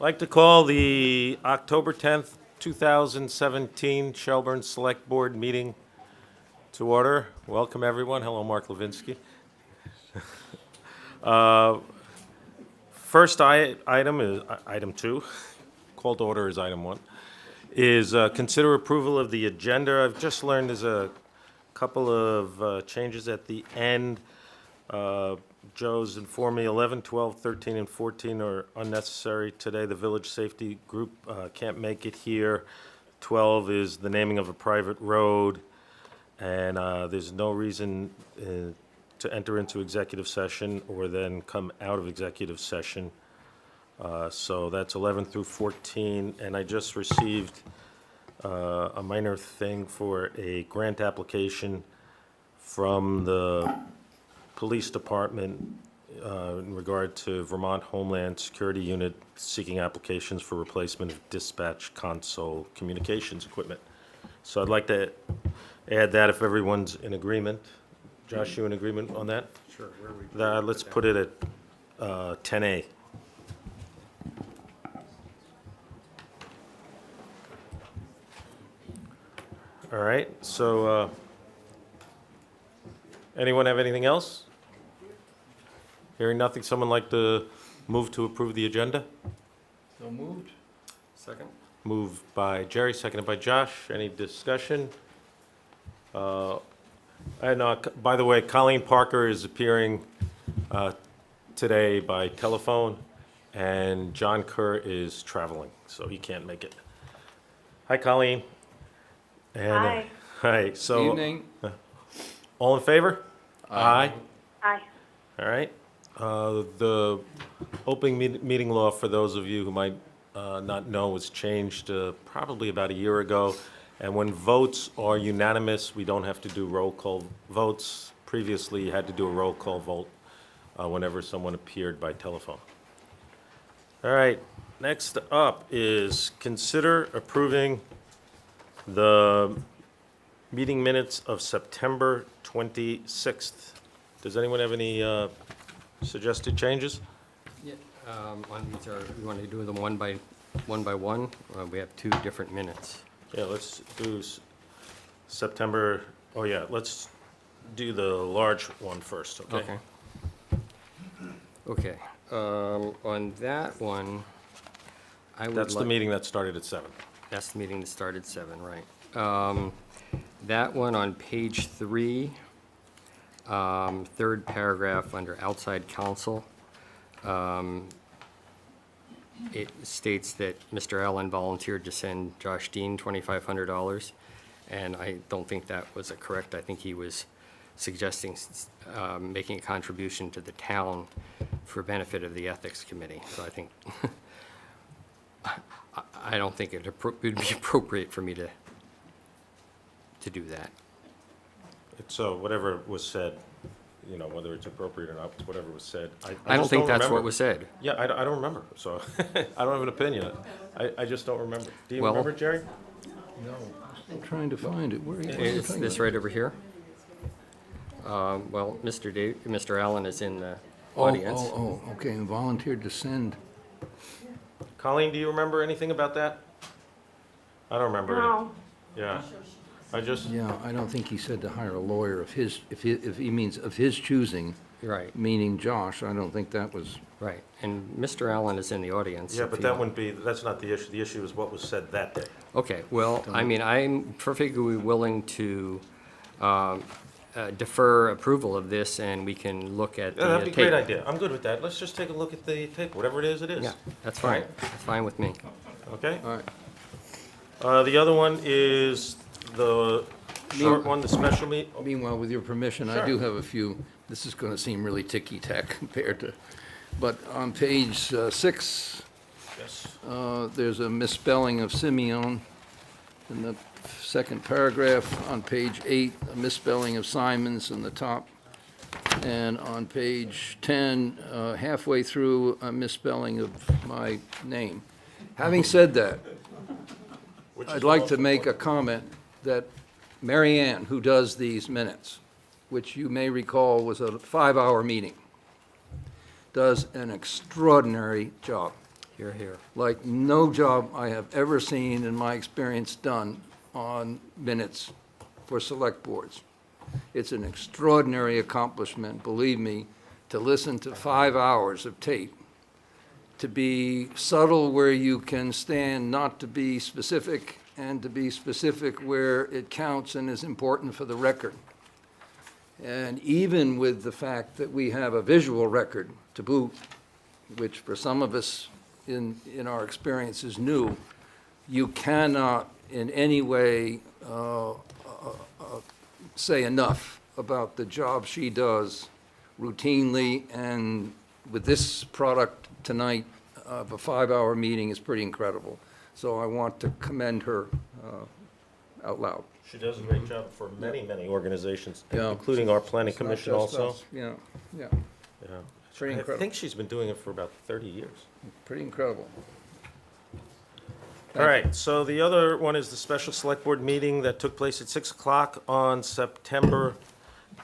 I'd like to call the October 10th, 2017 Shelburne Select Board meeting to order. Welcome, everyone. Hello, Mark Levinsky. First item is item 2. Call to order is item 1. Is consider approval of the agenda. I've just learned there's a couple of changes at the end. Joe's informed me 11, 12, 13, and 14 are unnecessary today. The Village Safety Group can't make it here. 12 is the naming of a private road, and there's no reason to enter into executive session or then come out of executive session. So that's 11 through 14, and I just received a minor thing for a grant application from the Police Department in regard to Vermont Homeland Security Unit seeking applications for replacement of dispatch console communications equipment. So I'd like to add that if everyone's in agreement. Josh, you in agreement on that? Sure. Where are we? Let's put it at 10A. All right, so anyone have anything else? Hearing nothing, someone like to move to approve the agenda? So moved. Second. Moved by Jerry, seconded by Josh. Any discussion? And by the way, Colleen Parker is appearing today by telephone, and John Kerr is traveling, so he can't make it. Hi, Colleen. And, Hi. Hi, so. Evening. All in favor? Aye. Aye. All right. The open meeting law, for those of you who might not know, was changed probably about a year ago. And when votes are unanimous, we don't have to do roll call votes. Previously, you had to do a roll call vote whenever someone appeared by telephone. All right. Next up is consider approving the meeting minutes of September 26th. Does anyone have any suggested changes? Yeah, on these are, we want to do them one by one. We have two different minutes. Yeah, let's do September, oh yeah, let's do the large one first, okay? Okay, on that one, I would like. That's the meeting that started at 7. That's the meeting that started 7, right. That one on page 3, third paragraph under outside counsel. It states that Mr. Allen volunteered to send Josh Dean $2,500, and I don't think that was correct. I think he was suggesting making a contribution to the town for benefit of the Ethics Committee. So I think, I don't think it would be appropriate for me to do that. So whatever was said, you know, whether it's appropriate or not, whatever was said. I don't just think that's remember. what was said. Yeah, I don't remember, so I don't have an opinion. I just don't remember. Do you Well- remember, Jerry? No, I'm trying to find it. Where are you? Is this right over here? Well, Mr. Allen is in the audience. Okay, and volunteered to send. Colleen, do you remember anything about that? I don't remember. No. Yeah, I just, Yeah, I don't think he said to hire a lawyer if he means of his choosing, Right, meaning Josh. I don't think that was, right. And Mr. Allen is in the audience. yeah, if but you that want. wouldn't be, that's not the issue. The issue is what was said that day. Okay, well, I mean, I'm perfectly willing to defer approval of this, and we can look at the Yeah, that'd be a great table. idea. I'm good with that. Let's just take a look at the tape, whatever it is, it is. Yeah, that's fine. That's fine with me. Okay? all right. The other one is the short one, the special meet. oh, Meanwhile, with your permission, I Sure. do have a few, this is going to seem really ticky-tack compared to, but on page 6, Yes. there's a misspelling of Simeon in the second paragraph. On page 8, a misspelling of Simons in the top. And on page 10, halfway through, a misspelling of my name. Having said that, Which is I'd the like most to make a important. comment that Mary Ann, who does these minutes, which you may recall was a 5-hour meeting, does an extraordinary job. Here, here. like no job I have ever seen in my experience done on minutes for select boards. It's an extraordinary accomplishment, believe me, to listen to 5 hours of tape, to be subtle where you can stand not to be specific, and to be specific where it counts and is important for the record. And even with the fact that we have a visual record to boot, which for some of us in our experience is new, you cannot in any way say enough about the job she does routinely, and with this product tonight, of a 5-hour meeting is pretty incredible. So I want to commend her out loud. She does a great job for many, many organizations, Yeah. including our planning It's not commission just also. us. Yeah, Yeah. pretty I incredible. think she's been doing it for about 30 years. Pretty incredible. All right, so the other one is the special select board meeting that took place at 6 o'clock on September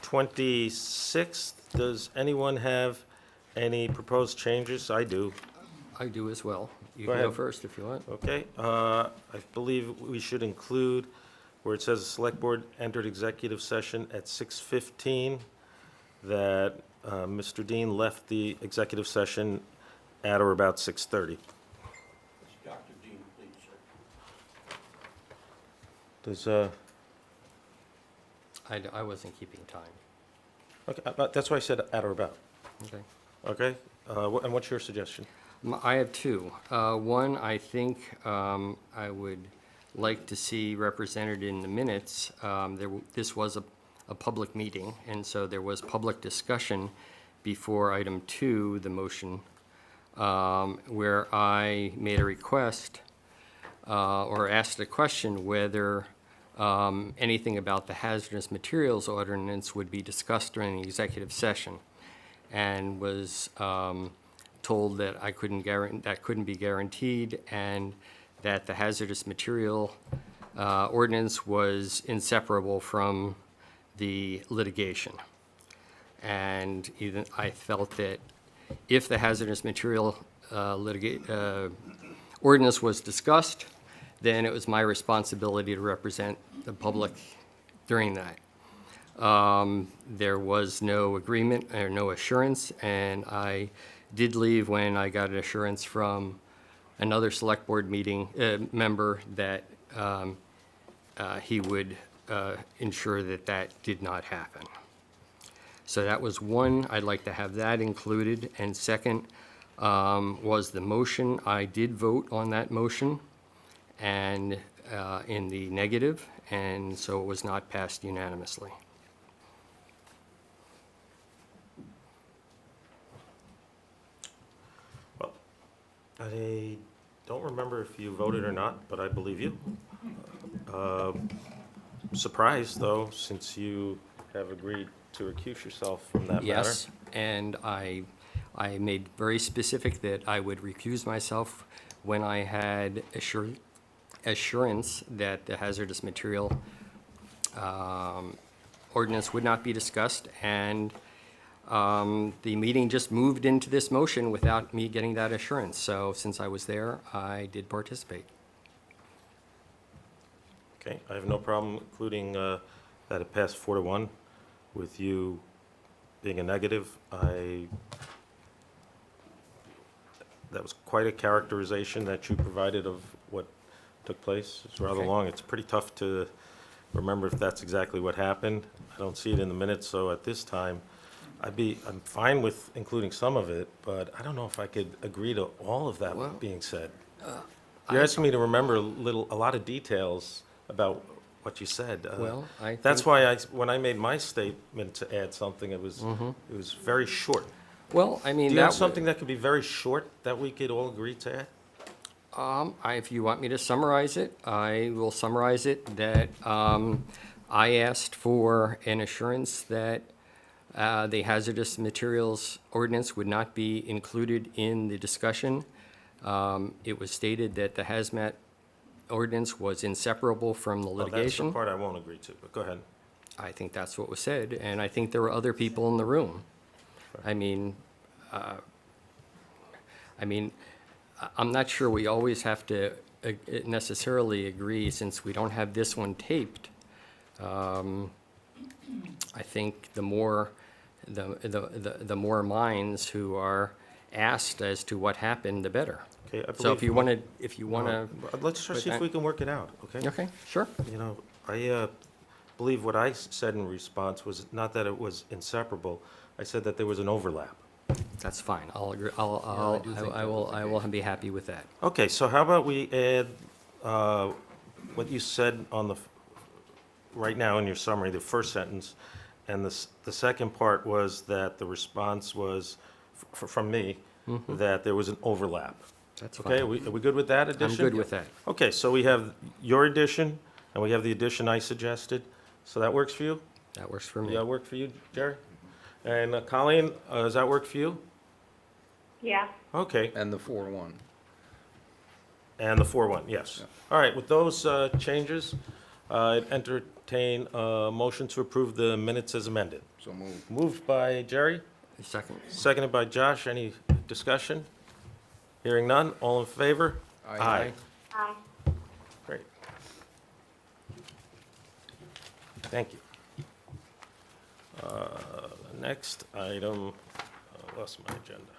26th. Does anyone have any proposed changes? I do. I do as well. You Go can go ahead. first if you want. Okay, I believe we should include where it says the select board entered executive session at 6:15, that Mr. Dean left the executive session at or about 6:30. Dr. Dean, please, sir. Does, I wasn't keeping time. okay, that's why I said at or about, Okay. okay? And what's your suggestion? I have two. One, I think I would like to see represented in the minutes. This was a public meeting, and so there was public discussion before item 2, the motion, where I made a request or asked a question whether anything about the hazardous materials ordinance would be discussed during the executive session, and was told that that couldn't be guaranteed, and that the hazardous material ordinance was inseparable from the litigation. And even I felt that if the hazardous material ordinance was discussed, then it was my responsibility to represent the public during that. There was no agreement or no assurance, and I did leave when I got an assurance from another select board meeting member that he would ensure that that did not happen. So that was one. I'd like to have that included. And second was the motion. I did vote on that motion and in the negative, and so it was not passed unanimously. Well, I don't remember if you voted or not, but I believe you. Surprised, though, since you have agreed to recuse yourself from that matter. Yes, and I made very specific that I would recuse myself when I had assurance that the hazardous material ordinance would not be discussed, and the meeting just moved into this motion without me getting that assurance. So since I was there, I did participate. Okay, I have no problem including that it passed 4-1 with you being a negative. That was quite a characterization that you provided of what took place. It's rather Okay. long. It's pretty tough to remember if that's exactly what happened. I don't see it in the minutes, so at this time, I'm fine with including some of it, but I don't know if I could agree to all of that Well, being said. You're asking me to remember a lot of details about what you said. Well, I That's think- why when I made my statement to add something, it was very short. Well, I mean, Do you have that something that could be very short that we could all agree to add? if you want me to summarize it, I will summarize it that I asked for an assurance that the hazardous materials ordinance would not be included in the discussion. It was stated that the hazmat ordinance was inseparable from the Well, that's the litigation. part I won't agree to, but go ahead. I think that's what was said, and I think there were other people in the room. I mean, I'm not sure we always have to necessarily agree, since we don't have this one taped. I think the more minds who are asked as to what happened, the better. Okay, I So if believe- you wanna, Let's just see if we can work it out, okay? okay, sure. You know, I believe what I said in response was not that it was inseparable. I said that there was an overlap. That's fine. I'll agree, I will be happy with that. Okay, so how about we add what you said on right now in your summary, the first sentence, and the second part was that the response was, from me, that there was an overlap. That's Okay, fine. are we good with that I'm addition? good with that. Okay, so we have your addition, and we have the addition I suggested. So that works for you? That works for Does me. that work for you, Jerry? And Colleen, does that work for you? Yeah. Okay, And the 4-1. and the 4-1, yes. All right, with those changes, I'd entertain a motion to approve the minutes as amended. So moved. Moved by Jerry, Second. seconded by Josh. Any discussion? Hearing none, all in favor? Aye. Great. Thank you. Next item, I lost my agenda.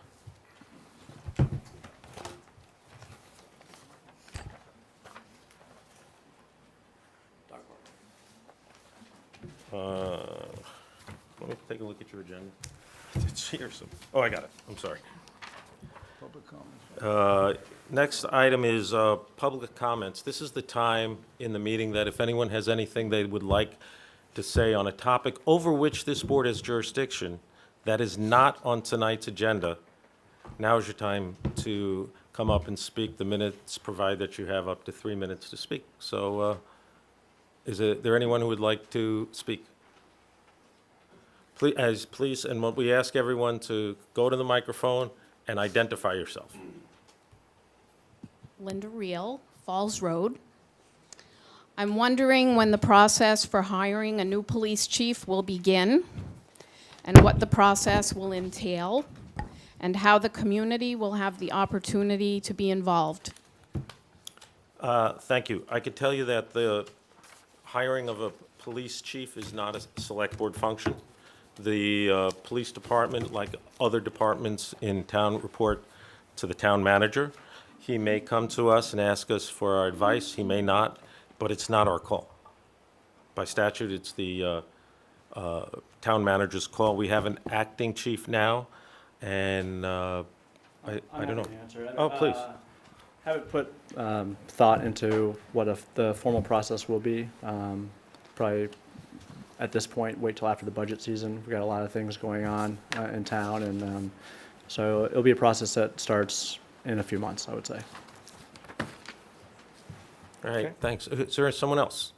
Let me take a look at your agenda. Did she or some? Oh, I got it. I'm sorry. Public comments. Next item is public comments. This is the time in the meeting that if anyone has anything they would like to say on a topic over which this board has jurisdiction that is not on tonight's agenda, now is your time to come up and speak. The minutes provide that you have up to 3 minutes to speak. So is there anyone who would like to speak? Please, and what we ask everyone to go to the microphone and identify yourself. Linda Reel, Falls Road. I'm wondering when the process for hiring a new police chief will begin, and what the process will entail, and how the community will have the opportunity to be involved. Thank you. I could tell you that the hiring of a police chief is not a select board function. The police department, like other departments in town, report to the town manager. He may come to us and ask us for our advice, he may not, but it's not our call. By statute, it's the town manager's call. We have an acting chief now, and I don't know. Oh, please. Haven't put thought into what the formal process will be. Probably at this point, wait till after the budget season. We've got a lot of things going on in town, and so it'll be a process that starts in a few months, I would say. All right, thanks. Is there someone else?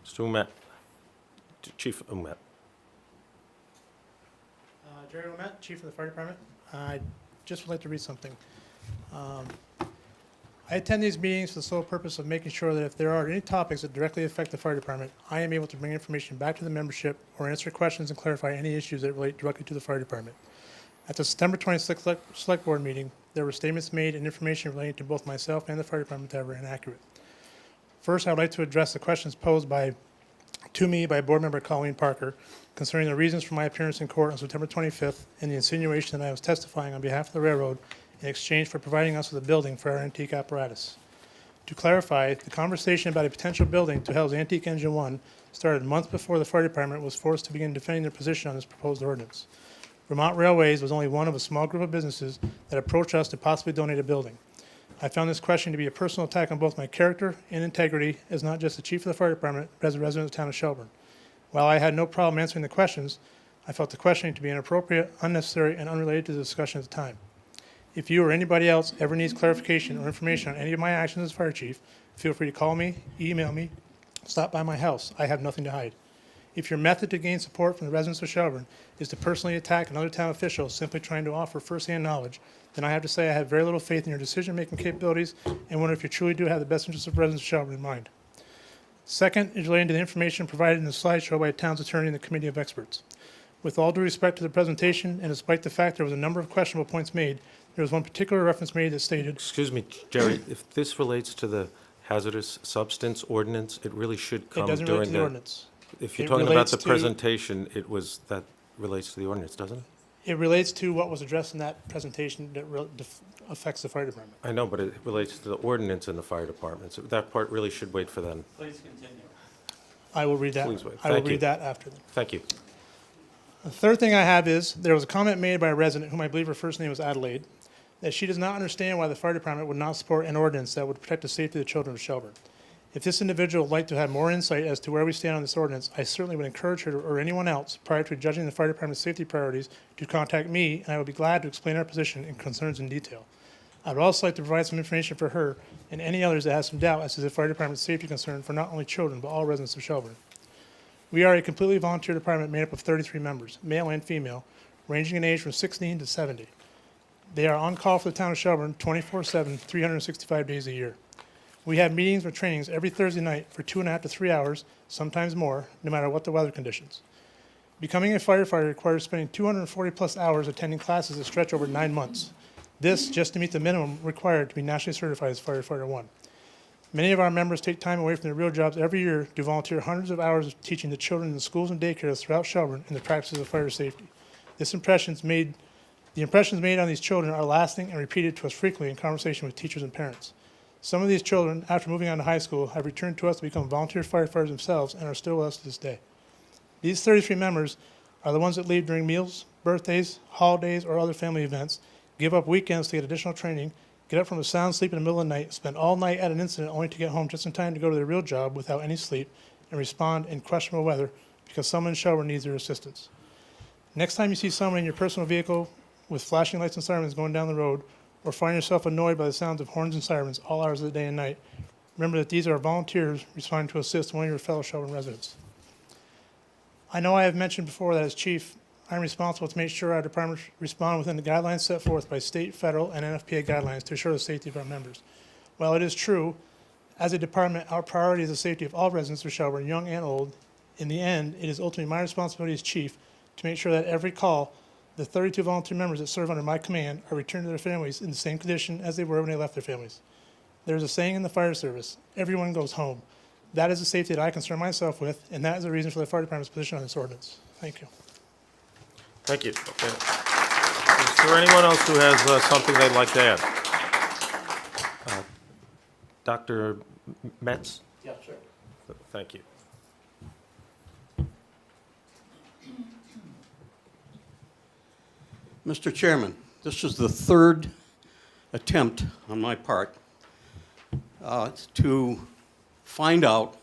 Mr. Umet, Chief Umet. Jerry Omet, Chief of the Fire Department. I just would like to read something. I attend these meetings for the sole purpose of making sure that if there are any topics that directly affect the fire department, I am able to bring information back to the membership or answer questions and clarify any issues that relate directly to the fire department. At the September 26th Select Board meeting, there were statements made and information relating to both myself and the fire department that were inaccurate. First, I would like to address the questions posed to me by Board Member Colleen Parker concerning the reasons for my appearance in court on September 25th and the insinuation that I was testifying on behalf of the railroad in exchange for providing us with a building for our antique apparatus. To clarify, the conversation about a potential building to house Antique Engine 1 started months before the fire department was forced to begin defending their position on this proposed ordinance. Vermont Railways was only one of a small group of businesses that approached us to possibly donate a building. I found this question to be a personal attack on both my character and integrity as not just the chief of the fire department, but as a resident of the town of Shelburne. While I had no problem answering the questions, I felt the questioning to be inappropriate, unnecessary, and unrelated to the discussion at the time. If you or anybody else ever needs clarification or information on any of my actions as fire chief, feel free to call me, email me, stop by my house. I have nothing to hide. If your method to gain support from the residents of Shelburne is to personally attack another town official simply trying to offer firsthand knowledge, then I have to say I have very little faith in your decision-making capabilities and wonder if you truly do have the best interests of residents of Shelburne in mind. Second is relating to the information provided in the slideshow by a town's attorney and the committee of experts. With all due respect to the presentation, and despite the fact there was a number of questionable points made, there was one particular reference made that stated, Excuse me, Jerry, if this relates to the hazardous substance ordinance, it really should it come doesn't relate to during the the... ordinance. If you're It talking about relates the to- presentation, that relates to the ordinance, doesn't it? It relates to what was addressed in that presentation that affects the fire department. I know, but it relates to the ordinance in the fire department, so that part really should wait for them. Please continue. I will read that. Please wait. I will Thank you. read that after. Thank you. The third thing I have is, there was a comment made by a resident, whom I believe her first name was Adelaide, that she does not understand why the fire department would not support an ordinance that would protect the safety of the children of Shelburne. If this individual would like to have more insight as to where we stand on this ordinance, I certainly would encourage her or anyone else, prior to judging the fire department's safety priorities, to contact me, and I would be glad to explain our position and concerns in detail. I would also like to provide some information for her and any others that have some doubt as to the fire department's safety concern for not only children, but all residents of Shelburne. We are a completely volunteer department made up of 33 members, male and female, ranging in age from 16 to 70. They are on call for the town of Shelburne 24/7, 365 days a year. We have meetings or trainings every Thursday night for 2.5 to 3 hours, sometimes more, no matter what the weather conditions. Becoming a firefighter requires spending 240-plus hours attending classes that stretch over 9 months. This just to meet the minimum required to be nationally certified as Firefighter 1. Many of our members take time away from their real jobs every year to volunteer hundreds of hours of teaching the children in the schools and daycares throughout Shelburne in the practices of fire safety. The impressions made on these children are lasting and repeated to us frequently in conversation with teachers and parents. Some of these children, after moving on to high school, have returned to us to become volunteer firefighters themselves and are still with us to this day. These 33 members are the ones that leave during meals, birthdays, holidays, or other family events, give up weekends to get additional training, get up from a sound sleep in the middle of the night, spend all night at an incident only to get home just in time to go to their real job without any sleep, and respond in questionable weather because someone in Shelburne needs their assistance. Next time you see someone in your personal vehicle with flashing lights and sirens going down the road, or find yourself annoyed by the sounds of horns and sirens all hours of the day and night, remember that these are volunteers responding to assist one of your fellow Shelburne residents. I know I have mentioned before that as chief, I am responsible to make sure our departments respond within the guidelines set forth by state, federal, and NFPA guidelines to ensure the safety of our members. While it is true, as a department, our priority is the safety of all residents of Shelburne, young and old. In the end, it is ultimately my responsibility as chief to make sure that every call, the 32 volunteer members that serve under my command are returned to their families in the same condition as they were when they left their families. There's a saying in the fire service, everyone goes home. That is the safety that I concern myself with, and that is the reason for the fire department's position on this ordinance. Thank you. Thank you. Okay. Is there anyone else who has something they'd like to add? Dr. Metz? Yes, sir. Thank you. Mr. Chairman, this is the third attempt on my part to find out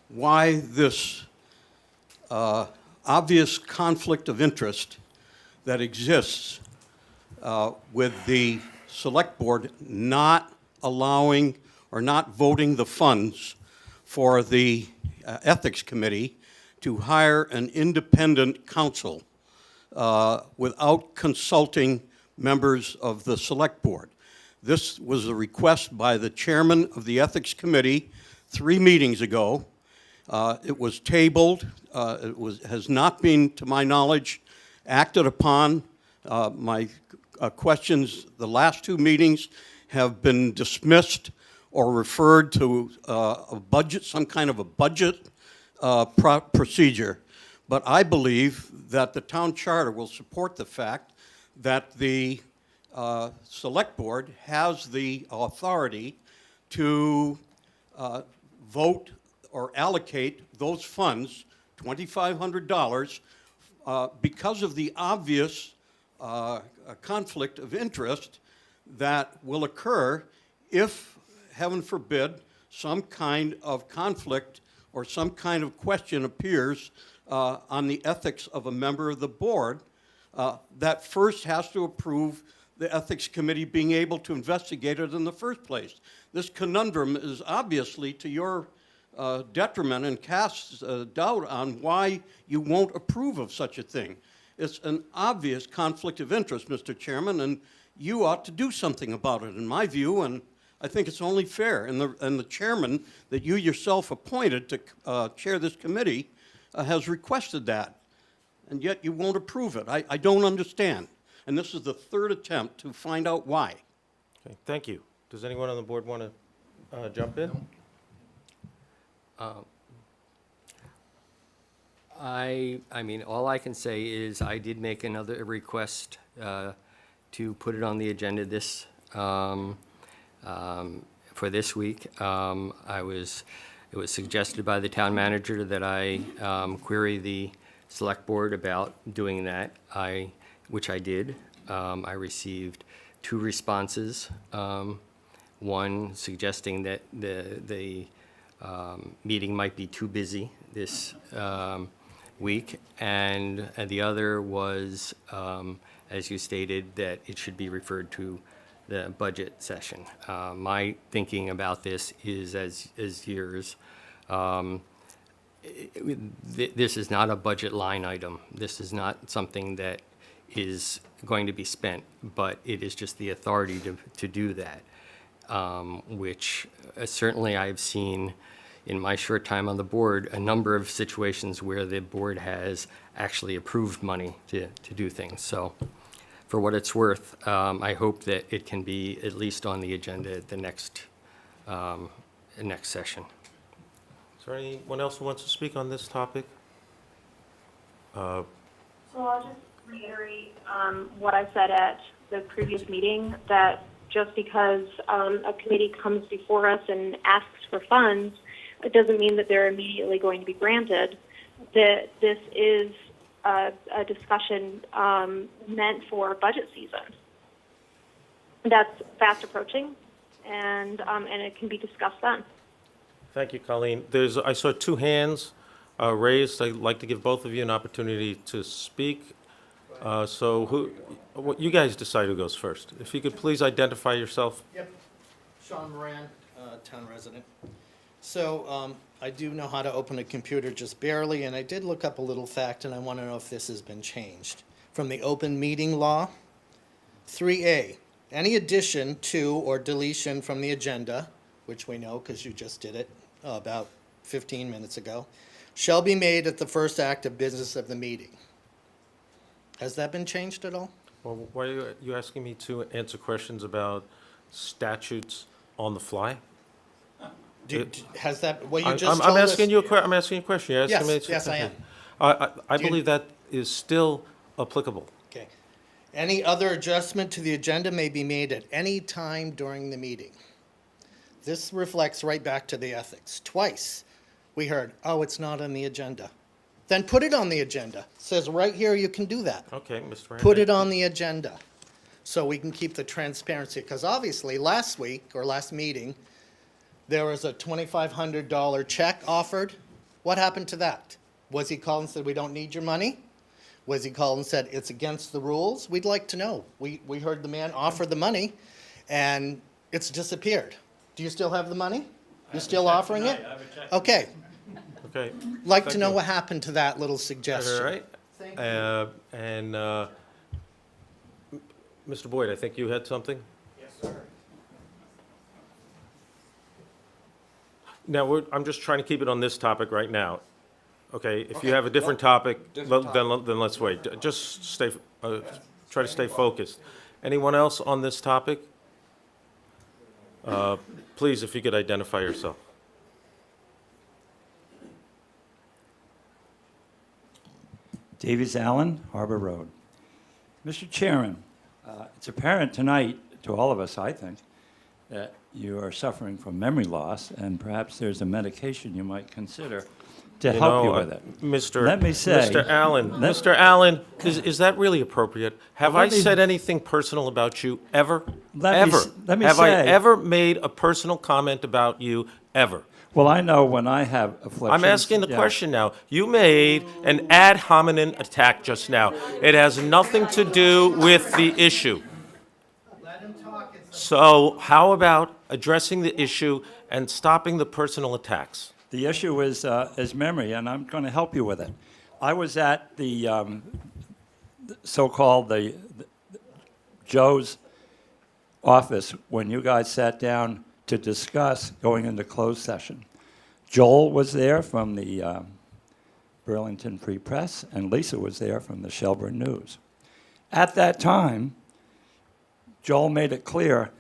why this obvious conflict of interest that exists with the Select Board not allowing or not voting the funds for the Ethics Committee to hire an independent counsel without consulting members of the Select Board. This was a request by the chairman of the Ethics Committee 3 meetings ago. It was tabled. Has not been, to my knowledge, acted upon. My questions, the last 2 meetings, have been dismissed or referred to a budget, some kind of a budget procedure. But I believe that the town charter will support the fact that the Select Board has the authority to vote or allocate those funds, $2,500, because of the obvious conflict of interest that will occur if, heaven forbid, some kind of conflict or some kind of question appears on the ethics of a member of the board, that first has to approve the Ethics Committee being able to investigate it in the first place. This conundrum is obviously to your detriment and casts doubt on why you won't approve of such a thing. It's an obvious conflict of interest, Mr. Chairman, and you ought to do something about it, in my view, and I think it's only fair. And the chairman that you yourself appointed to chair this committee has requested that. and yet you won't approve it. I don't understand. And this is the third attempt to find out why. Okay, thank you. Does anyone on the board want to jump in? I mean, all I can say is I did make another request to put it on the agenda this, for this week. It was suggested by the town manager that I query the select board about doing that, which I did. I received 2 responses. One suggesting that the meeting might be too busy this week, and the other was, as you stated, that it should be referred to the budget session. My thinking about this is as yours. This is not a budget line item. This is not something that is going to be spent, but it is just the authority to do that, which certainly I've seen in my short time on the board, a number of situations where the board has actually approved money to do things. So for what it's worth, I hope that it can be at least on the agenda at the next session. Is there anyone else who wants to speak on this topic? So I'll just reiterate what I said at the previous meeting, that just because a committee comes before us and asks for funds, it doesn't mean that they're immediately going to be granted. That this is a discussion meant for budget season. That's fast approaching, and it can be discussed then. Thank you, Colleen. I saw 2 hands raised. I'd like to give both of you an opportunity to speak. So you guys decide who goes first. If you could please identify yourself. Yep. Sean Moran, town resident. So I do know how to open a computer just barely, and I did look up a little fact, and I want to know if this has been changed. From the open meeting law, 3A, any addition to or deletion from the agenda, which we know because you just did it about 15 minutes ago, shall be made at the first act of business of the meeting. Has that been changed at all? Well, why are you asking me to answer questions about statutes on the fly? Has that, well, you I'm just I'm told us. asking you I'm asking you a question. You're asking me Yes, yes, I am. I Do you- believe that is still applicable. Okay. Any other adjustment to the agenda may be made at any time during the meeting. This reflects right back to the ethics. Twice, we heard, oh, it's not on the agenda. Then put it on the agenda. It says right here you can do that. Okay, Mr. Rand. Put it on the agenda so we can keep the transparency. Because obviously, last week or last meeting, there was a $2,500 check offered. What happened to that? Was he called and said, we don't need your money? Was he called and said, it's against the rules? We'd like to know. We heard the man offer the money, and it's disappeared. Do you still have the money? You still offering it? Okay. Okay. Like to Thank know you. what happened to that little suggestion. All right. Thank you. And Mr. Boyd, I think you had something? Yes, sir. Now, I'm just trying to keep it on this topic right now. Okay, if you have a different topic, then let's wait. Just try to stay focused. Anyone else on this topic? Please, if you could identify yourself. Davies Allen, Harbor Road. Mr. Chairman, it's apparent tonight to all of us, I think, that you are suffering from memory loss, and perhaps there's a medication you might consider to help you with it. Mr. Let me say- Mr. Allen, let- Mr. Allen, is that really appropriate? Have I Let me- said anything personal about you ever? Let me Ever? s- let me Have I say- ever made a personal comment about you, ever? Well, I know when I have afflictions. I'm asking the yeah. question now. You made an ad hominem attack just now. It has nothing to do with the issue. Let him talk. So how about addressing the issue and stopping the personal attacks? The issue is memory, and I'm going to help you with it. I was at the so-called Joe's office when you guys sat down to discuss going into closed session. Joel was there from the Burlington Free Press, and Lisa was there from the Shelburne News. At that time, Joel made it clear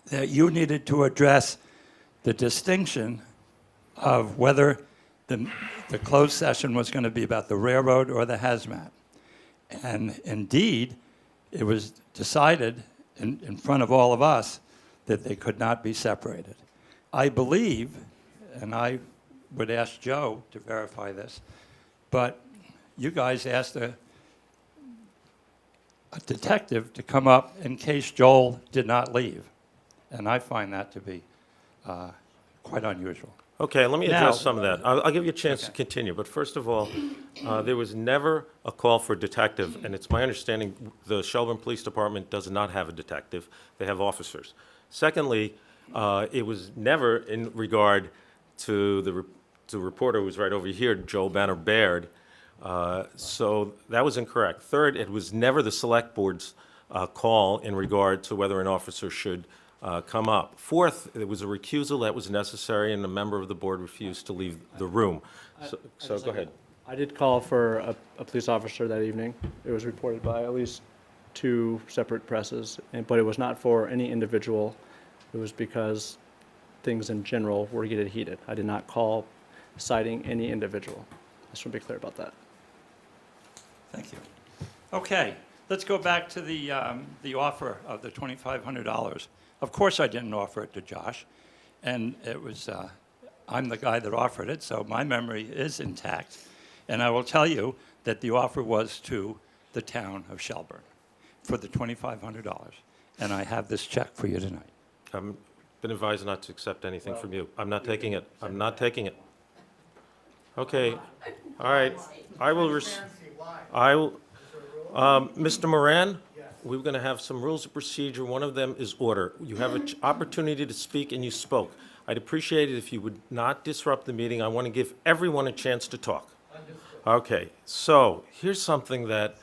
that you needed to address the distinction of whether the closed session was going to be about the railroad or the hazmat. And indeed, it was decided in front of all of us that they could not be separated. I believe, and I would ask Joe to verify this, but you guys asked a detective to come up in case Joel did not leave. And I find that to be quite unusual. Okay, let me Now- address some of that. I'll give you a chance to continue, but first of all, there was never a call for a detective, and it's my understanding the Shelburne Police Department does not have a detective. They have officers. Secondly, it was never in regard to the reporter who was right over here, Joe Banner Baird. So that was incorrect. Third, it was never the Select Board's call in regard to whether an officer should come up. Fourth, it was a recusal that was necessary, and a member of the board refused to leave the room. So go ahead. I did call for a police officer that evening. It was reported by at least 2 separate presses, but it was not for any individual. It was because things in general were getting heated. I did not call citing any individual. I just want to be clear about that. Thank you. Okay, let's go back to the offer of the $2,500. Of course, I didn't offer it to Josh, and it was, I'm the guy that offered it, so my memory is intact. And I will tell you that the offer was to the town of Shelburne for the $2,500. And I have this check for you tonight. I've been advised not to accept anything from you. I'm not taking it. I'm not taking it. Okay, all right. I will, Mr. Moran, we're going to have some rules of procedure. One of them is order. You have an opportunity to speak, and you spoke. I'd appreciate it if you would not disrupt the meeting. I want to give everyone a chance to talk. Okay, so here's something that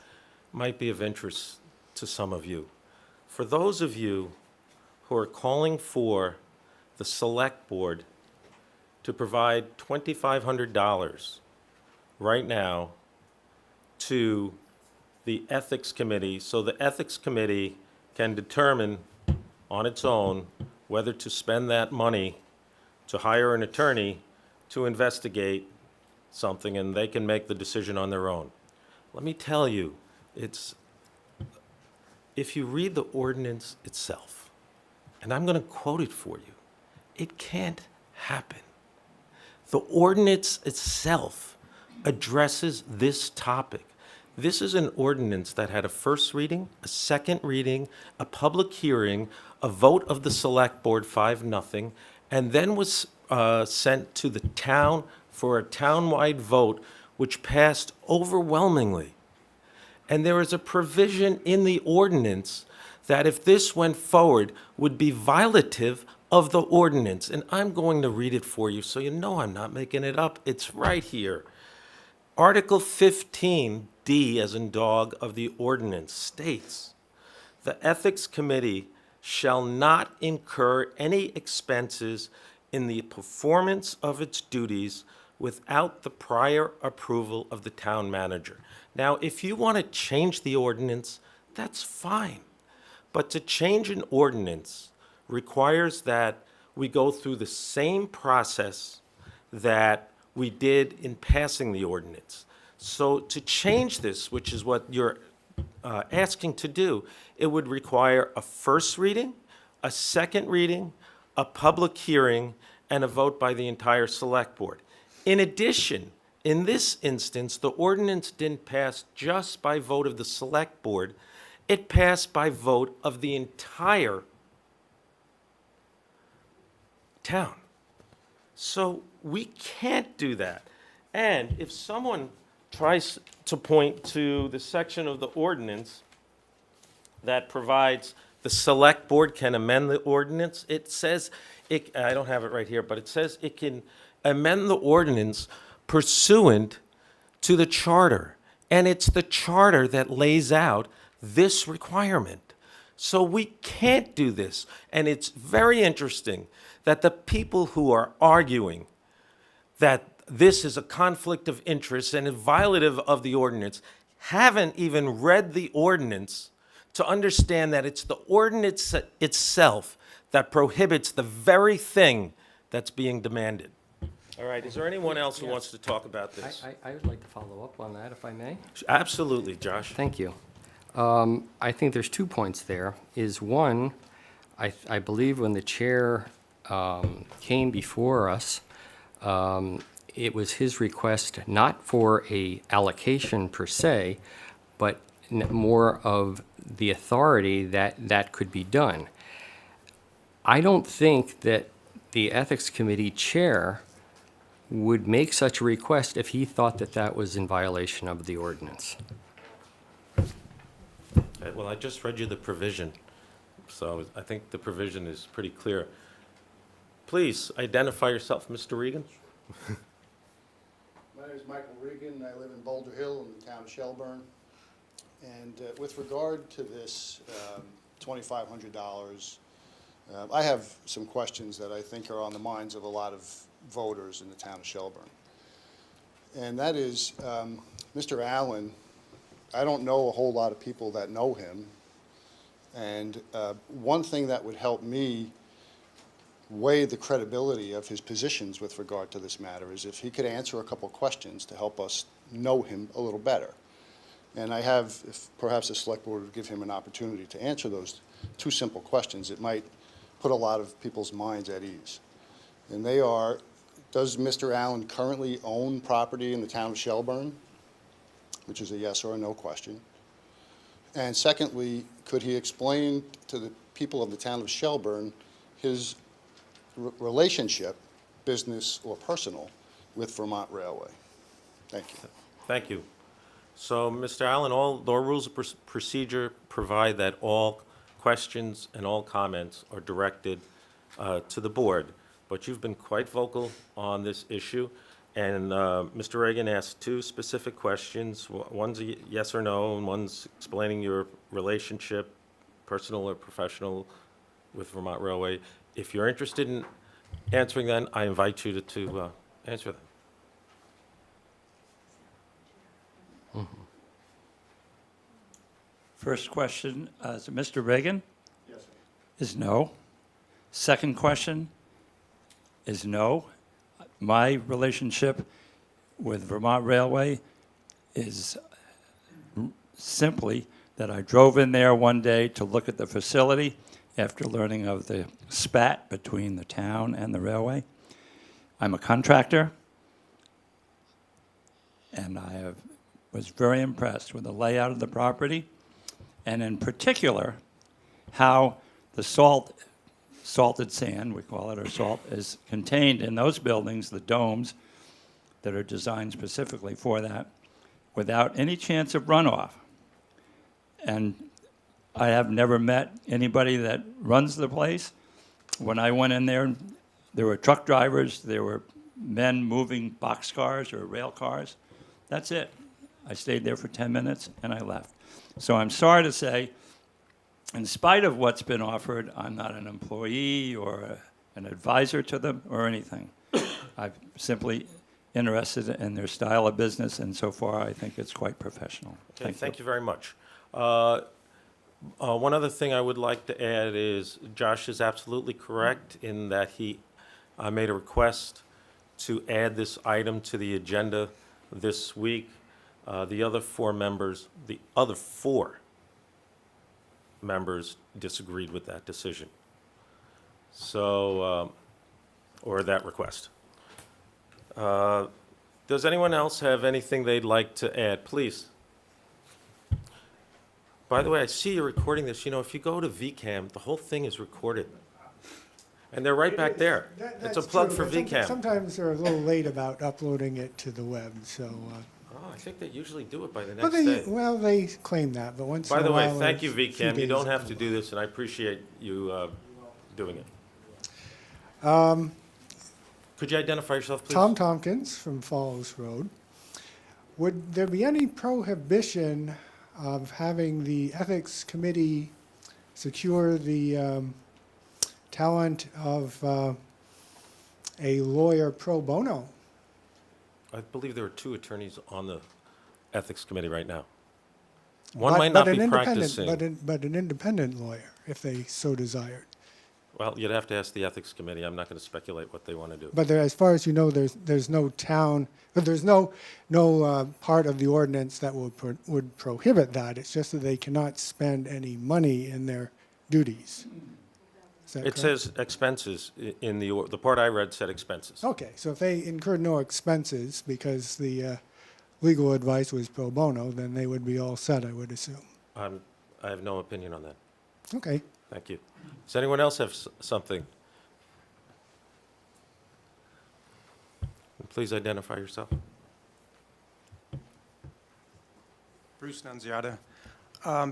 might be of interest to some of you. For those of you who are calling for the Select Board to provide $2,500 right now to the Ethics Committee, so the Ethics Committee can determine on its own whether to spend that money to hire an attorney to investigate something, and they can make the decision on their own. Let me tell you, if you read the ordinance itself, and I'm going to quote it for you, it can't happen. The ordinance itself addresses this topic. This is an ordinance that had a first reading, a second reading, a public hearing, a vote of the Select Board 5-0, and then was sent to the town for a townwide vote, which passed overwhelmingly. And there is a provision in the ordinance that if this went forward would be violative of the ordinance. And I'm going to read it for you so you know I'm not making it up. It's right here. Article 15D, as in dog, of the ordinance states, the Ethics Committee shall not incur any expenses in the performance of its duties without the prior approval of the town manager. Now, if you want to change the ordinance, that's fine. But to change an ordinance requires that we go through the same process that we did in passing the ordinance. So to change this, which is what you're asking to do, it would require a first reading, a second reading, a public hearing, and a vote by the entire Select Board. In addition, in this instance, the ordinance didn't pass just by vote of the Select Board. It passed by vote of the entire town. So we can't do that. And if someone tries to point to the section of the ordinance that provides the Select Board can amend the ordinance, it says, I don't have it right here, but it says it can amend the ordinance pursuant to the charter. And it's the charter that lays out this requirement. So we can't do this. And it's very interesting that the people who are arguing that this is a conflict of interest and is violative of the ordinance, haven't even read the ordinance to understand that it's the ordinance itself that prohibits the very thing that's being demanded. All right, is there anyone else who wants to talk about this? I would like to follow up on that, if I may. Absolutely, Josh. Thank you. I think there's 2 points there. Is one, I believe when the chair came before us, it was his request not for a allocation per se, but more of the authority that could be done. I don't think that the Ethics Committee chair would make such a request if he thought that that was in violation of the ordinance. Well, I just read you the provision, so I think the provision is pretty clear. Please identify yourself, Mr. Regan. My name is Michael Regan. I live in Boulder Hill in the town of Shelburne. And with regard to this $2,500, I have some questions that I think are on the minds of a lot of voters in the town of Shelburne. And that is, Mr. Allen, I don't know a whole lot of people that know him. And one thing that would help me weigh the credibility of his positions with regard to this matter is if he could answer a couple questions to help us know him a little better. And I have, if perhaps the select board would give him an opportunity to answer those 2 simple questions, it might put a lot of people's minds at ease. And they are, does Mr. Allen currently own property in the town of Shelburne? Which is a yes or a no question. And secondly, could he explain to the people of the town of Shelburne his relationship, business or personal, with Vermont Railway? Thank you. Thank you. So, Mr. Allen, all the rules of procedure provide that all questions and all comments are directed to the board. But you've been quite vocal on this issue, and Mr. Reagan asked 2 specific questions. One's a yes or no, and one's explaining your relationship, personal or professional, with Vermont Railway. If you're interested in answering them, I invite you to answer them. First question, is it Mr. Reagan? Yes, sir. Is no. Second question is no. My relationship with Vermont Railway is simply that I drove in there one day to look at the facility after learning of the spat between the town and the railway. I'm a contractor, and I was very impressed with the layout of the property, and in particular, how the salted sand, we call it, or salt, is contained in those buildings, the domes, that are designed specifically for that, without any chance of runoff. And I have never met anybody that runs the place. When I went in there, there were truck drivers, there were men moving boxcars or rail cars. That's it. I stayed there for 10 minutes and I left. So I'm sorry to say, in spite of what's been offered, I'm not an employee or an advisor to them or anything. I'm simply interested in their style of business, and so far I think it's quite professional. Okay, thank you very much. One other thing I would like to add is Josh is absolutely correct in that he made a request to add this item to the agenda this week. The other four members disagreed with that decision. So, or that request. Does anyone else have anything they'd like to add? Please. By the way, I see you're recording this. You know, if you go to VCAM, the whole thing is recorded. And they're right back there. It's a plug for VCAM. Sometimes they're a little late about uploading it to the web, so. Oh, I think they usually do it by the Well, next day. well, they claim that, but once in By a the way, while. thank you, it's a few VCAM. You days don't have to ago. do this, and I appreciate you doing it. Could you identify yourself, please? Tom Tompkins from Falls Road. Would there be any prohibition of having the Ethics Committee secure the talent of a lawyer pro bono I believe there are 2 attorneys on the Ethics Committee right now. One But- might but not an be independent- practicing. But an independent lawyer, if they so desired. Well, you'd have to ask the Ethics Committee. I'm not going to speculate what they want to do. But there, as far as you know, there's no town, but there's no part of the ordinance that would prohibit that. It's just that they cannot spend any money in their duties. Is that It correct? says expenses in the part I read said expenses. Okay, so if they incurred no expenses because the legal advice was pro bono, then they would be all set, I would assume. I have no opinion on that. Okay. Thank you. Does anyone else have something? Please identify yourself. Bruce Nunziata.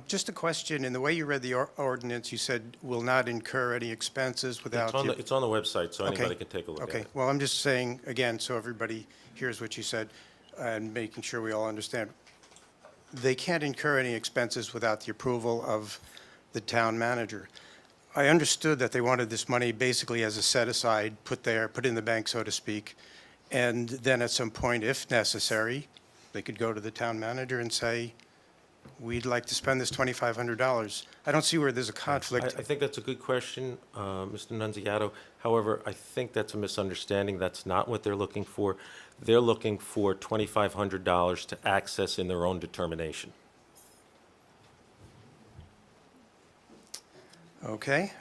Just a question, in the way you read the ordinance, you said will not incur any expenses without... It's on the website, so Okay. anybody can take a look at Okay, it. well, I'm just saying, again, so everybody hears what you said, and making sure we all understand. They can't incur any expenses without the approval of the town manager. I understood that they wanted this money basically as a set-aside, put in the bank, so to speak, and then at some point, if necessary, they could go to the town manager and say, we'd like to spend this $2,500. I don't see where there's a conflict. I think that's a good question, Mr. Nunziato. However, I think that's a misunderstanding. That's not what they're looking for. They're looking for $2,500 to access in their own determination. Okay.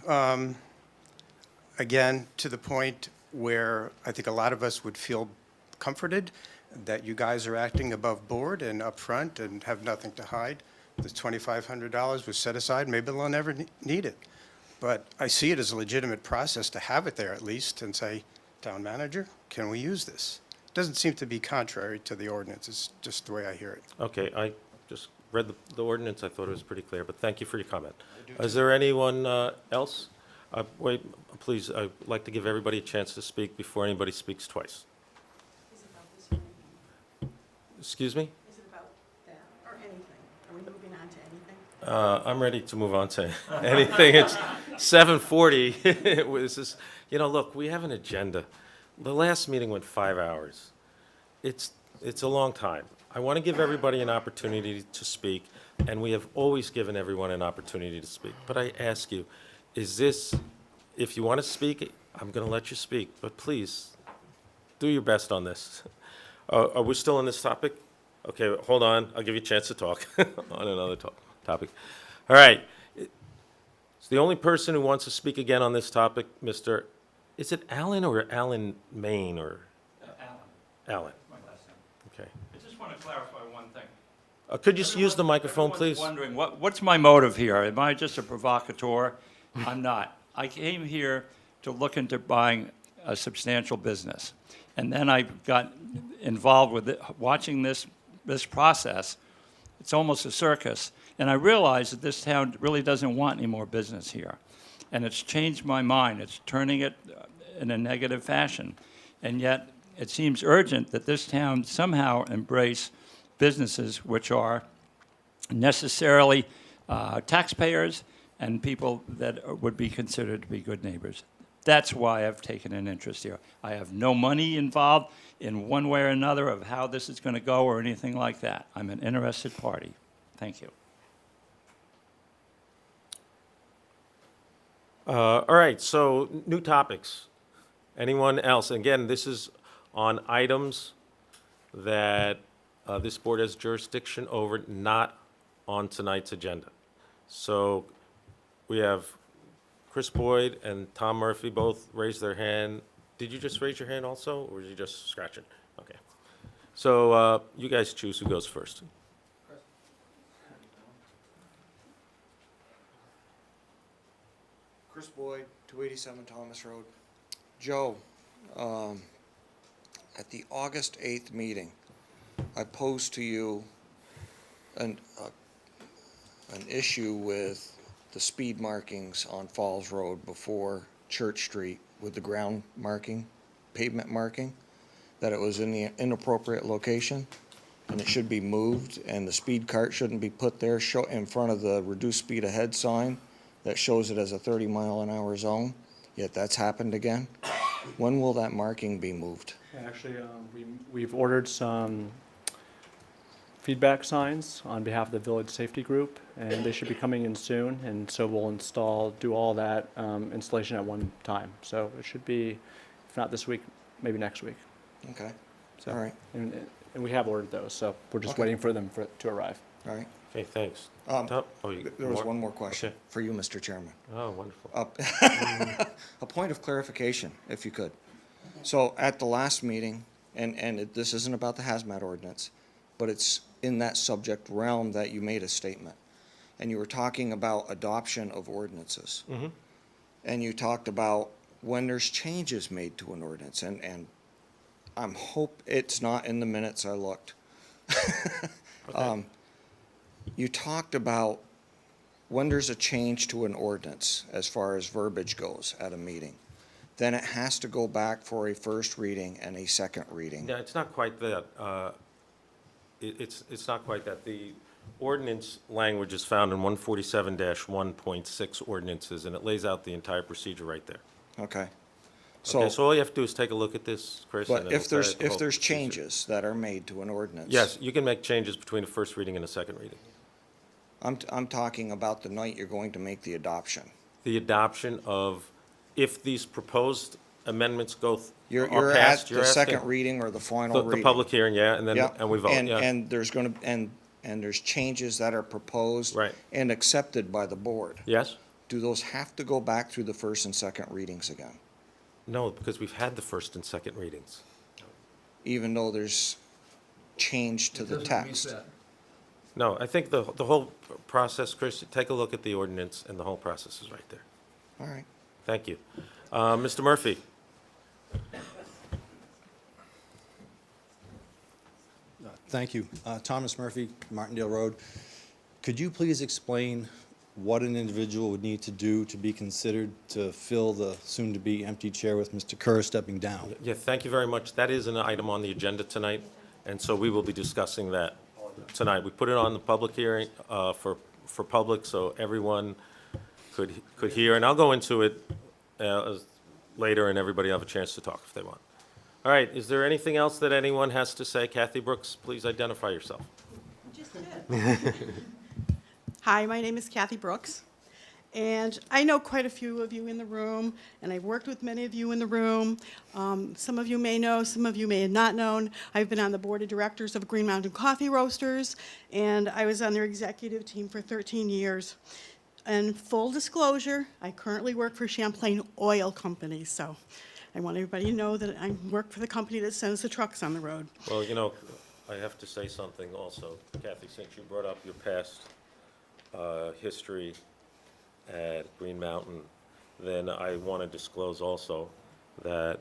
Again, to the point where I think a lot of us would feel comforted that you guys are acting above board and upfront and have nothing to hide. The $2,500 was set aside. Maybe they'll never need it. But I see it as a legitimate process to have it there at least and say, town manager, can we use this? It doesn't seem to be contrary to the ordinance. It's just the way I hear it. Okay, I just read the ordinance. I thought it was pretty clear, but thank you for your comment. Is there anyone else? Wait, please, I'd like to give everybody a chance to speak before anybody speaks twice. Excuse me? Is it about that or anything? Are we moving on to anything? I'm ready to move on to anything. It's 7:40. This is, look, we have an agenda. The last meeting went 5 hours. It's a long time. I want to give everybody an opportunity to speak, and we have always given everyone an opportunity to speak. But I ask you, if you want to speak, I'm going to let you speak, but please, do your best on this. Are we still on this topic? Okay, hold on. I'll give you a chance to talk on another topic. All right. It's the only person who wants to speak again on this topic, Mr. Is it Allen or Allen Maine or? Allen. My last name. Okay. I just want to clarify one thing. Could you use the microphone, Everyone's please? wondering, what's my motive here? Am I just a provocateur? I'm not. I came here to look into buying a substantial business. And then I got involved with it, watching this process. It's almost a circus. And I realized that this town really doesn't want any more business here. And it's changed my mind. It's turning it in a negative fashion. And yet, it seems urgent that this town somehow embrace businesses which are necessarily taxpayers and people that would be considered to be good neighbors. That's why I've taken an interest here. I have no money involved in one way or another of how this is going to go or anything like that. I'm an interested party. Thank you. All right, so new topics. Anyone else? Again, this is on items that this board has jurisdiction over, not on tonight's agenda. So we have Chris Boyd and Tom Murphy both raised their hand. Did you just raise your hand also, or were you just scratching? Okay. So you guys choose who goes first. Chris Boyd, 287 Thomas Road. Joe, at the August 8th meeting, I posed to you an issue with the speed markings on Falls Road before Church Street with the ground marking, pavement marking, that it was in the inappropriate location and it should be moved and the speed cart shouldn't be put there in front of the reduced speed ahead sign that shows it as a 30-mile-an-hour zone, yet that's happened again. When will that marking be moved? Actually, we've ordered some feedback signs on behalf of the Village Safety Group, and they should be coming in soon, and so we'll do all that installation at one time. So it should be, if not this week, maybe next week. Okay, So, all right, And we have ordered those, so we're just Okay. waiting for them to arrive. all right. Okay, thanks. Um, Tom? Oh, you- There was one more question Okay. for you, Mr. Chairman. Oh, wonderful. A point of clarification, if you could. So at the last meeting, this isn't about the hazmat ordinance, but it's in that subject realm that you made a statement. And you were talking about adoption of ordinances. Mhm. And you talked about when there's changes made to an ordinance, and it's not in the minutes, I looked. You talked about when there's a change to an ordinance, as far as verbiage goes at a meeting, then it has to go back for a first reading and a second reading. No, it's not quite that. It's not quite that. The ordinance language is found in 147-1.6 ordinances, and it lays out the entire procedure right there. Okay. Okay, so all you have to do is take a look at this, Chris. and But it'll if tell you there's, the whole if there's procedure. changes that are made to an ordinance. Yes, you can make changes between a first reading and a second reading. I'm talking about the night you're going to make the adoption. The adoption of, if these proposed amendments are You're at passed, you're the second asking. reading or the final The reading. public hearing, yeah, and then, Yeah, and we vote, yeah. And there's gonna, and there's changes that are proposed. Right. And accepted by the board. Yes? Do those have to go back through the first and second readings again? No, because we've had the first and second readings. Even though there's change to the text? No, I think the whole process, Chris, take a look at the ordinance, and the whole process is right there. All right. Thank you. Mr. Murphy? Thank you. Thomas Murphy, Martindale Road. Could you please explain what an individual would need to do to be considered to fill the soon-to-be empty chair with Mr. Kerr stepping down? Yeah, thank you very much. That is an item on the agenda tonight, and so we will be discussing that tonight. We put it on the public hearing for public, so everyone could hear, and I'll go into it later, and everybody will have a chance to talk if they want. All right, is there anything else that anyone has to say? Kathy Brooks, please identify yourself. Just did. Hi, my name is Kathy Brooks, and I know quite a few of you in the room, and I've worked with many of you in the room. Some of you may know, some of you may have not known. I've been on the board of directors of Green Mountain Coffee Roasters, and I was on their executive team for 13 years. And full disclosure, I currently work for Champlain Oil Company, so I want everybody to know that I work for the company that sends the trucks on the road. Well, you know, I have to say something also, Kathy, since you brought up your past history at Green Mountain, then I want to disclose also that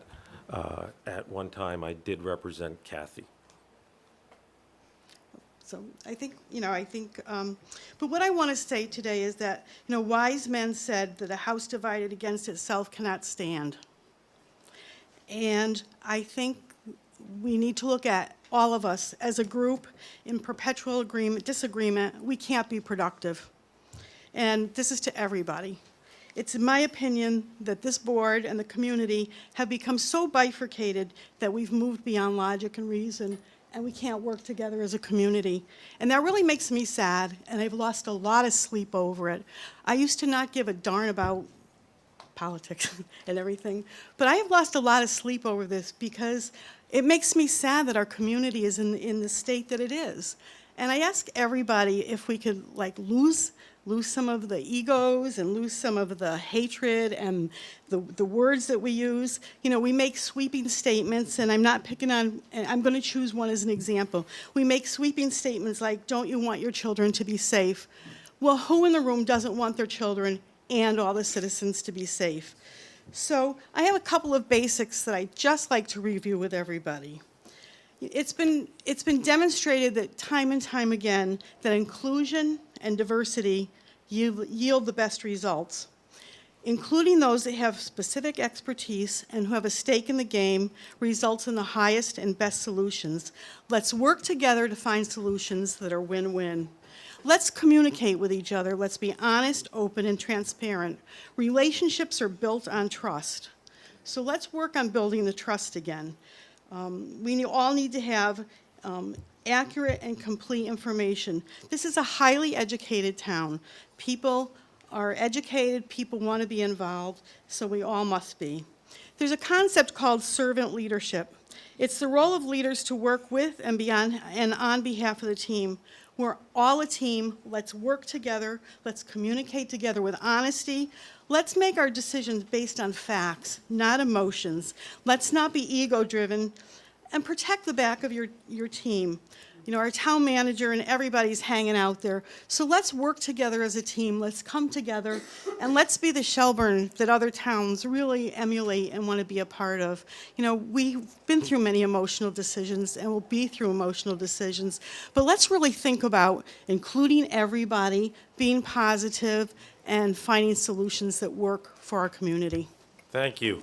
at one time I did represent Kathy. So I think, but what I want to say today is that, wise men said that a house divided against itself cannot stand. And I think we need to look at all of us as a group in perpetual disagreement. We can't be productive. And this is to everybody. It's in my opinion that this board and the community have become so bifurcated that we've moved beyond logic and reason, and we can't work together as a community. And that really makes me sad, and I've lost a lot of sleep over it. I used to not give a darn about politics and everything, but I have lost a lot of sleep over this because it makes me sad that our community is in the state that it is. And I ask everybody if we could lose some of the egos and lose some of the hatred and the words that we use. We make sweeping statements, and I'm not picking on, and I'm going to choose one as an example. We make sweeping statements like, don't you want your children to be safe? Well, who in the room doesn't want their children and all the citizens to be safe? So I have a couple of basics that I'd just like to review with everybody. It's been demonstrated that time and time again that inclusion and diversity yield the best results. Including those that have specific expertise and who have a stake in the game results in the highest and best solutions. Let's work together to find solutions that are win-win. Let's communicate with each other. Let's be honest, open, and transparent. Relationships are built on trust. So let's work on building the trust again. We all need to have accurate and complete information. This is a highly educated town. People are educated, people want to be involved, so we all must be. There's a concept called servant leadership. It's the role of leaders to work with and on behalf of the team. We're all a team. Let's work together. Let's communicate together with honesty. Let's make our decisions based on facts, not emotions. Let's not be ego-driven, and protect the back of your team. You know, our town manager and everybody's hanging out there. So let's work together as a team. Let's come together, and let's be the Shelburne that other towns really emulate and want to be a part of. You know, we've been through many emotional decisions and will be through emotional decisions, but let's really think about including everybody, being positive, and finding solutions that work for our community. Thank you.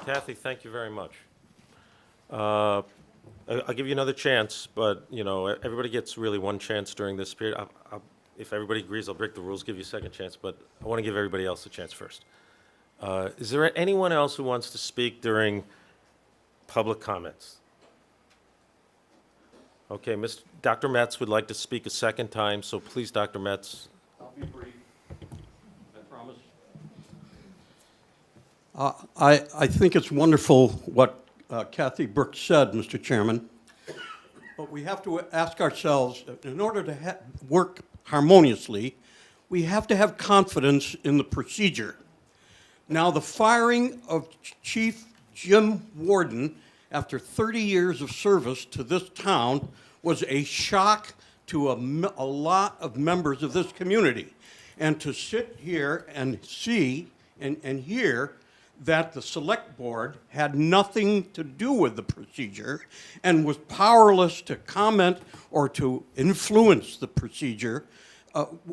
Kathy, thank you very much. I'll give you another chance, but, you know, everybody gets really one chance during this period. If everybody agrees, I'll break the rules, give you a second chance, but I want to give everybody else a chance first. Is there anyone else who wants to speak during public comments? Okay, Dr. Metz would like to speak a second time, so please, Dr. Metz. I'll be brief. I promise. I think it's wonderful what Kathy Brooks said, Mr. Chairman, but we have to ask ourselves, in order to work harmoniously, we have to have confidence in the procedure. Now, the firing of Chief Jim Warden after 30 years of service to this town was a shock to a lot of members of this community. And to sit here and see and hear that the Select Board had nothing to do with the procedure and was powerless to comment or to influence the procedure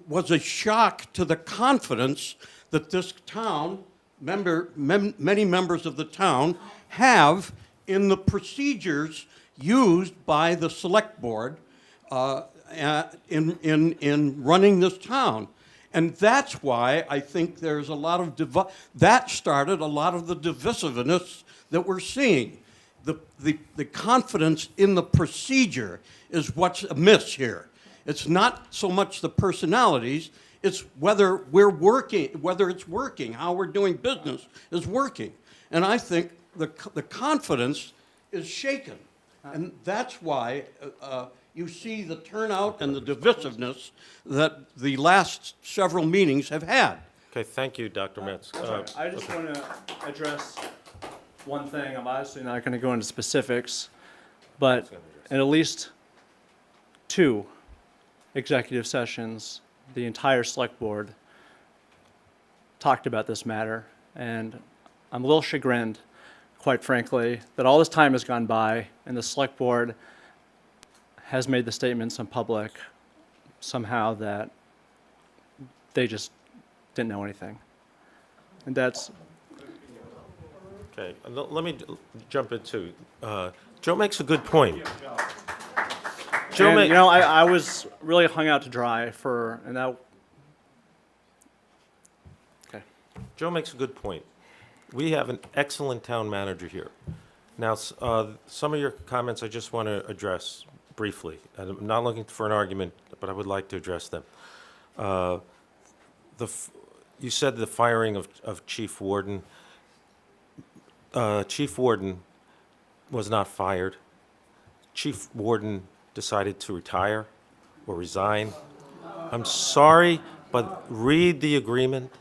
was a shock to the confidence that this town, many members of the town, have in the procedures used by the Select Board in running this town. And that's why I think there's a lot of that started a lot of the divisiveness that we're seeing. The confidence in the procedure is what's amiss here. It's not so much the personalities, it's whether we're working, whether it's working, how we're doing business is working. And I think the confidence is shaken. And that's why you see the turnout and the divisiveness that the last several meetings have had. Okay, thank you, Dr. Metz. I just want to address one thing. I'm obviously not going to go into specifics, but in at least 2 executive sessions, the entire Select Board talked about this matter, and I'm a little chagrined, quite frankly, that all this time has gone by and the Select Board has made the statements in public somehow that they just didn't know anything. And that's... Okay, let me jump into, Joe makes a good point. You know, I was really hung out to dry and that... Okay. Joe makes a good point. We have an excellent town manager here. Now, some of your comments I just want to address briefly. I'm not looking for an argument, but I would like to address them. You said the firing of Chief Warden. Chief Warden was not fired. Chief Warden decided to retire or resign. I'm sorry, but read the agreement.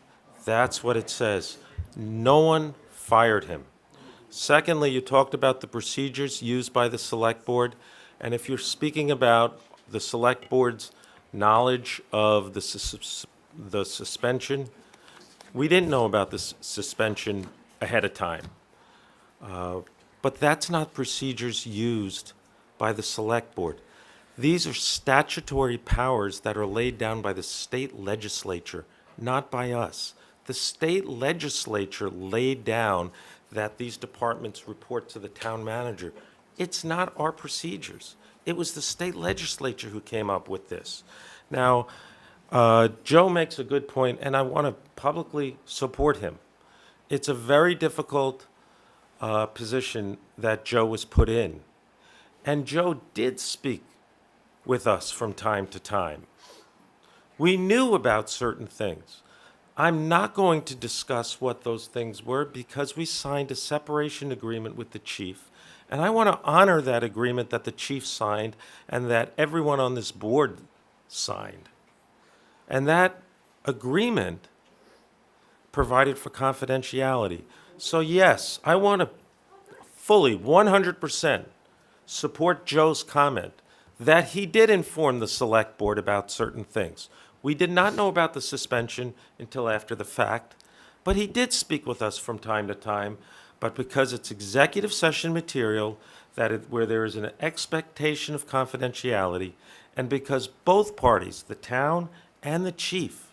That's what it says. No one fired him. Secondly, you talked about the procedures used by the Select Board, and if you're speaking about the Select Board's knowledge of the suspension, we didn't know about this suspension ahead of time. But that's not procedures used by the Select Board. These are statutory powers that are laid down by the state legislature, not by us. The state legislature laid down that these departments report to the town manager. It's not our procedures. It was the state legislature who came up with this. Now, Joe makes a good point, and I want to publicly support him. It's a very difficult position that Joe was put in. And Joe did speak with us from time to time. We knew about certain things. I'm not going to discuss what those things were because we signed a separation agreement with the chief. And I want to honor that agreement that the chief signed and that everyone on this board signed. And that agreement provided for confidentiality. So yes, I want to fully, 100% support Joe's comment that he did inform the select board about certain things. We did not know about the suspension until after the fact, but he did speak with us from time to time. But because it's executive session material, where there is an expectation of confidentiality, and because both parties, the town and the chief,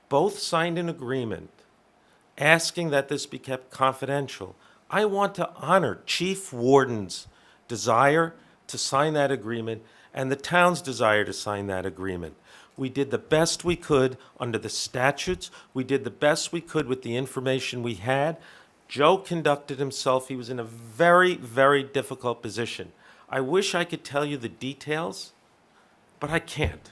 both signed an agreement asking that this be kept confidential, I want to honor Chief Warden's desire to sign that agreement and the town's desire to sign that agreement. We did the best we could under the statutes. We did the best we could with the information we had. Joe conducted himself. He was in a very, very difficult position. I wish I could tell you the details, but I can't.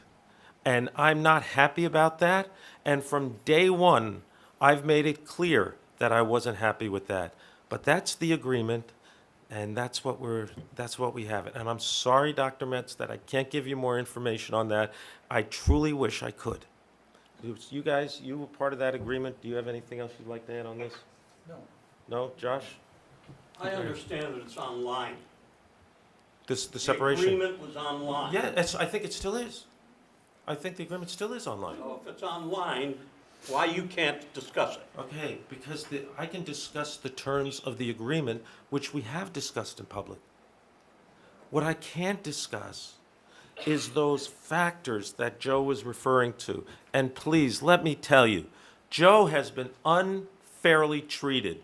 And I'm not happy about that. And from day one, I've made it clear that I wasn't happy with that. But that's the agreement, and that's what we have. And I'm sorry, Dr. Metz, that I can't give you more information on that. I truly wish I could. You guys, you were part of that agreement. Do you have anything else you'd like to add on this? No. No, Josh? I understand that it's online. The separation? The agreement was online. Yeah, I think it still is. I think the agreement still is online. So if it's online, why you can't discuss it? Okay, because I can discuss the terms of the agreement, which we have discussed in public. What I can't discuss is those factors that Joe was referring to. And please, let me tell you, Joe has been unfairly treated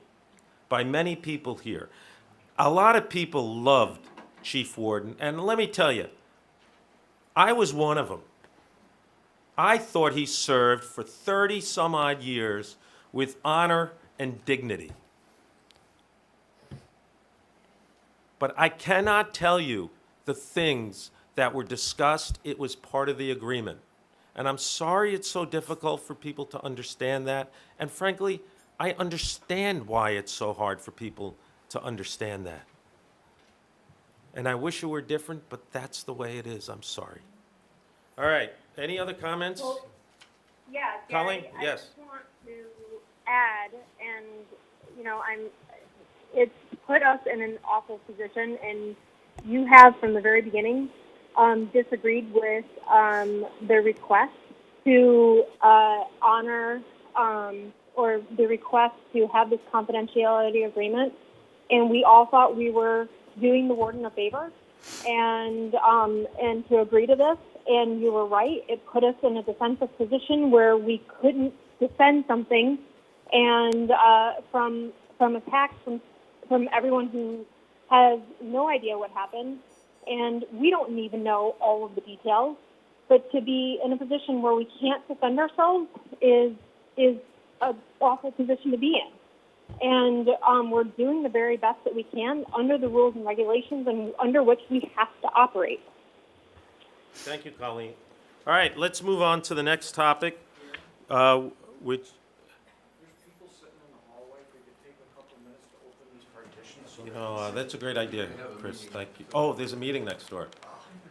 by many people here. A lot of people loved Chief Warden, and let me tell you, I was one of them. I thought he served for 30-some-odd years with honor and dignity. But I cannot tell you the things that were discussed. It was part of the agreement. And I'm sorry it's so difficult for people to understand that. And frankly, I understand why it's so hard for people to understand that. And I wish it were different, but that's the way it is. I'm sorry. All right. Any other comments? Well, yeah, Colleen? Gary, Yes. I just want to add, and, it's put us in an awful position, and you have from the very beginning disagreed with the request to honor or the request to have this confidentiality agreement, and we all thought we were doing the warden a favor and to agree to this. And you were right. It put us in a defensive position where we couldn't defend something, and from attacks from everyone who has no idea what happened, and we don't even know all of the details. But to be in a position where we can't defend ourselves is an awful position to be in. And we're doing the very best that we can under the rules and regulations and under which we have to operate. Thank you, Colleen. All right, let's move on to the next topic, which... There's people sitting in the hallway. If we could take a couple minutes to open these partitions. That's a great idea, Chris. Thank you. Oh, there's a meeting next door.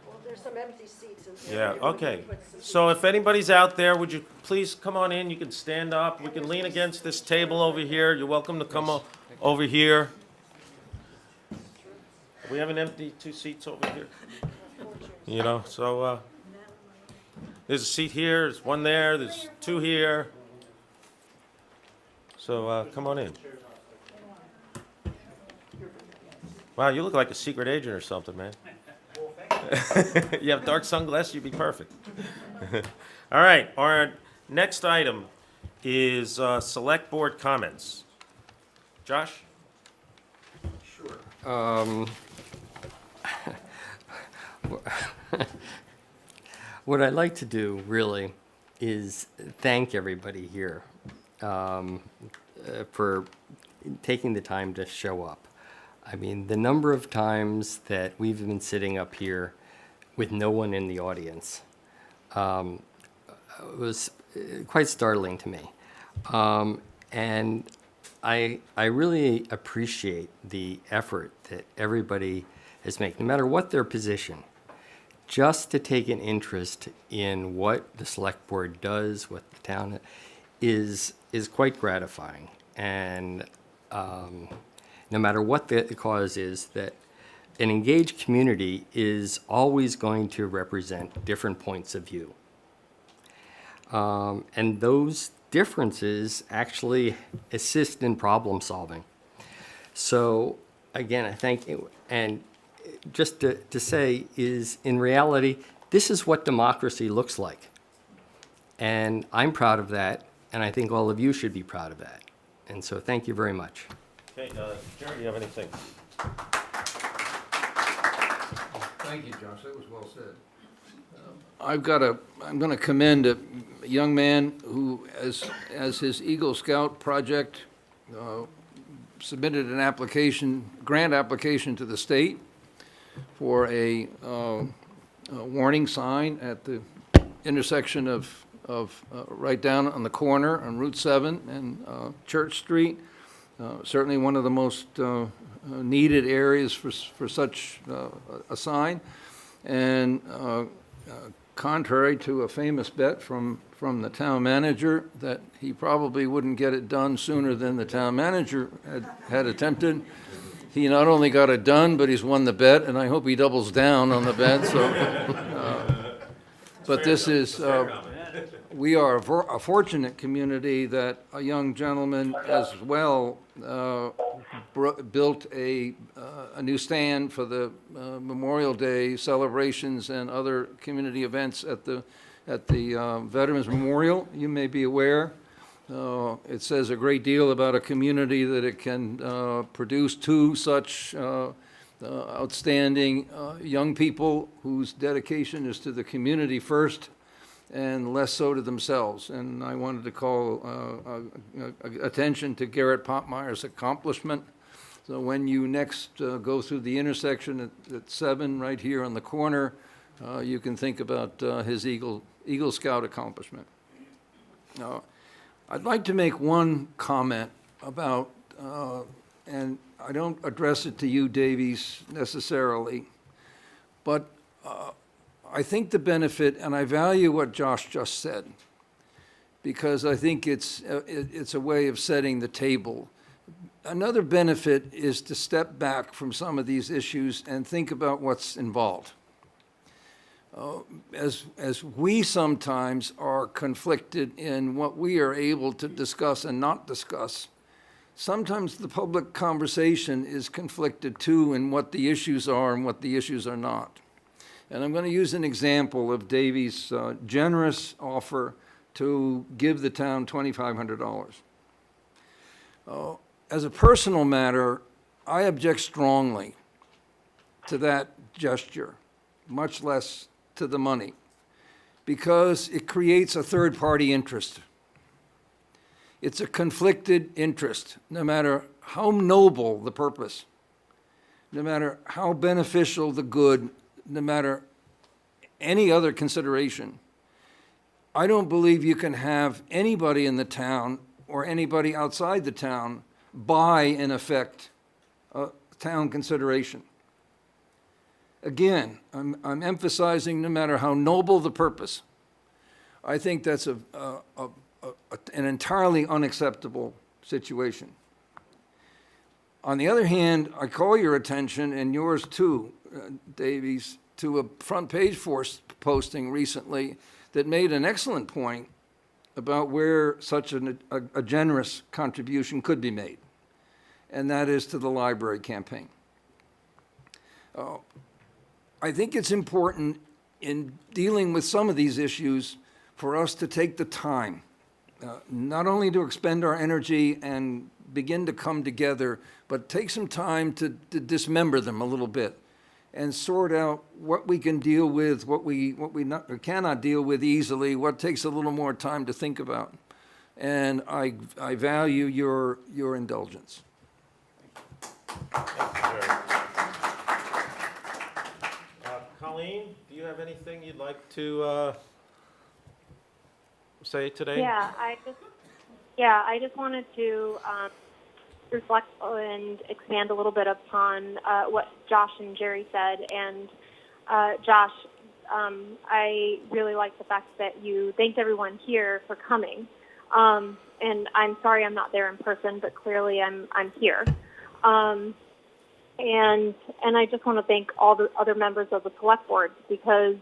Well, there's some empty seats in there. Yeah, okay. So if anybody's out there, would you please come on in? You can stand up. We can lean against this table over here. You're welcome to come over here. We have an empty 2 seats over here. So there's a seat here, there's one there, there's 2 here. So come on in. Wow, you look like a secret agent or something, man. You have dark sunglasses, you'd be perfect. All right, our next item is select board comments. Josh? Sure. What I'd like to do, really, is thank everybody here. for taking the time to show up. I mean, the number of times that we've been sitting up here with no one in the audience was quite startling to me. And I really appreciate the effort that everybody is making, no matter what their position, just to take an interest in what the select board does, what the town is quite gratifying. And no matter what the cause is, that an engaged community is always going to represent different points of view. And those differences actually assist in problem solving. So again, I thank you. And just to say is, in reality, this is what democracy looks like. And I'm proud of that, and I think all of you should be proud of that. And so thank you very much. Okay, Jerry, do you have anything? Thank you, Josh, that was well said. I'm going to commend a young man who, as his Eagle Scout project, submitted an application, grant application to the state for a warning sign at the intersection of right down on the corner on Route 7 and Church Street. Certainly one of the most needed areas for such a sign. And contrary to a famous bet from the town manager that he probably wouldn't get it done sooner than the town manager had attempted, he not only got it done, but he's won the bet, and I hope he doubles down on the bet. So, but this is, we are a fortunate community that a young gentleman as well built a new stand for the Memorial Day celebrations and other community events at the Veterans Memorial. You may be aware. It says a great deal about a community that it can produce two such outstanding young people whose dedication is to the community first and less so to themselves. And I wanted to call attention to Garrett Pottmeyer's accomplishment. So when you next go through the intersection at 7 right here on the corner, you can think about his Eagle Scout accomplishment. I'd like to make one comment about, and I don't address it to you, Davies, necessarily, but I think the benefit, and I value what Josh just said, because I think it's a way of setting the table. Another benefit is to step back from some of these issues and think about what's involved. As we sometimes are conflicted in what we are able to discuss and not discuss, sometimes the public conversation is conflicted too in what the issues are and what the issues are not. And I'm going to use an example of Davies' generous offer to give the town $2,500. As a personal matter, I object strongly to that gesture, much less to the money, because it creates a third-party interest. It's a conflicted interest, no matter how noble the purpose, no matter how beneficial the good, no matter any other consideration. I don't believe you can have anybody in the town or anybody outside the town buy, in effect, a town consideration. Again, I'm emphasizing no matter how noble the purpose, I think that's an entirely unacceptable situation. On the other hand, I call your attention, and yours too, Davies, to a front page force posting recently that made an excellent point about where such a generous contribution could be made, and that is to the library campaign. I think it's important in dealing with some of these issues for us to take the time, not only to expend our energy and begin to come together, but take some time to dismember them a little bit and sort out what we can deal with, what we cannot deal with easily, what takes a little more time to think about. and I value your indulgence. Colleen, do you have anything you'd like to say today? Yeah, I just wanted to reflect and expand a little bit upon what Josh and Jerry said. And Josh, I really like the fact that you thanked everyone here for coming. And I'm sorry I'm not there in person, but clearly I'm here. And I just want to thank all the other members of the select board, because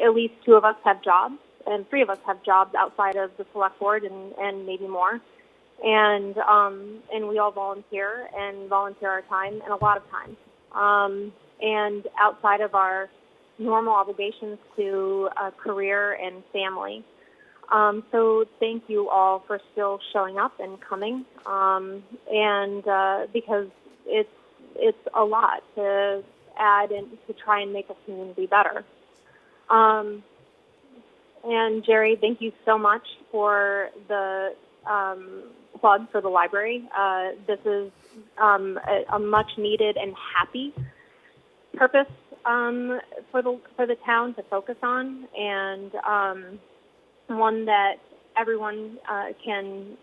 at least 2 of us have jobs and 3 of us have jobs outside of the select board and maybe more. And we all volunteer our time and a lot of time. And outside of our normal obligations to career and family. So thank you all for still showing up and coming. Because it's a lot to add and to try and make a community better. And Jerry, thank you so much for the plug for the library. This is a much needed and happy purpose for the town to focus on, and one that everyone can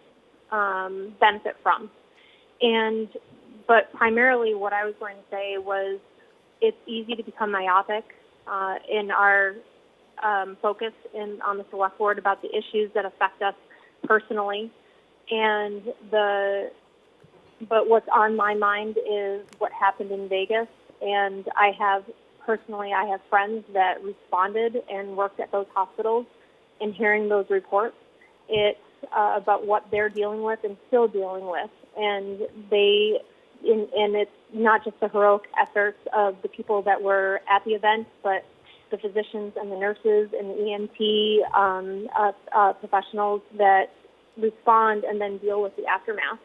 benefit from. But primarily what I was going to say was it's easy to become myopic in our focus on the select board about the issues that affect us personally. But what's on my mind is what happened in Vegas. And I have friends that responded and worked at those hospitals, and hearing those reports, it's about what they're dealing with and still dealing with. And it's not just the heroic efforts of the people that were at the event, but the physicians and the nurses and the EMT professionals that respond and then deal with the aftermath.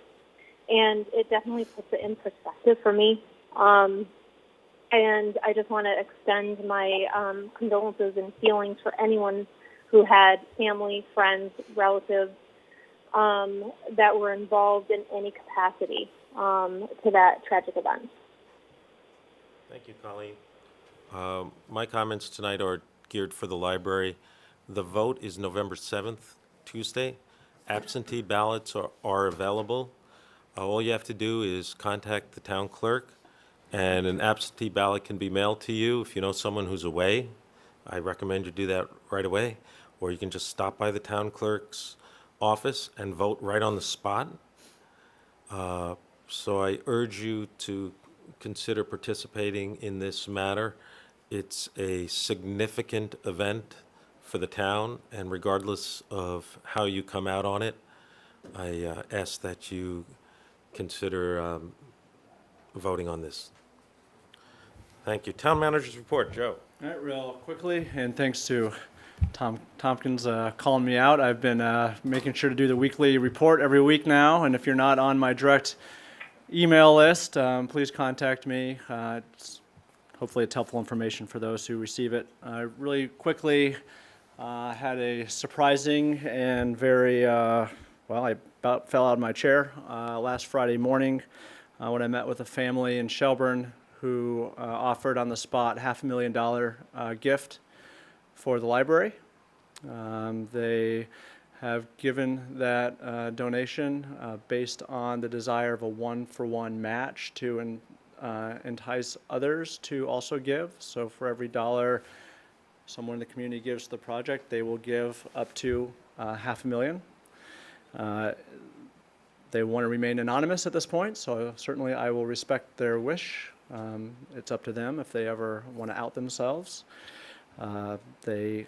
And it definitely puts it in perspective for me. And I just want to extend my condolences and feelings for anyone who had family, friends, relatives that were involved in any capacity to that tragic event. Thank you, Colleen. My comments tonight are geared for the library. The vote is November 7th, Tuesday. Absentee ballots are available. All you have to do is contact the town clerk, and an absentee ballot can be mailed to you. If you know someone who's away, I recommend you do that right away. Or you can just stop by the town clerk's office and vote right on the spot. So I urge you to consider participating in this matter. It's a significant event for the town, and regardless of how you come out on it, I ask that you consider voting on this. Thank you. Town Manager's Report, Joe. All right, real quickly, and thanks to Tom Tompkins calling me out. I've been making sure to do the weekly report every week now, and if you're not on my direct email list, please contact me. Hopefully it's helpful information for those who receive it. Really quickly, had a surprising and very, I about fell out of my chair last Friday morning when I met with a family in Shelburne who offered on the spot $500,000 gift for the library. They have given that donation based on the desire of a one-for-one match to entice others to also give. So for every dollar someone in the community gives to the project, they will give up to $500,000. They want to remain anonymous at this point, so certainly I will respect their wish. It's up to them if they ever want to out themselves. Their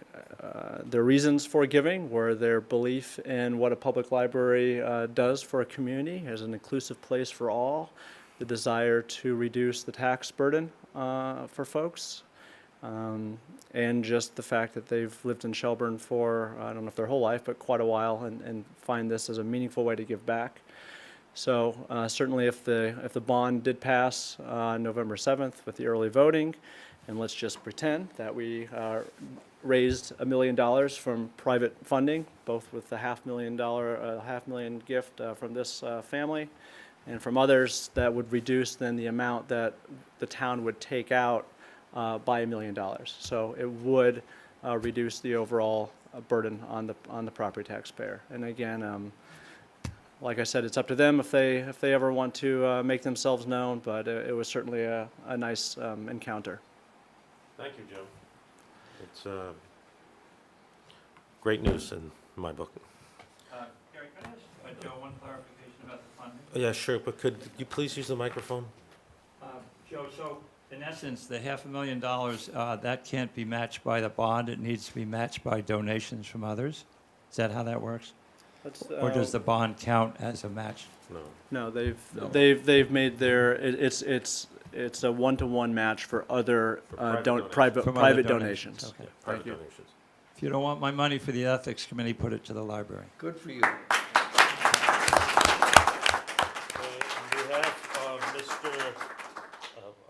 reasons for giving were their belief in what a public library does for a community as an inclusive place for all, the desire to reduce the tax burden for folks, and just the fact that they've lived in Shelburne for, I don't know if their whole life, but quite a while, and find this as a meaningful way to give back. So certainly if the bond did pass on November 7th with the early voting, And let's just pretend that we raised $1 million from private funding, both with the $500,000 gift from this family, and from others that would reduce then the amount that the town would take out by $1 million. So it would reduce the overall burden on the property taxpayer. And again, like I said, it's up to them if they ever want to make themselves known, but it was certainly a nice encounter. Thank you, Jim. It's great news in my book. Gary, can I ask Joe one clarification about the funding? Yeah, sure, but could you please use the microphone? Joe, so in essence, the $500,000, that can't be matched by the bond, it needs to be matched by donations from others? Is that how that works? Or does the bond count as a match? No, they've made their, it's a one-to-one match for other private donations. Okay. Thank you. If you don't want my money for the ethics committee, put it to the library. Good for you. On behalf of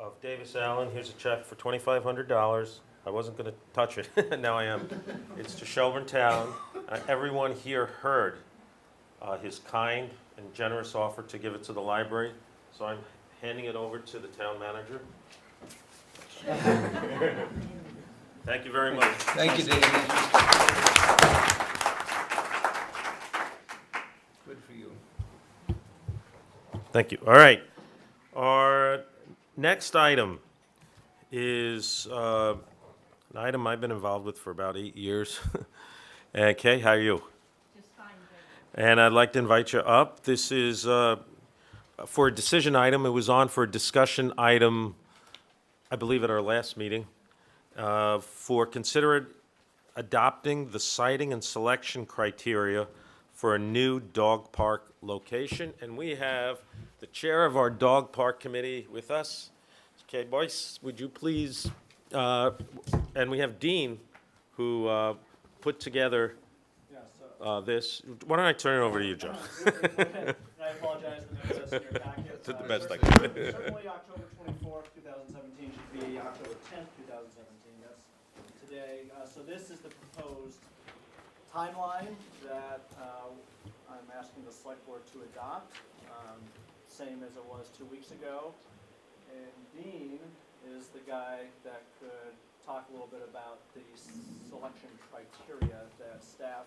of Davis Allen, here's a check for $2,500. I wasn't going to touch it, now I am. It's to Shelburne Town. Everyone here heard his kind and generous offer to give it to the library, so I'm handing it over to the town manager. Thank you very much. Thank you, David. Good for you. Thank you. All right. Our next item is an item I've been involved with for about 8 years. And Kay, how are you? Just fine, And I'd like to invite you up. This is for a decision item. It was on for a discussion item, I believe, at our last meeting, for consider adopting the citing and selection criteria for a new dog park location. And we have the chair of our dog park committee with us. Okay, Boyce, would you please, and we have Dean, who put together this. Why don't I turn it over to you, Joe? I apologize for the in your packet. Did the best I could. Certainly October 24th, 2017 should be October 10th, 2017. That's today. So this is the proposed timeline that I'm asking the select board to adopt, same as it was 2 weeks ago. And Dean is the guy that could talk a little bit about the selection criteria that staff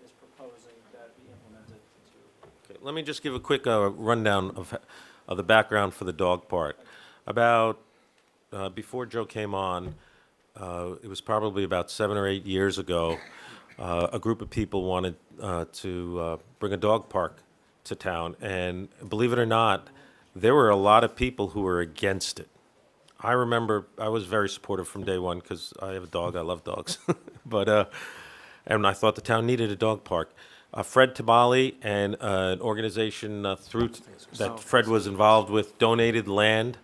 is proposing that be implemented to. Okay, let me just give a quick rundown of the background for the dog park. About, before Joe came on, it was probably about 7 or 8 years ago, a group of people wanted to bring a dog park to town. And believe it or not, there were a lot of people who were against it. I remember I was very supportive from day one because I have a dog, I love dogs. But, and I thought the town needed a dog park. Fred Tabali and an organization that Fred was involved with donated land.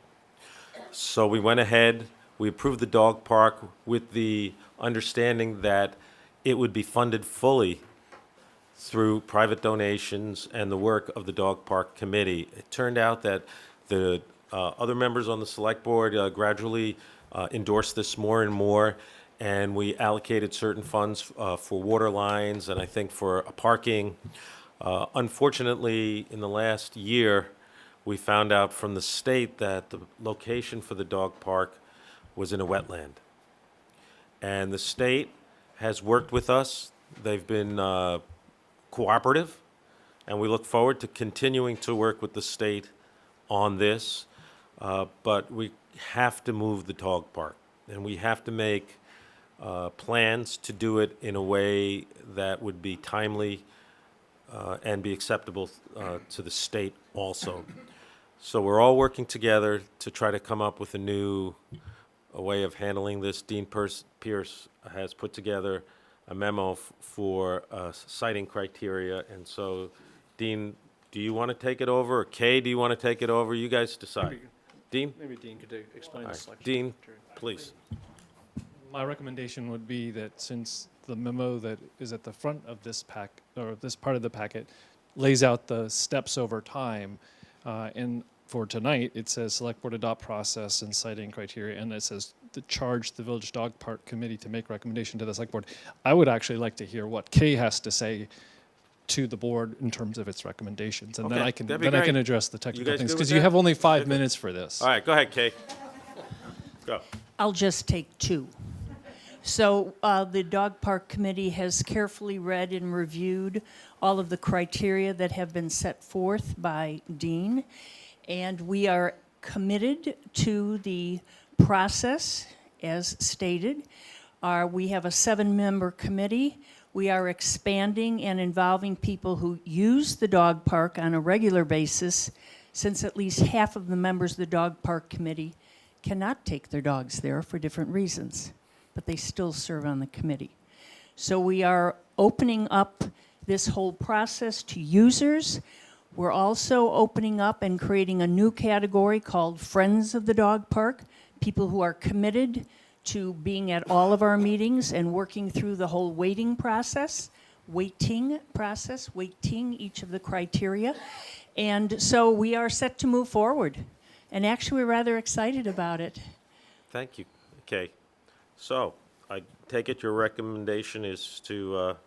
So we went ahead, we approved the dog park with the understanding that it would be funded fully through private donations and the work of the dog park committee. It turned out that the other members on the select board gradually endorsed this more and more, and we allocated certain funds for water lines and I think for parking. Unfortunately, in the last year, we found out from the state that the location for the dog park was in a wetland. And the state has worked with us. They've been cooperative, and we look forward to continuing to work with the state on this. But we have to move the dog park, and we have to make plans to do it in a way that would be timely and be acceptable to the state also. So we're all working together to try to come up with a way of handling this. Dean Pierce has put together a memo for citing criteria, and so, Dean, do you want to take it over, or Kay, do you want to take it over? You guys decide. Dean? Maybe Dean could explain the selection. Dean, please. My recommendation would be that since the memo that is at the front of this or this part of the packet lays out the steps over time, and for tonight, it says select board adopt process and citing criteria, and it says charge the Village Dog Park Committee to make recommendation to the Select Board. I would actually like to hear what Kay has to say to the board in terms of its recommendations, and then Okay, I can, that'd be then I can great. address the You technical guys things, good because with you that? have only 5 minutes for this. All right, go ahead, Kay. Go. I'll just take 2. So the Dog Park Committee has carefully read and reviewed all of the criteria that have been set forth by Dean, and we are committed to the process as stated. We have a 7-member committee. We are expanding and involving people who use the dog park on a regular basis, since at least half of the members of the Dog Park Committee cannot take their dogs there for different reasons, but they still serve on the committee. So we are opening up this whole process to users. We're also opening up and creating a new category called Friends of the Dog Park, people who are committed to being at all of our meetings and working through the whole weighting each of the criteria. And so we are set to move forward. And actually, we're rather excited about it. Thank you, Kay. So, I take it your recommendation is to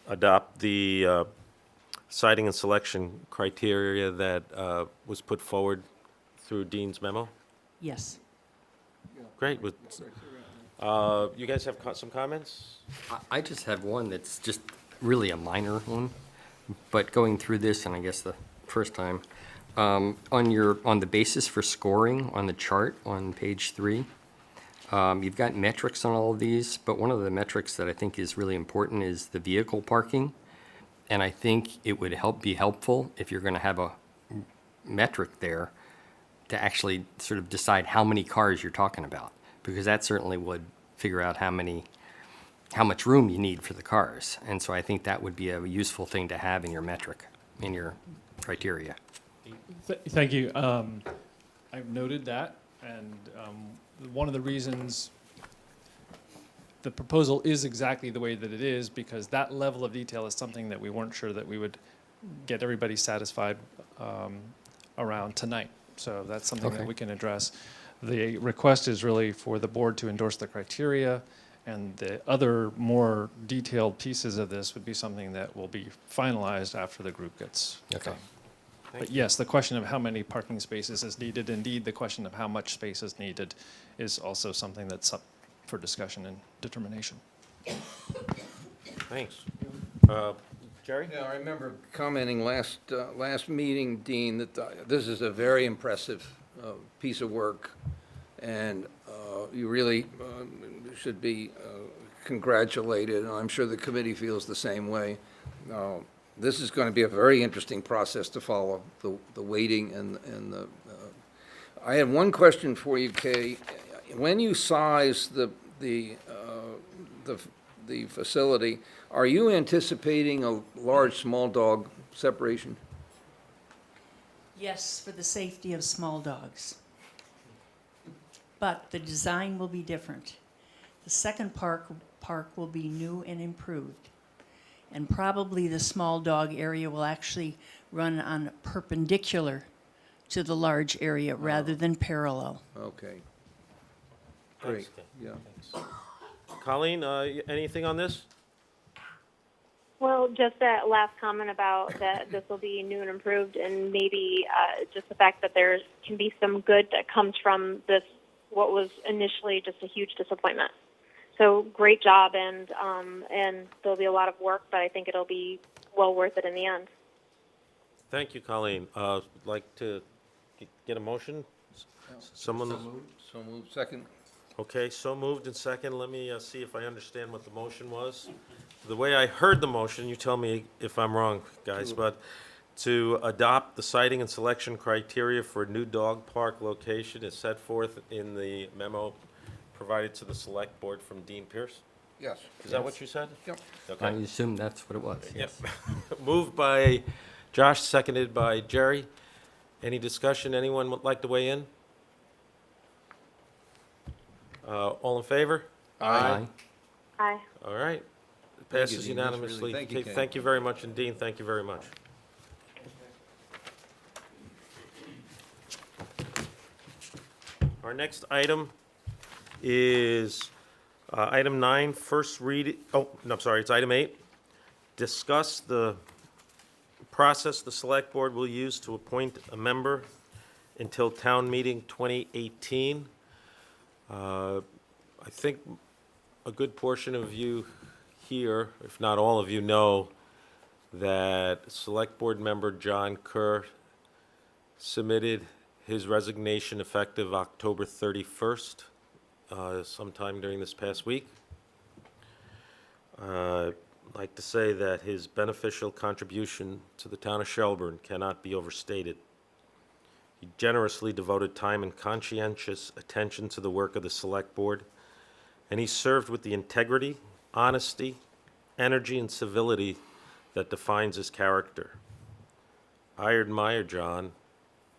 adopt the citing and selection criteria that was put forward through Dean's memo? Yes. Great. You guys have some comments? I just have one that's just really a minor one, but going through this, and I guess the first time, on the basis for scoring on the chart on page 3, you've got metrics on all of these, but one of the metrics that I think is really important is the vehicle parking. And I think it would be helpful if you're going to have a metric there to actually sort of decide how many cars you're talking about, because that certainly would figure out how much room you need for the cars. And so I think that would be a useful thing to have in your metric, in your criteria. Thank you. I've noted that, and one of the reasons the proposal is exactly the way that it is, because that level of detail is something that we weren't sure that we would get everybody satisfied around tonight. So that's something that Okay. we can address. The request is really for the board to endorse the criteria, and the other more detailed pieces of this would be something that will be finalized after the group gets Okay. done. But yes, the question of how many parking spaces is needed, indeed, the question of how much space is needed is also something that's up for discussion and determination. Thanks. Jerry? Yeah, I remember commenting last meeting, Dean, that this is a very impressive piece of work, and you really should be congratulated, and I'm sure the committee feels the same way. This is going to be a very interesting process to follow, the weighting and the... I have one question for you, Kay. When you size the facility, are you anticipating a large small dog separation? Yes, for the safety of small dogs. But the design will be different. The second park will be new and improved. And probably the small dog area will actually run on perpendicular to the large area rather than parallel. Okay. Thanks, Great, Kay. yeah. Colleen, anything on this? Well, just that last comment about that this will be new and improved, and maybe just the fact that there can be some good that comes from this, what was initially just a huge disappointment. So great job, and there'll be a lot of work, but I think it'll be well worth it in the end. Thank you, Colleen. Like to get a motion? Someone? So moved, second. Okay, so moved and second. Let me see if I understand what the motion was. The way I heard the motion, you tell me if I'm wrong, guys, but to adopt the citing and selection criteria for a new dog park location is set forth in the memo provided to the Select Board from Dean Pierce? Yes. Is that what you said? Yep. Okay. I assume that's what it was, Yep. yes. Moved by Josh, seconded by Jerry. Any discussion? Anyone would like to weigh in? All in favor? Aye. Aye. All right. It Thank you, passes Dean. That's really- unanimously. thank you, Okay, Ken. thank you very much, and Dean, thank you very much. Our next item is item 9, first read, oh, no, I'm sorry, it's item 8. Discuss the process the Select Board will use to appoint a member until Town Meeting 2018. I think a good portion of you here, if not all of you, know that Select Board member John Kerr submitted his resignation effective October 31st, sometime during this past week. I'd like to say that his beneficial contribution to the town of Shelburne cannot be overstated. He generously devoted time and conscientious attention to the work of the Select Board, and he served with the integrity, honesty, energy, and civility that defines his character. I admire John,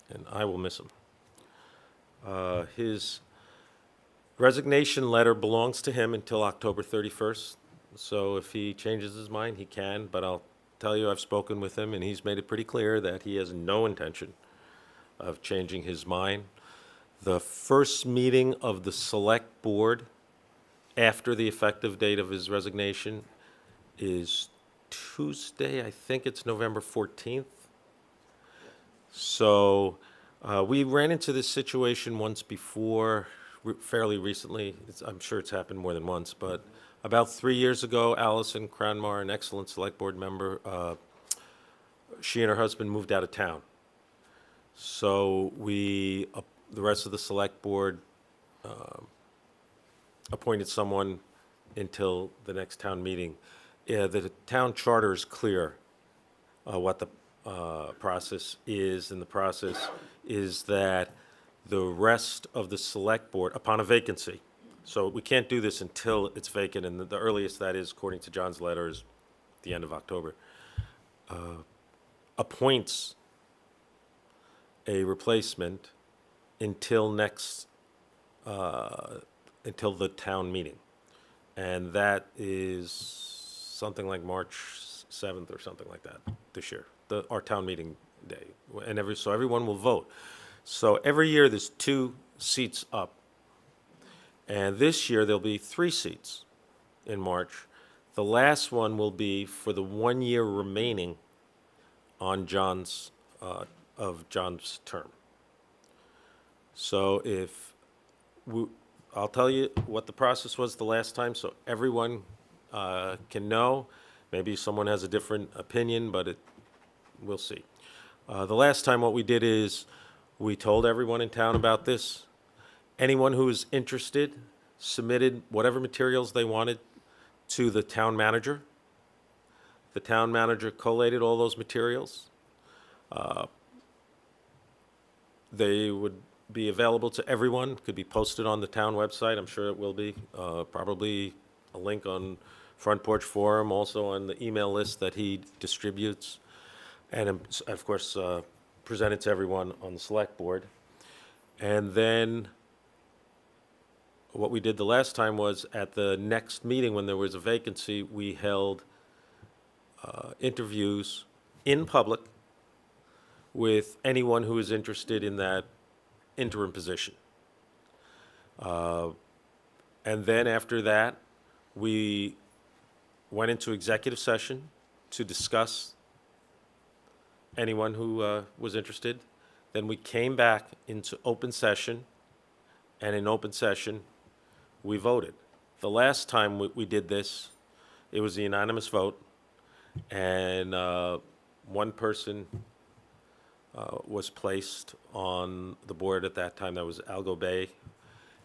and I will miss him. His resignation letter belongs to him until October 31st, so if he changes his mind, he can, but I'll tell you, I've spoken with him, and he's made it pretty clear that he has no intention of changing his mind. The first meeting of the Select Board after the effective date of his resignation is Tuesday, I think it's November 14th. So we ran into this situation once before, fairly recently. I'm sure it's happened more than once, but about 3 years ago, Allison Cranmar, an excellent Select Board member, she and her husband moved out of town. So we, the rest of the Select Board, appointed someone until the next town meeting. The town charter is clear what the process is, and the process is that the rest of the Select Board, upon a vacancy, so we can't do this until it's vacant, and the earliest that is, according to John's letter, is the end of October, appoints a replacement until until the town meeting. And that is something like March 7th or something like that this year, our town meeting day. And so everyone will vote. So every year there's 2 seats up. And this year there'll be 3 seats in March. The last one will be for the 1 year remaining on John's term. So I'll tell you what the process was the last time, so everyone can know. Maybe someone has a different opinion, but we'll see. The last time what we did is we told everyone in town about this. Anyone who was interested submitted whatever materials they wanted to the town manager. The town manager collated all those materials. They would be available to everyone, could be posted on the town website, I'm sure it will be. Probably a link on Front Porch Forum, also on the email list that he distributes. And of course, presented to everyone on the Select Board. And then what we did the last time was at the next meeting when there was a vacancy, we held interviews in public with anyone who is interested in that interim position. And then after that, we went into executive session to discuss anyone who was interested. Then we came back into open session, and in open session, we voted. The last time we did this, it was a unanimous vote, and one person was placed on the board at that time. That was Algo Bay,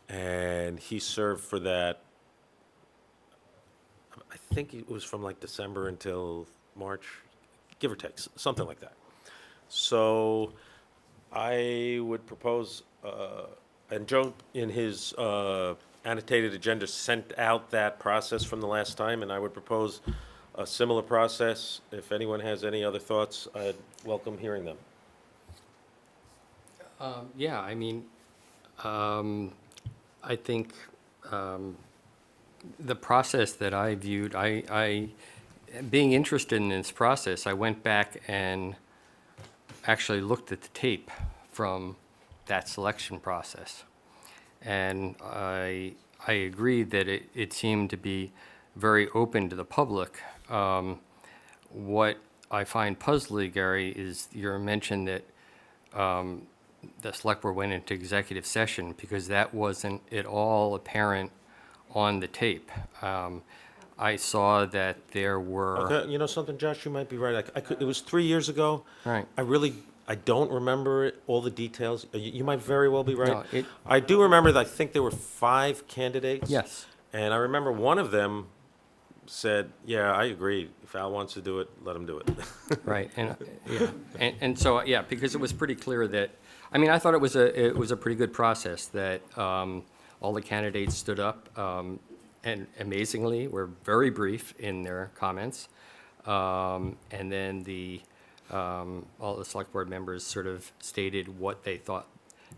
and he served for that, I think it was from like December until March, give or take, something like that. So I would propose, and Joe in his annotated agenda sent out that process from the last time, and I would propose a similar process. If anyone has any other thoughts, I'd welcome hearing them. Yeah, I mean, I think the process that I viewed, being interested in this process, I went back and actually looked at the tape from that selection process. And I agree that it seemed to be very open to the public. What I find puzzling, Gary, is your mention that the select board went into executive session, because that wasn't at all apparent on the tape. I saw that there were. Okay, you know something, Josh, you might be right. It was 3 years ago. Right. I don't remember all the details. You might very well be right. No, I do remember that I think there were 5 candidates. Yes. And I remember one of them said, yeah, I agree. If Al wants to do it, let him do it. Right, and, yeah, and so, yeah, because it was pretty clear that, I mean, I thought it was a pretty good process, that all the candidates stood up, and amazingly, were very brief in their comments. And then all the select board members sort of stated what they thought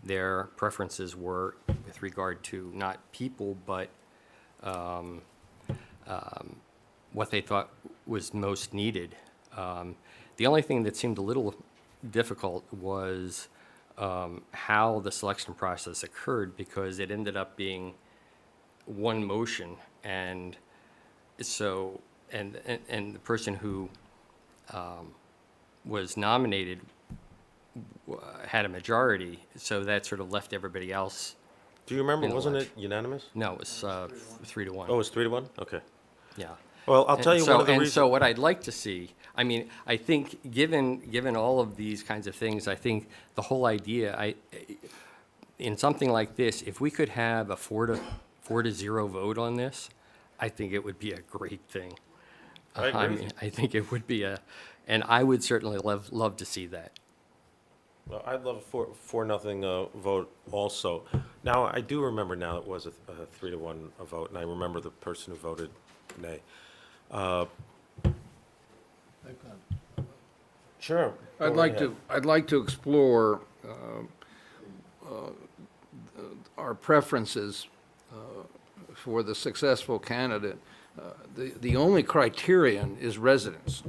their preferences were with regard to not people, but what they thought was most needed. The only thing that seemed a little difficult was how the selection process occurred, because it ended up being one motion, and so and the person who was nominated had a majority, so that sort of left everybody else. Do you remember, in the wasn't lurch. it unanimous? No, it was 3-1. Oh, it was 3-1? Okay. Yeah. Well, I'll tell you one of the And reasons. so what I'd like to see, I mean, I think, given all of these kinds of things, I think the whole idea, in something like this, if we could have a 4-0 vote on this, I think it would be a great thing. I agree with mean, you. I think it would be and I would certainly love to see that. Well, I'd love a 4-0 vote also. Now, I do remember now it was a 3-1 vote, and I remember the person who voted nay. Sure. go I'd like ahead. to, I'd like to explore our preferences for the successful candidate. The only criterion is residence.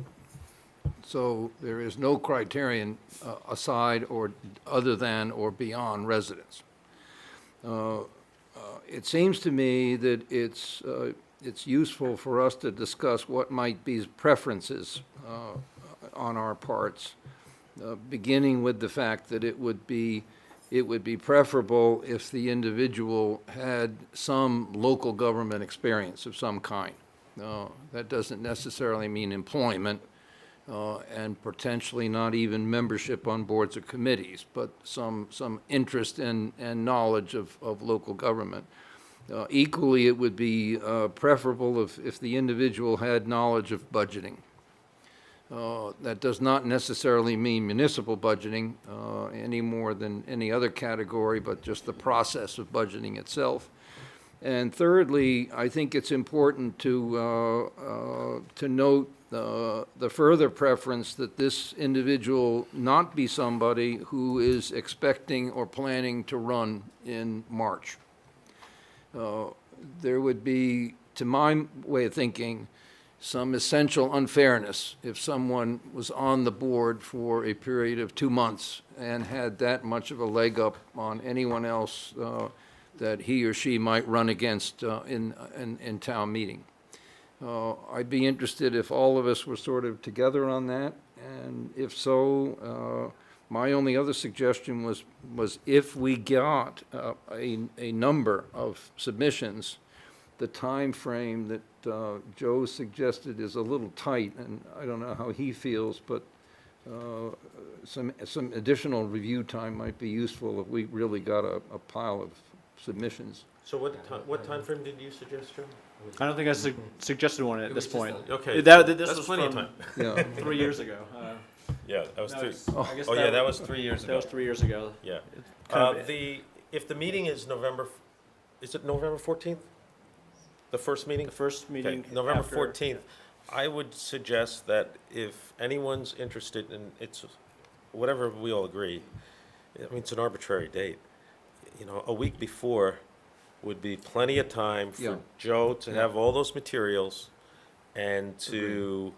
So there is no criterion aside or other than or beyond residence. It seems to me that it's useful for us to discuss what might be preferences on our parts, beginning with the fact that it would be preferable if the individual had some local government experience of some kind. That doesn't necessarily mean employment, and potentially not even membership on boards or committees, but some interest and knowledge of local government. Equally, it would be preferable if the individual had knowledge of budgeting. That does not necessarily mean municipal budgeting any more than any other category, but just the process of budgeting itself. And thirdly, I think it's important to note the further preference that this individual not be somebody who is expecting or planning to run in March. There would be, to my way of thinking, some essential unfairness if someone was on the board for a period of 2 months and had that much of a leg up on anyone else that he or she might run against in town meeting. I'd be interested if all of us were sort of together on that, and if so, my only other suggestion was if we got a number of submissions, the time frame that Joe suggested is a little tight, and I don't know how he feels, but some additional review time might be useful if we really got a pile of submissions. So what time frame did you suggest, Joe? I don't think I suggested one at this point. Okay, This that's was plenty of from time. Yeah. 3 years ago. Yeah, that was No, three. it's- I guess Oh, yeah, that was 3 years ago. That was 3 years ago. Yeah. kind of- If the meeting is is it November 14th? The first meeting? The first meeting Okay, November after- 14th. I would suggest that if anyone's interested in, it's, whatever we all agree, I mean, it's an arbitrary date. You know, a week before would be plenty of time for Yeah. Joe to Yeah. have all those materials and to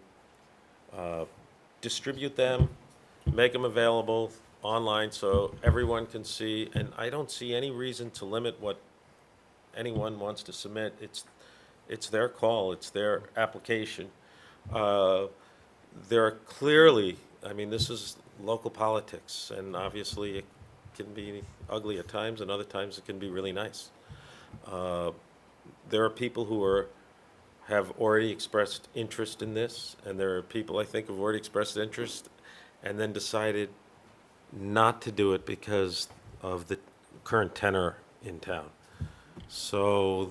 distribute them, make them available online so everyone can see. And I don't see any reason to limit what anyone wants to submit, it's their call, it's their application. There are clearly, I mean, this is local politics, and obviously it can be ugly at times, and other times it can be really nice. There are people who have already expressed interest in this, and there are people I think who've already expressed interest and then decided not to do it because of the current tenor in town. So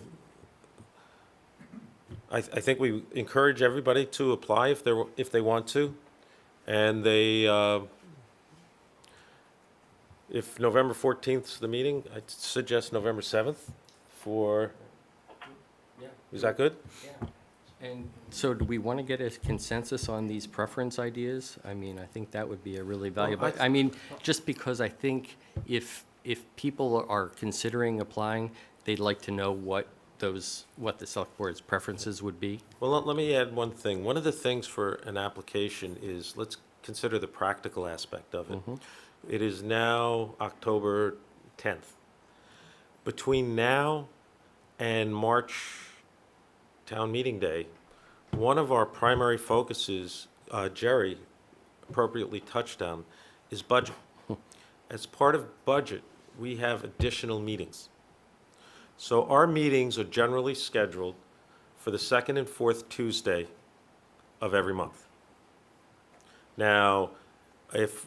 I think we encourage everybody to apply if they want to, and if November 14th is the meeting, I'd suggest November 7th for. Yeah. Is that good? Yeah. And so do we want to get a consensus on these preference ideas? I mean, I think that would be a really valuable, I mean, just because I think if people are considering applying, they'd like to know what the select board's preferences would be. Well, let me add one thing. One of the things for an application is, let's consider the practical aspect of it. It is now October 10th. Between now and March town meeting day, one of our primary focuses, Jerry appropriately touched on, is budget. As part of budget, we have additional meetings. So our meetings are generally scheduled for the second and fourth Tuesday of every month. Now, if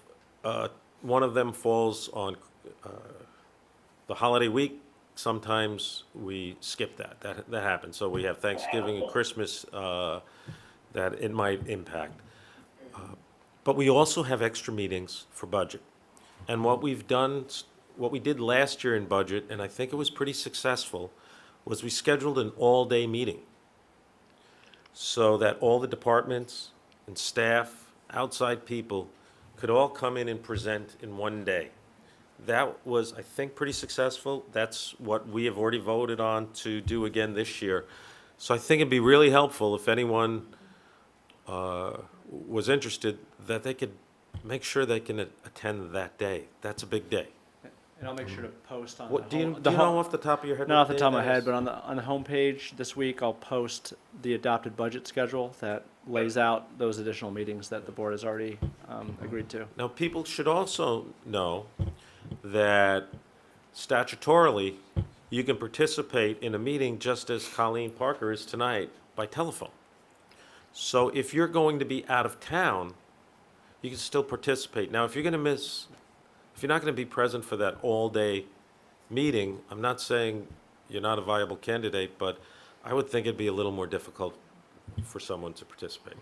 one of them falls on the holiday week, sometimes we skip that. That happens. So we have Thanksgiving and Christmas that it might impact. But we also have extra meetings for budget. And what we did last year in budget, and I think it was pretty successful, was we scheduled an all-day meeting so that all the departments and staff, outside people, could all come in and present in one day. That was, I think, pretty successful. That's what we have already voted on to do again this year. So I think it'd be really helpful if anyone was interested, that they could make sure they can attend that day. That's a big day. And I'll make sure to post on What, the do you know off the top of your head? Not what off the day top of my that head, is? but on the homepage this week, I'll post the adopted budget schedule that lays out those additional meetings that the board has already agreed to. Now, people should also know that statutorily, you can participate in a meeting just as Colleen Parker is tonight by telephone. So if you're going to be out of town, you can still participate. Now, if you're not going to be present for that all-day meeting, I'm not saying you're not a viable candidate, but I would think it'd be a little more difficult for someone to participate.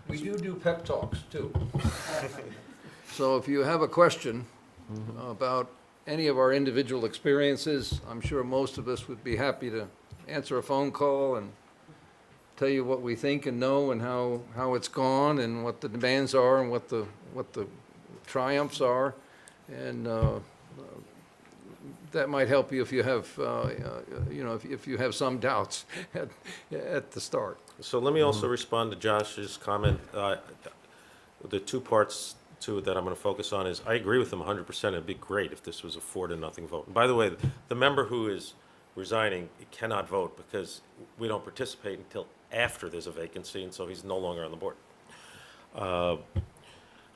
We do pep talks, too. So if you have a question about any of our individual experiences, I'm sure most of us would be happy to answer a phone call and tell you what we think and know and how it's gone and what the demands are and what the triumphs are. And that might help you if you have, if you have some doubts at the start. So let me also respond to Josh's comment. The two parts to it that I'm going to focus on is, I agree with him 100%. It'd be great if this was a 4-0 vote. And by the way, the member who is resigning cannot vote because we don't participate until after there's a vacancy, and so he's no longer on the board.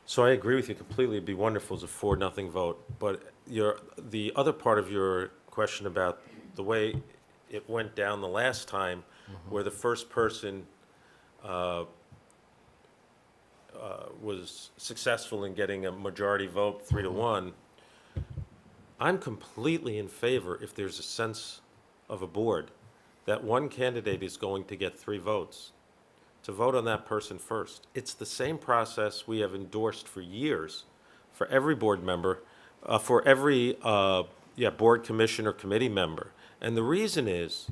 So I agree with you completely. It'd be wonderful as a 4-0 vote. But the other part of your question about the way it went down the last time, where the first person was successful in getting a majority vote, 3-1, I'm completely in favor, if there's a sense of a board, that one candidate is going to get 3 votes, to vote on that person first. It's the same process we have endorsed for years for every board member, for every board, commission, or committee member. And the reason is,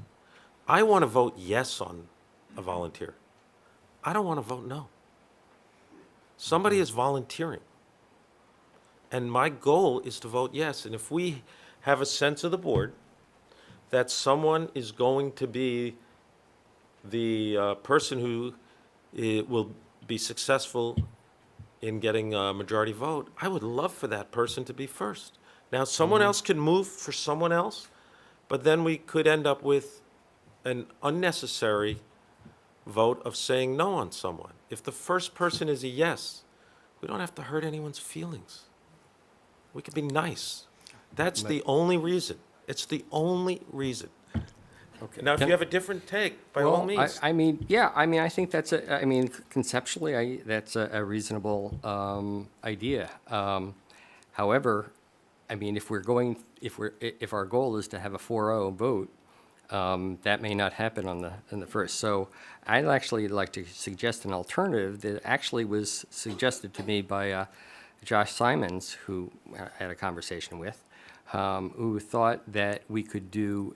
I want to vote yes on a volunteer. I don't want to vote no. Somebody is volunteering. And my goal is to vote yes. And if we have a sense of the board that someone is going to be the person who will be successful in getting a majority vote, I would love for that person to be first. Now, someone else could move for someone else, but then we could end up with an unnecessary vote of saying no on someone. If the first person is a yes, we don't have to hurt anyone's feelings. We could be nice. That's the only reason. It's the only reason. Okay. Now, if you have a different take, by all means. I mean, yeah, I think that's conceptually, that's a reasonable idea. However, I mean, if our goal is to have a 4-0 vote, that may not happen on the first. So I'd actually like to suggest an alternative that actually was suggested to me by Josh Simons, who I had a conversation with, who thought that we could do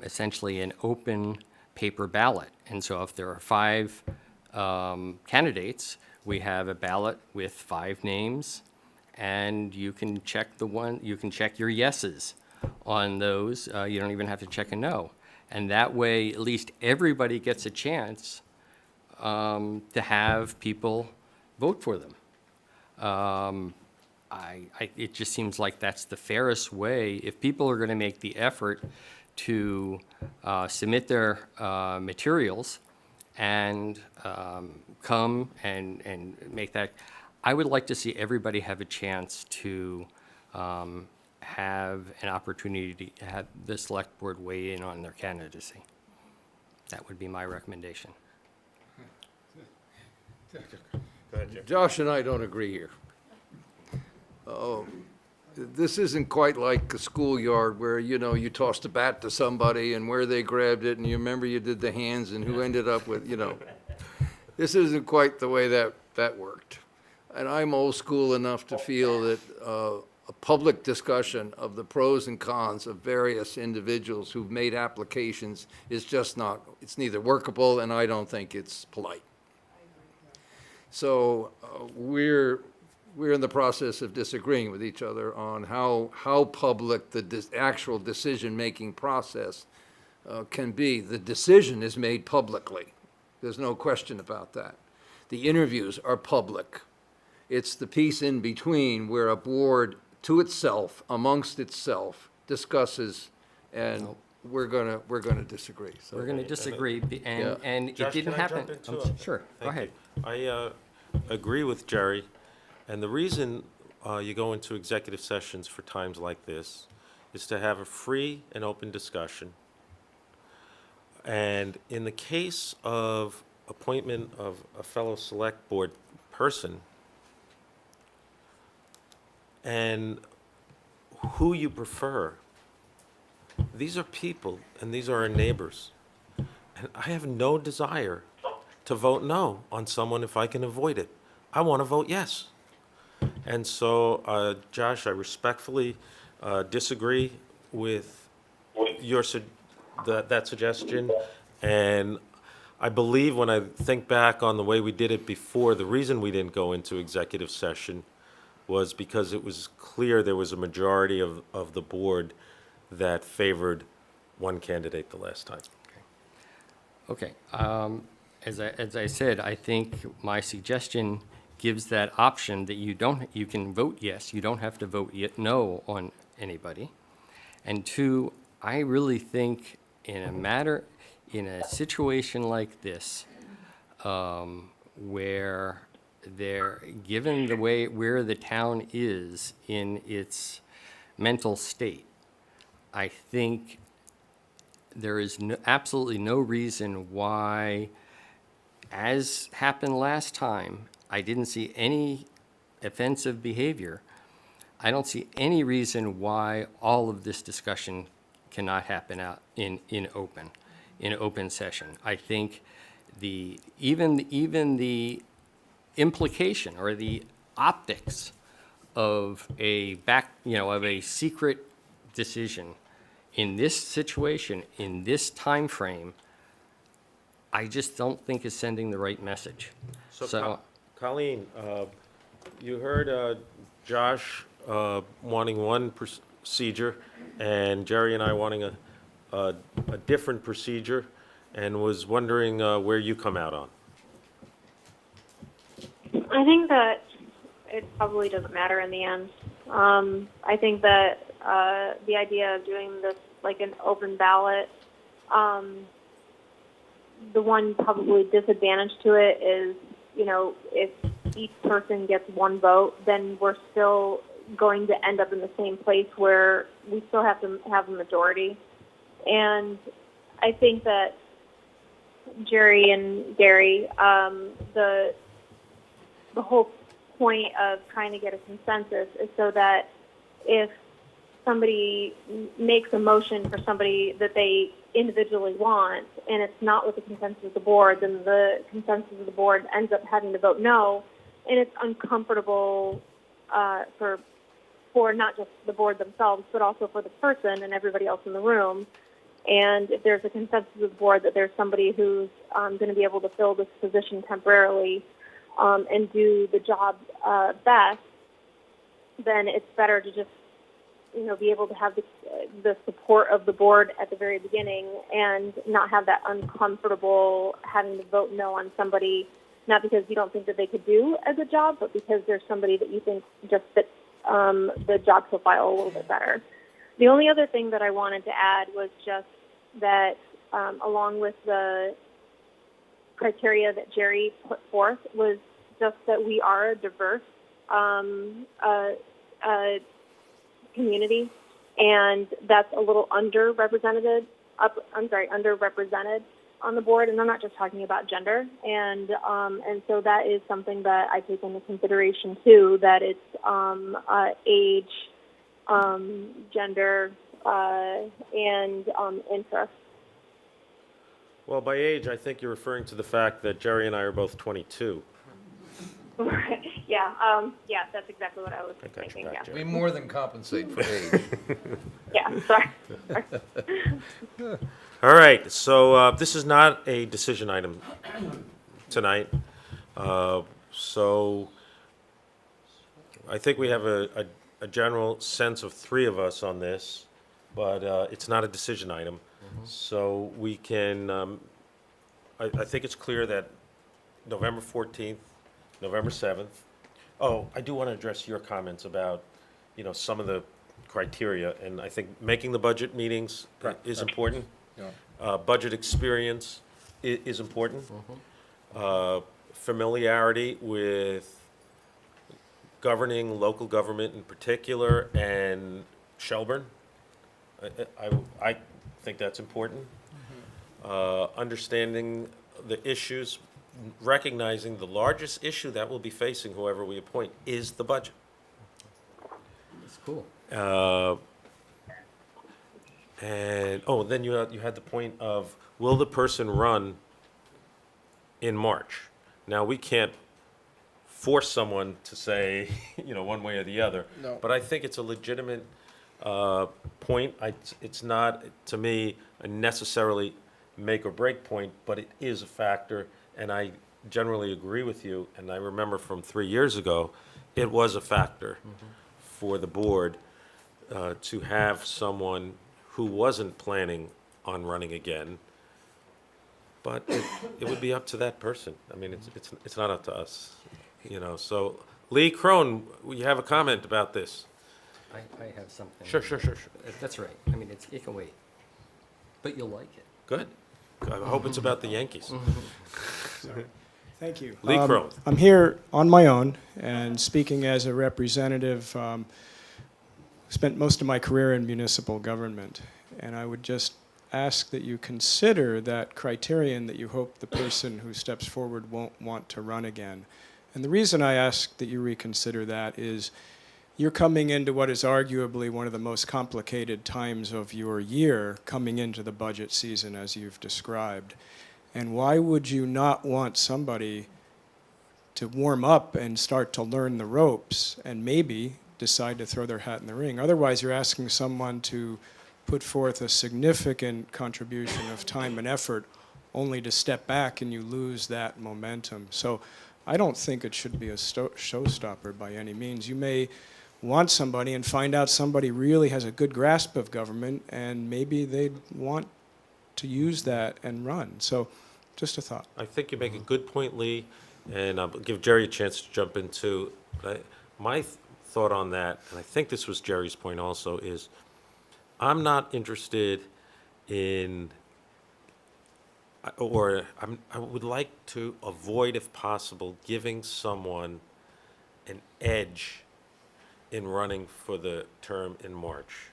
essentially an open paper ballot. And so if there are 5 candidates, we have a ballot with 5 names, and you can check your yeses on those. You don't even have to check a no. And that way, at least everybody gets a chance to have people vote for them. It just seems like that's the fairest way. If people are going to make the effort to submit their materials and come and make that, I would like to see everybody have a chance to have an opportunity to have the select board weigh in on their candidacy. That would be my recommendation. Josh and I don't agree here. This isn't quite like a schoolyard where, you tossed a bat to somebody and where they grabbed it, and you remember you did the hands and who ended up with, This isn't quite the way that worked. And I'm old school enough to feel that a public discussion of the pros and cons of various individuals who've made applications is just not, it's neither workable, and I don't think it's polite. So we're in the process of disagreeing with each other on how public the actual decision-making process can be. The decision is made publicly. There's no question about that. The interviews are public. It's the piece in between where a board to itself, amongst itself, discusses, and we're gonna disagree. So We're going to disagree, and it Josh, didn't can I happen. jump into it? Sure, go Thank ahead. you. I agree with Jerry, and the reason you go into executive sessions for times like this is to have a free and open discussion. And in the case of appointment of a fellow select board person, and who you prefer, these are people and these are our neighbors. And I have no desire to vote no on someone if I can avoid it. I want to vote yes. And so, Josh, I respectfully disagree with your that suggestion. And I believe when I think back on the way we did it before, the reason we didn't go into executive session was because it was clear there was a majority of the board that favored one candidate the last time. Okay, as I said, I think my suggestion gives that option that you can vote yes, you don't have to vote no on anybody. And 2, I really think in a situation like this, where given the way where the town is in its mental state, I think there is absolutely no reason why, as happened last time, I didn't see any offensive behavior. I don't see any reason why all of this discussion cannot happen out in open session. I think even the implication or the optics of a secret decision in this situation, in this time frame, I just don't think is sending the right message. So Colleen, you heard Josh wanting one procedure and Jerry and I wanting a different procedure, and was wondering where you come out on. I think that it probably doesn't matter in the end. I think that the idea of doing this like an open ballot, the one probably disadvantage to it is, you know, if each person gets one vote, then we're still going to end up in the same place where we still have to have a majority. And I think that Jerry and Gary, the whole point of trying to get a consensus is so that if somebody makes a motion for somebody that they individually want, and it's not with the consensus of the board, then the consensus of the board ends up having to vote no, and it's uncomfortable for not just the board themselves, but also for the person and everybody else in the room. And if there's a consensus of the board that there's somebody who's going to be able to fill this position temporarily and do the job best, then it's better to just, you know, be able to have the support of the board at the very beginning and not have that uncomfortable having to vote no on somebody, not because you don't think that they could do a good job, but because there's somebody that you think just fits the job profile a little bit better. The only other thing that I wanted to add was just that along with the criteria that Jerry put forth was just that we are a diverse community, and that's a little underrepresented on the board, and I'm not just talking about gender, and so that is something that I take into consideration too, that it's age, gender, and interest. Well, by age, I think you're referring to the fact that Jerry and I are both 22. Yeah, that's exactly what I was thinking. Yeah. We more than compensate for age. Yeah, sorry. All right, so this is not a decision item tonight. So I think we have a general sense of three of us on this, but it's not a decision item. So we can, I think it's clear that November 14th, November 7th. Oh, I do want to address your comments about, you know, some of the criteria, and I think making the budget meetings is important. Budget experience is important. Familiarity with governing local government in particular and Shelburne. I think that's important. Understanding the issues, recognizing the largest issue that will be facing whoever we appoint is the budget. That's cool. And, oh, then you had the point of, will the person run in March? Now, we can't force someone to say, you know, one way or the other. No. But I think it's a legitimate point. It's not, to me, a necessarily make or break point, but it is a factor, and I generally agree with you. And I remember from 3 years ago, it was a factor for the board to have someone who wasn't planning on running again, but it would be up to that person. I mean, it's not up to us, you know. So, Lee Crone, you have a comment about this? I have something. Sure. That's right. I mean, it can wait, but you'll like it. Good. I hope it's about the Yankees. Thank you. Lee Crone. I'm here on my own and speaking as a representative. Spent most of my career in municipal government, and I would just ask that you consider that criterion that you hope the person who steps forward won't want to run again. And the reason I ask that you reconsider that is you're coming into what is arguably one of the most complicated times of your year, coming into the budget season as you've described. And why would you not want somebody to warm up and start to learn the ropes and maybe decide to throw their hat in the ring? Otherwise, you're asking someone to put forth a significant contribution of time and effort only to step back and you lose that momentum. So I don't think it should be a showstopper by any means. You may want somebody and find out somebody really has a good grasp of government and maybe they'd want to use that and run. So just a thought. I think you make a good point, Lee, and I'll give Jerry a chance to jump in too. My thought on that, and I think this was Jerry's point also, is I'm not interested in, I would like to avoid, if possible, giving someone an edge in running for the term in March.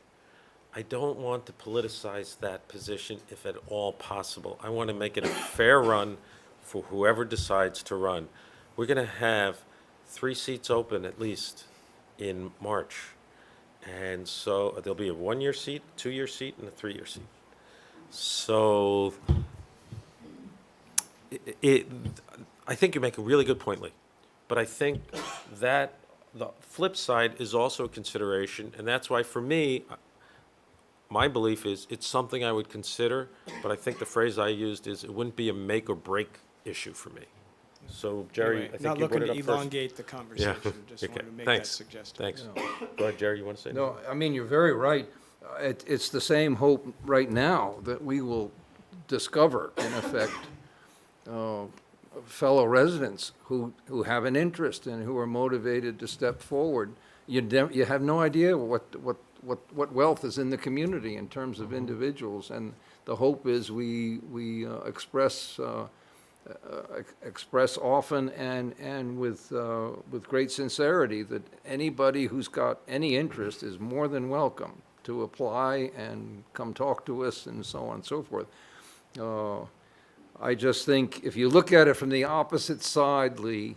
I don't want to politicize that position if at all possible. I want to make it a fair run for whoever decides to run. We're going to have 3 seats open at least in March. And so there'll be a 1-year seat, 2-year seat, and a 3-year seat. So I think you make a really good point, Lee. But I think that the flip side is also a consideration, and that's why, for me, my belief is it's something I would consider, but I think the phrase I used is it wouldn't be a make or break issue for me. So, Jerry, Anyway, I think not you brought looking it to up first. elongate the conversation, just Okay, wanted to make that thanks. suggestion. Thanks. Go ahead, Jerry, you want to say? No, I mean, you're very right. It's the same hope right now that we will discover, in effect, fellow residents who have an interest and who are motivated to step forward. You have no idea what wealth is in the community in terms of individuals, and the hope is we express often and with great sincerity that anybody who's got any interest is more than welcome to apply and come talk to us and so on and so forth. I just think if you look at it from the opposite side, Lee,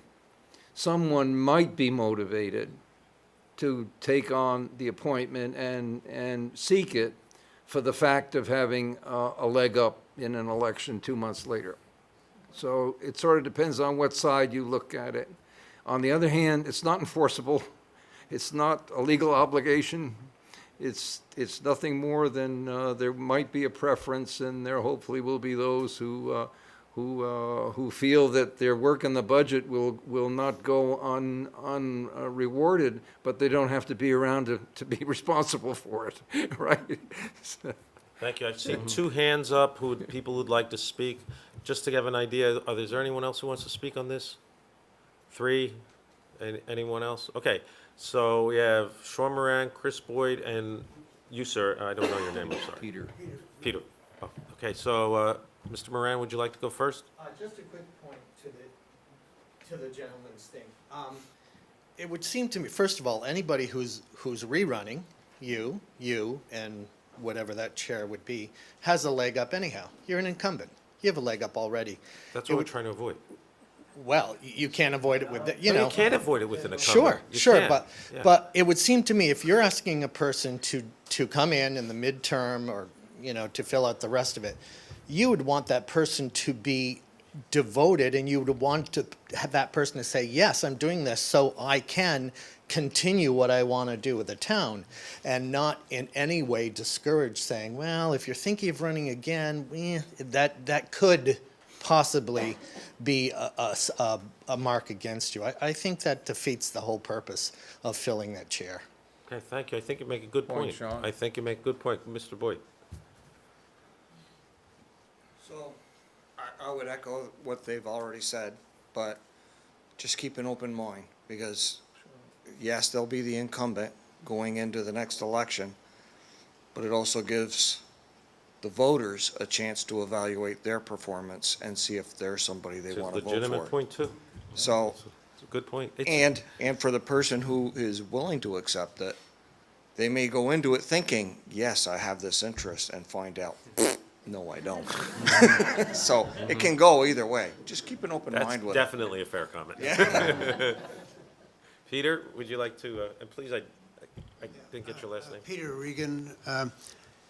someone might be motivated to take on the appointment and seek it for the fact of having a leg up in an election 2 months later. So it sort of depends on what side you look at it. On the other hand, it's not enforceable. It's not a legal obligation. It's nothing more than there might be a preference, and there hopefully will be those who feel that their work in the budget will not go unrewarded, but they don't have to be around to be responsible for it, right? Thank you. I've seen 2 hands up, people who'd like to speak. Just to have an idea, is there anyone else who wants to speak on this? 3? Anyone else? Okay, so we have Sean Moran, Chris Boyd, and you, sir. I don't know your name, I'm sorry. Peter. Peter. Oh, okay, so, Mr. Moran, would you like to go first? Just a quick point to the gentleman's thing. It would seem to me, first of all, anybody who's rerunning, you, and whatever that chair would be, has a leg up anyhow. You're an incumbent. You have a leg up already. That's what we're trying to avoid. Well, you can't avoid it with, You can't avoid it with an incumbent. Sure, You sure, can. Yeah. but it would seem to me, if you're asking a person to come in the midterm or, to fill out the rest of it, you would want that person to be devoted, and you would want to have that person to say, yes, I'm doing this so I can continue what I want to do with the town, and not in any way discourage saying, well, if you're thinking of running again, that could possibly be a mark against you. I think that defeats the whole purpose of filling that chair. Okay, thank you. I think you make a good point. Sean. I think you make a good point. Mr. Boyd? So, I would echo what they've already said, but just keep an open mind, because yes, they'll be the incumbent going into the next election, but it also gives the voters a chance to evaluate their performance and see if there's somebody they It's a want to vote legitimate for. point, too. So, It's a good point. and for the person who is willing to accept it, they may go into it thinking, yes, I have this interest, and find out, no, I don't. So it can go either way. Just keep an open That's mind with it. definitely a fair comment. Yeah. Peter, would you like to, and please, I didn't get your last name. Peter Regan.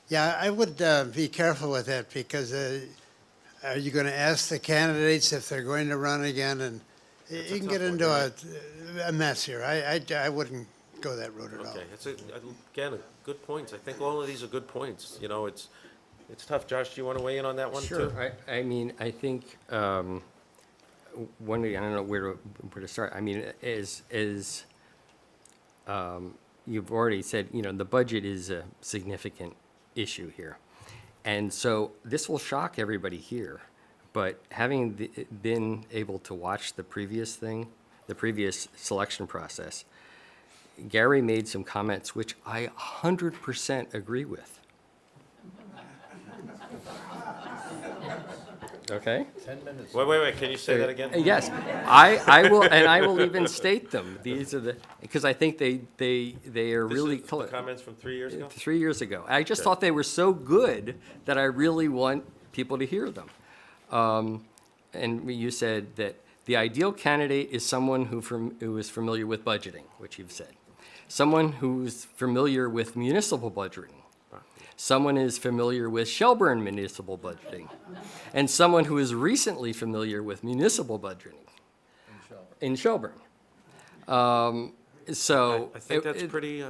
Yeah, I would be careful with that, because are you going to ask the candidates if they're going to run again? And you can get into a mess here. I wouldn't go that route at all. Okay, again, good points. I think all of these are good points. It's tough. Josh, do you want to weigh in on that one, too? Sure. I mean, I think, one, I don't know where to start. I mean, you've already said, the budget is a significant issue here. And so this will shock everybody here. But having been able to watch the previous selection process, Gary made some comments which I 100% agree with. Okay? 10 minutes. Wait, can you say that again? Yes, I will, and I will even state them. These are because I think they are really. This is the comments from 3 years ago? 3 years ago. I just thought they were so good that I really want people to hear them. And you said that the ideal candidate is someone who is familiar with budgeting, which you've said. Someone who's familiar with municipal budgeting. Someone is familiar with Shelburne municipal budgeting. And someone who is recently familiar with municipal budgeting. In Shelburne. So. I think that's pretty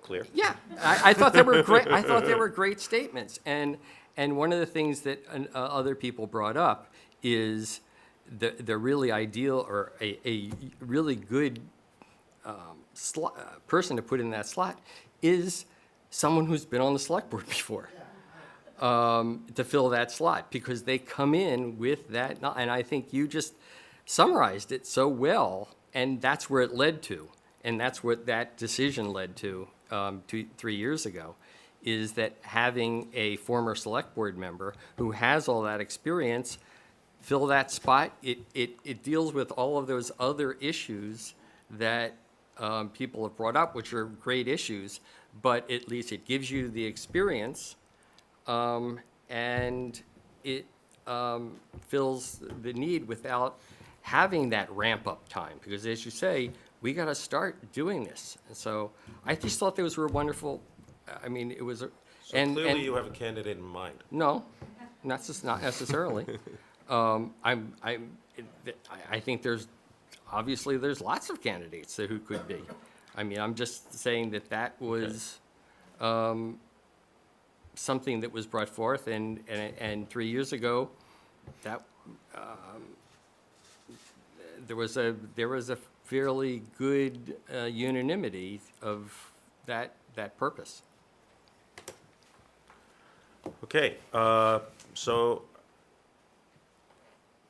clear. Yeah, I thought they were great. I thought they were great statements. And one of the things that other people brought up is the really ideal or a really good person to put in that slot is someone who's been on the select board before to fill that slot, because they come in with that. And I think you just summarized it so well, and that's where it led to. And that's what that decision led to 3 years ago, is that having a former select board member who has all that experience fill that spot. It deals with all of those other issues that people have brought up, which are great issues, but at least it gives you the experience, and it fills the need without having that ramp-up time. Because as you say, we got to start doing this. And so I just thought those were wonderful. I mean, it was. So clearly you have a candidate in mind. No, not necessarily. I think there's lots of candidates who could be. I mean, I'm just saying that was something that was brought forth, and 3 years ago, that there was a fairly good unanimity of that purpose. Okay, so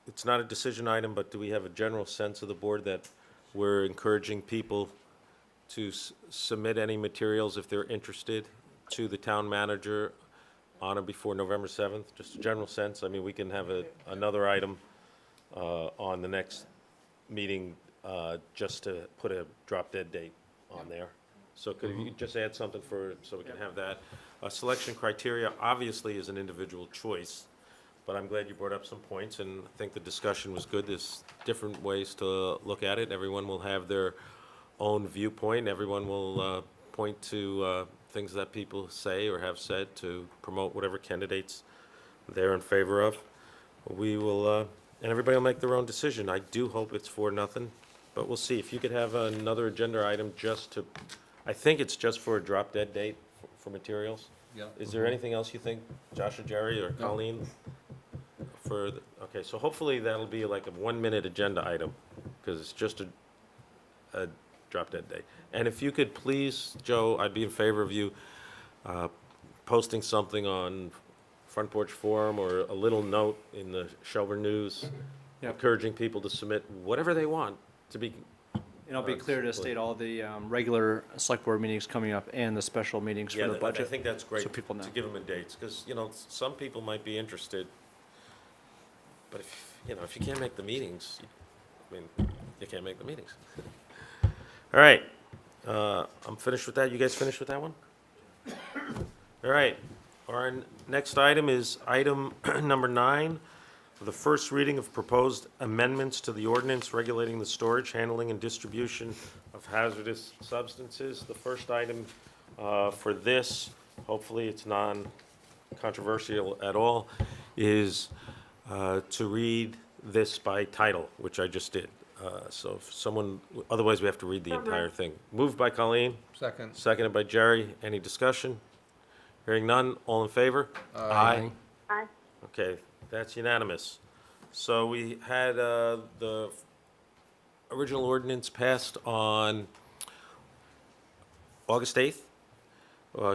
it's not a decision item, but do we have a general sense of the board that we're encouraging people to submit any materials if they're interested to the town manager on or before November 7th? Just a general sense. I mean, we can have another item on the next meeting just to put a drop-dead date on there. So could you just add something so we can have that? Selection criteria obviously is an individual choice, but I'm glad you brought up some points, and I think the discussion was good. There's different ways to look at it. Everyone will have their own viewpoint. Everyone will point to things that people say or have said to promote whatever candidates they're in favor of. We will, and everybody will make their own decision. I do hope it's 4-0, but we'll see. If you could have another agenda item I think it's just for a drop-dead date for materials. Yeah. Is there anything else you think, Josh or Jerry or Colleen? Okay, so hopefully that'll be like a 1-minute agenda item, because it's just a drop-dead date. And if you could please, Joe, I'd be in favor of you posting something on Front Porch Forum or a little note in the Shelburne News, encouraging people to submit whatever they want to be. And I'll be clear to state all the regular select board meetings coming up and the special meetings for the budget. I think that's great so people know. to give them a dates, because, some people might be interested, but if you can't make the meetings, you can't make the meetings. All right, I'm finished with that. You guys finished with that one? All right, our next item is item number 9, for the first reading of proposed amendments to the ordinance regulating the storage, handling, and distribution of hazardous substances. The first item for this, hopefully it's non-controversial at all, is to read this by title, which I just did. So if someone, otherwise we have to read the entire thing. Moved by Colleen. Second. Seconded by Jerry. Any discussion? Hearing none, all in favor? Aye. Aye. Okay, that's unanimous. So we had the original ordinance passed on August 8th.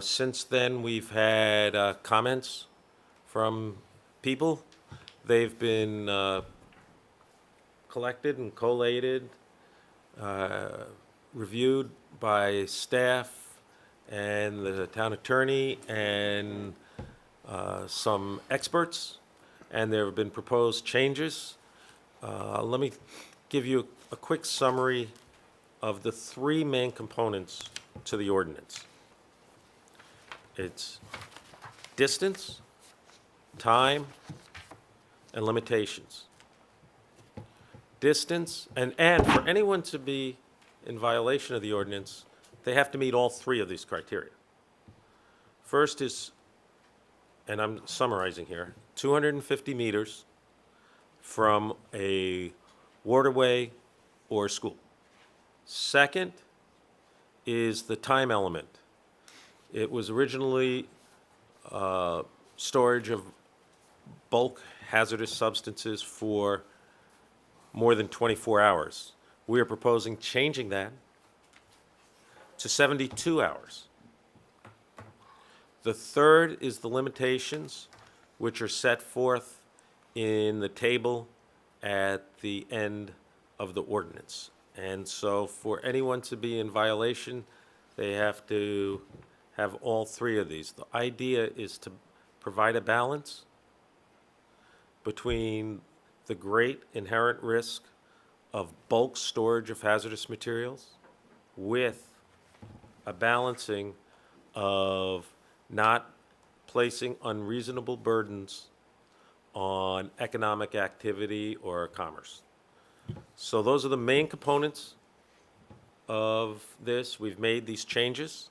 Since then, we've had comments from people. They've been collected and collated, reviewed by staff and the town attorney and some experts, and there have been proposed changes. Let me give you a quick summary of the three main components to the ordinance. It's distance, time, and limitations. Distance, and for anyone to be in violation of the ordinance, they have to meet all three of these criteria. First is, and I'm summarizing here, 250 meters from a waterway or school. Second is the time element. It was originally storage of bulk hazardous substances for more than 24 hours. We are proposing changing that to 72 hours. The third is the limitations, which are set forth in the table at the end of the ordinance. And so for anyone to be in violation, they have to have all three of these. The idea is to provide a balance between the great inherent risk of bulk storage of hazardous materials with a balancing of not placing unreasonable burdens on economic activity or commerce. So those are the main components of this. We've made these changes,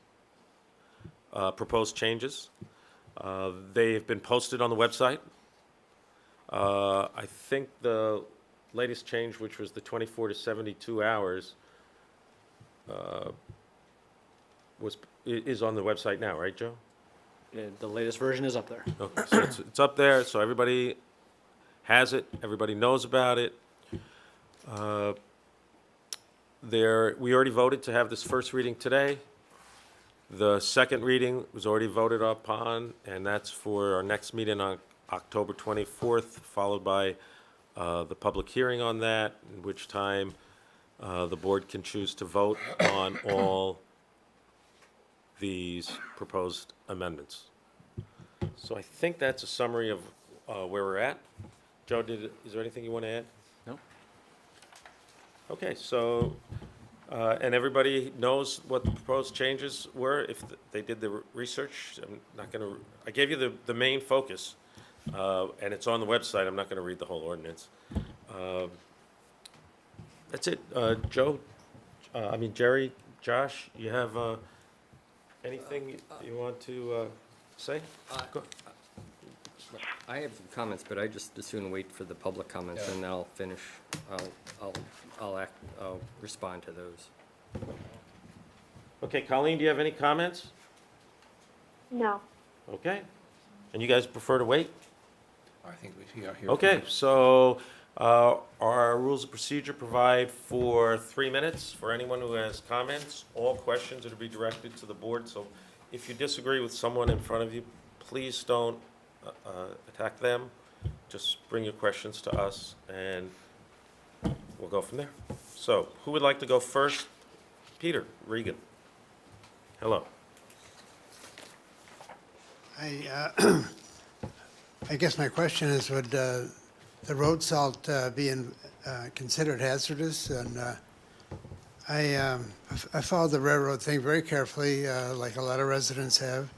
proposed changes. They've been posted on the website. I think the latest change, which was the 24 to 72 hours, is on the website now, right, Joe? Yeah, the latest version is up there. Okay, so it's up there, so everybody has it, everybody knows about it. We already voted to have this first reading today. The second reading was already voted upon, and that's for our next meeting on October 24th, followed by the public hearing on that, in which time the board can choose to vote on all these proposed amendments. So I think that's a summary of where we're at. Joe, is there anything you want to add? No. Okay, so, and everybody knows what the proposed changes were, if they did the research. I'm not going to, I gave you the main focus, and it's on the website. I'm not going to read the whole ordinance. That's it. Joe, Jerry, Josh, you have anything you want to say? Go. I have some comments, but I just as soon wait for the public comments, and then I'll finish. I'll respond to those. Okay, Colleen, do you have any comments? No. Okay. And you guys prefer to wait? I think we are here. Okay, so our rules of procedure provide for 3 minutes for anyone who has comments. All questions are to be directed to the board, so if you disagree with someone in front of you, please don't attack them. Just bring your questions to us, and we'll go from there. So, who would like to go first? Peter Regan. Hello. I guess my question is, would the road salt be considered hazardous? And I followed the railroad thing very carefully, like a lot of residents have.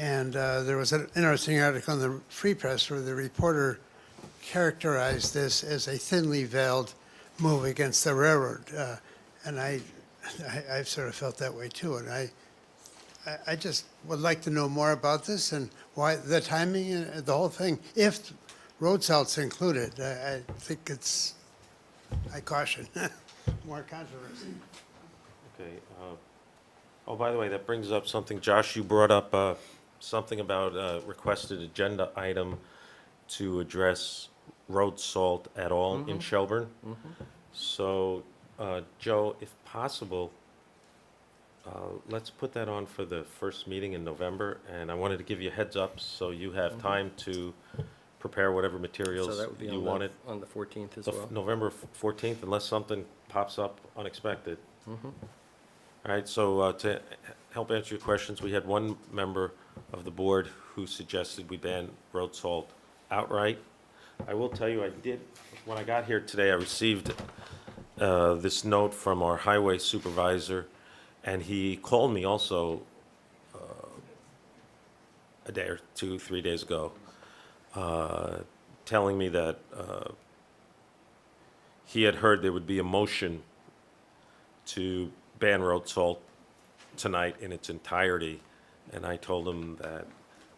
And there was an interesting article in the Free Press where the reporter characterized this as a thinly veiled move against the railroad. And I've sort of felt that way too. And I just would like to know more about this and why the timing and the whole thing. If road salt's included, I think I caution, more controversy. Okay. Oh, by the way, that brings up something, Josh, you brought up something about a requested agenda item to address road salt at all in Shelburne. So, Joe, if possible, let's put that on for the first meeting in November, and I wanted to give you a heads up so you have time to prepare whatever materials So that would be you wanted. on the 14th as The well? November 14th, unless something pops up unexpected. All right, so to help answer your questions, we had one member of the board who suggested we ban road salt outright. I will tell you, I did, when I got here today, I received this note from our highway supervisor, and he called me also a day or 2, 3 days ago, telling me that he had heard there would be a motion to ban road salt tonight in its entirety, and I told him that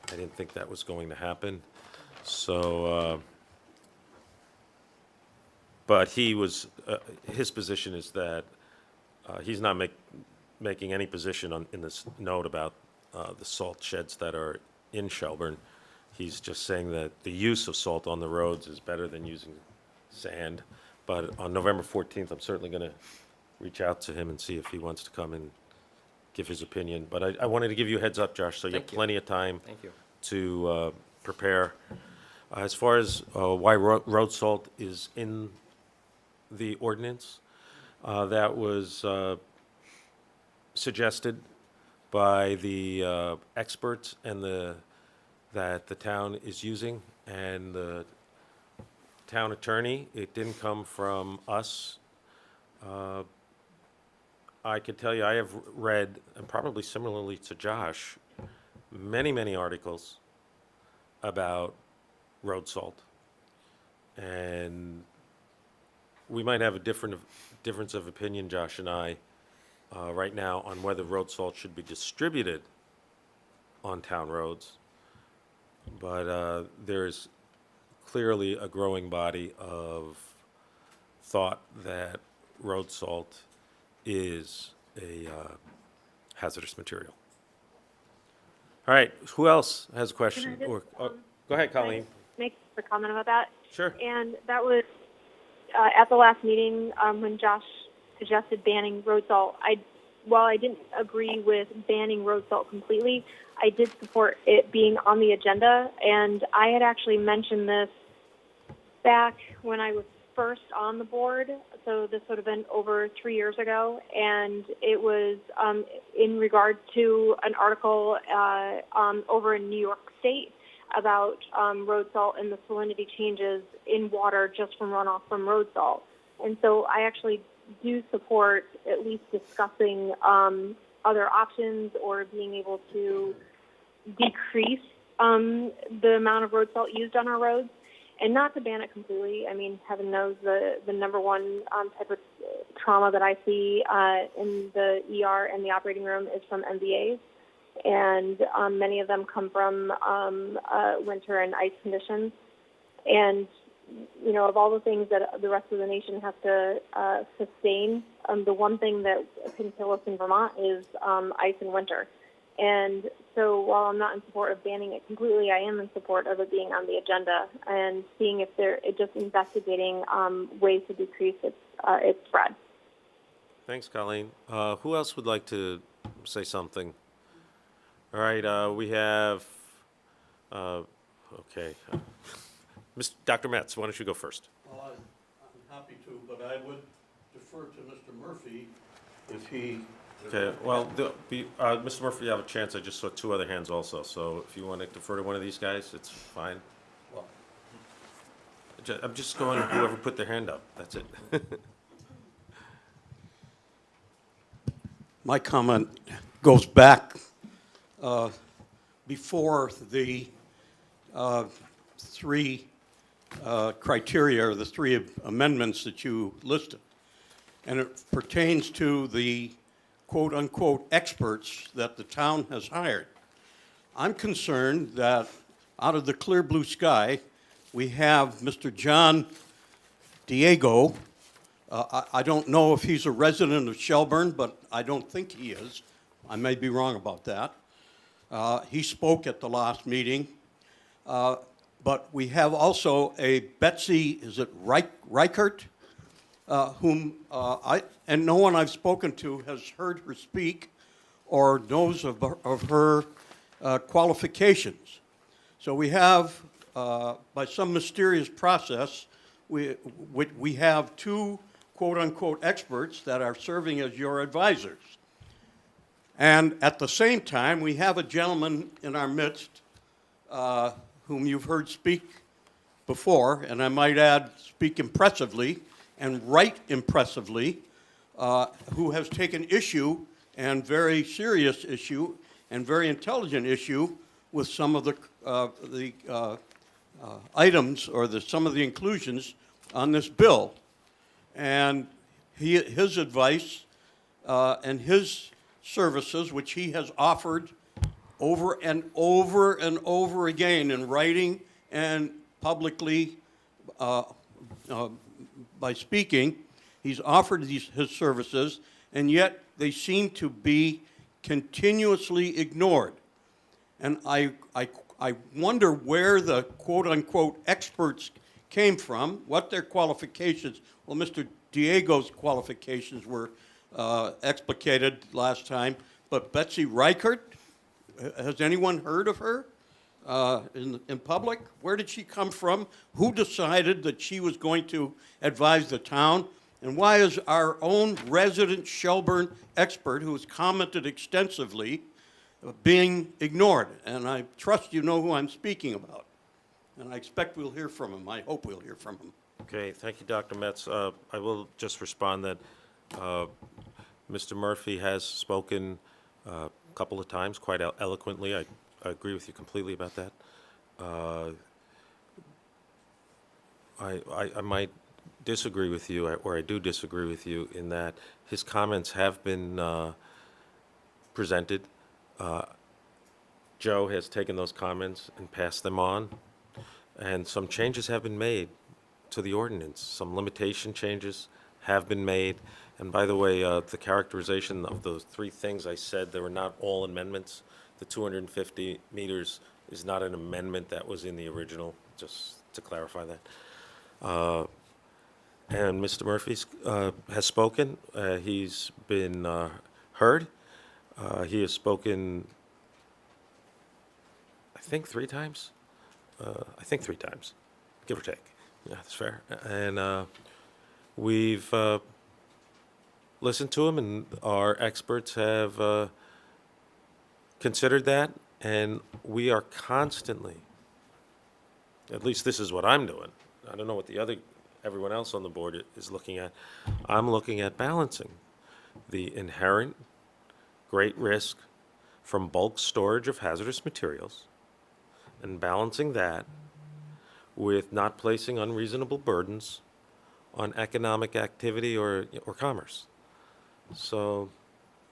I didn't think that was going to happen. So, but he was, his position is that he's not making any position in this note about the salt sheds that are in Shelburne. He's just saying that the use of salt on the roads is better than using sand. But on November 14th, I'm certainly going to reach out to him and see if he wants to come and give his opinion. But I wanted to give you a heads up, Josh, so you have plenty of time Thank you. to prepare. As far as why road salt is in the ordinance, that was suggested by the experts and that the town is using, and the town attorney. It didn't come from us. I could tell you, I have read, and probably similarly to Josh, many, many articles about road salt. And we might have a difference of opinion, Josh and I, right now on whether road salt should be distributed on town roads. But there's clearly a growing body of thought that road salt is a hazardous material. All right, who else has a question? Can I just, Go ahead, Colleen. Make a comment about that. Sure. And that was at the last meeting when Josh suggested banning road salt. While I didn't agree with banning road salt completely, I did support it being on the agenda, and I had actually mentioned this back when I was first on the board, so this would have been over 3 years ago, and it was in regard to an article over in New York State about road salt and the salinity changes in water just from runoff from road salt. And so I actually do support at least discussing other options or being able to decrease the amount of road salt used on our roads, and not to ban it completely. I mean, heaven knows the number one type of trauma that I see in the ER and the operating room is from MVAs, and many of them come from winter and ice conditions. And, you know, of all the things that the rest of the nation has to sustain, the one thing that can kill us in Vermont is ice in winter. And so while I'm not in support of banning it completely, I am in support of it being on the agenda and seeing if just investigating ways to decrease its spread. Thanks, Colleen. Who else would like to say something? All right, we have, okay. Dr. Metz, why don't you go first? Well, I'm happy to, but I would defer to Mr. Murphy if he... Okay, well, Mr. Murphy, you have a chance. I just saw 2 other hands also, so if you want to defer to one of these guys, it's fine. Well, I'm just going whoever put their hand up, that's it. my comment goes back before the 3 criteria, or the 3 amendments that you listed. And it pertains to the quote-unquote experts that the town has hired. I'm concerned that out of the clear blue sky, we have Mr. John Diego. I don't know if he's a resident of Shelburne, but I don't think he is. I may be wrong about that. He spoke at the last meeting. But we have also a Betsy, is it Reichert? Whom and no one I've spoken to has heard her speak or knows of her qualifications. So we have, by some mysterious process, we have 2 quote-unquote experts that are serving as your advisors. And at the same time, we have a gentleman in our midst whom you've heard speak before, and I might add, speak impressively and write impressively, who has taken issue, and very serious issue, and very intelligent issue with some of the items or some of the inclusions on this bill. And his advice and his services, which he has offered over and over and over again in writing and publicly by speaking, he's offered his services, and yet they seem to be continuously ignored. And I wonder where the quote-unquote experts came from, what their qualifications. Well, Mr. Diego's qualifications were explicated last time, but Betsy Reichert, has anyone heard of her in public? Where did she come from? Who decided that she was going to advise the town? And why is our own resident Shelburne expert, who has commented extensively, being ignored? And I trust you know who I'm speaking about. And I expect we'll hear from him. I hope we'll hear from him. Okay, thank you, Dr. Metz. I will just respond that Mr. Murphy has spoken a couple of times, quite eloquently. I agree with you completely about that. I might disagree with you, or I do disagree with you, in that his comments have been presented. Joe has taken those comments and passed them on, and some changes have been made to the ordinance. Some limitation changes have been made. And by the way, the characterization of those three things I said, they were not all amendments. The 250 meters is not an amendment that was in the original, just to clarify that. And Mr. Murphy has spoken. He's been heard. He has spoken, I think, 3 times. Give or take. Yeah, that's fair. And we've listened to him, and our experts have considered that, and we are constantly, at least this is what I'm doing. I don't know what everyone else on the board is looking at. I'm looking at balancing the inherent great risk from bulk storage of hazardous materials and balancing that with not placing unreasonable burdens on economic activity or commerce. So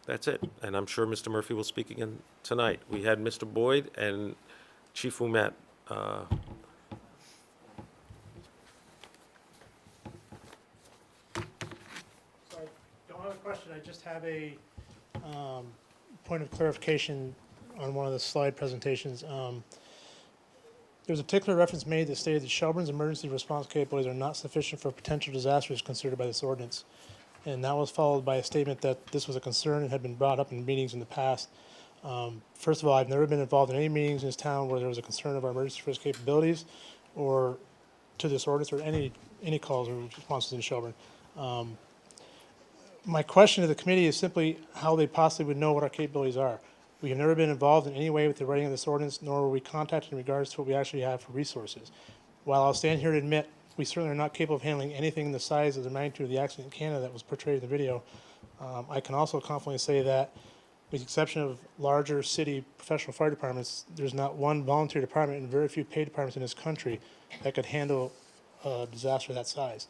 that's it. And I'm sure Mr. Murphy will speak again tonight. We had Mr. Boyd and Chief Ouimet. So I don't have a question. I just have a point of clarification on one of the slide presentations. There's a particular reference made that stated that Shelburne's emergency response capabilities are not sufficient for potential disasters considered by this ordinance. And that was followed by a statement that this was a concern and had been brought up in meetings in the past. First of all, I've never been involved in any meetings in this town where there was a concern of our emergency response capabilities or to this ordinance or any calls or responses in Shelburne. My question to the committee is simply how they possibly would know what our capabilities are. We have never been involved in any way with the writing of this ordinance, nor were we contacted in regards to what we actually have for resources. While I'll stand here and admit we certainly are not capable of handling anything the size of the magnitude of the accident in Canada that was portrayed in the video, I can also confidently say that, with the exception of larger city professional fire departments, there's not one volunteer department and very few paid departments in this country that could handle a disaster that size.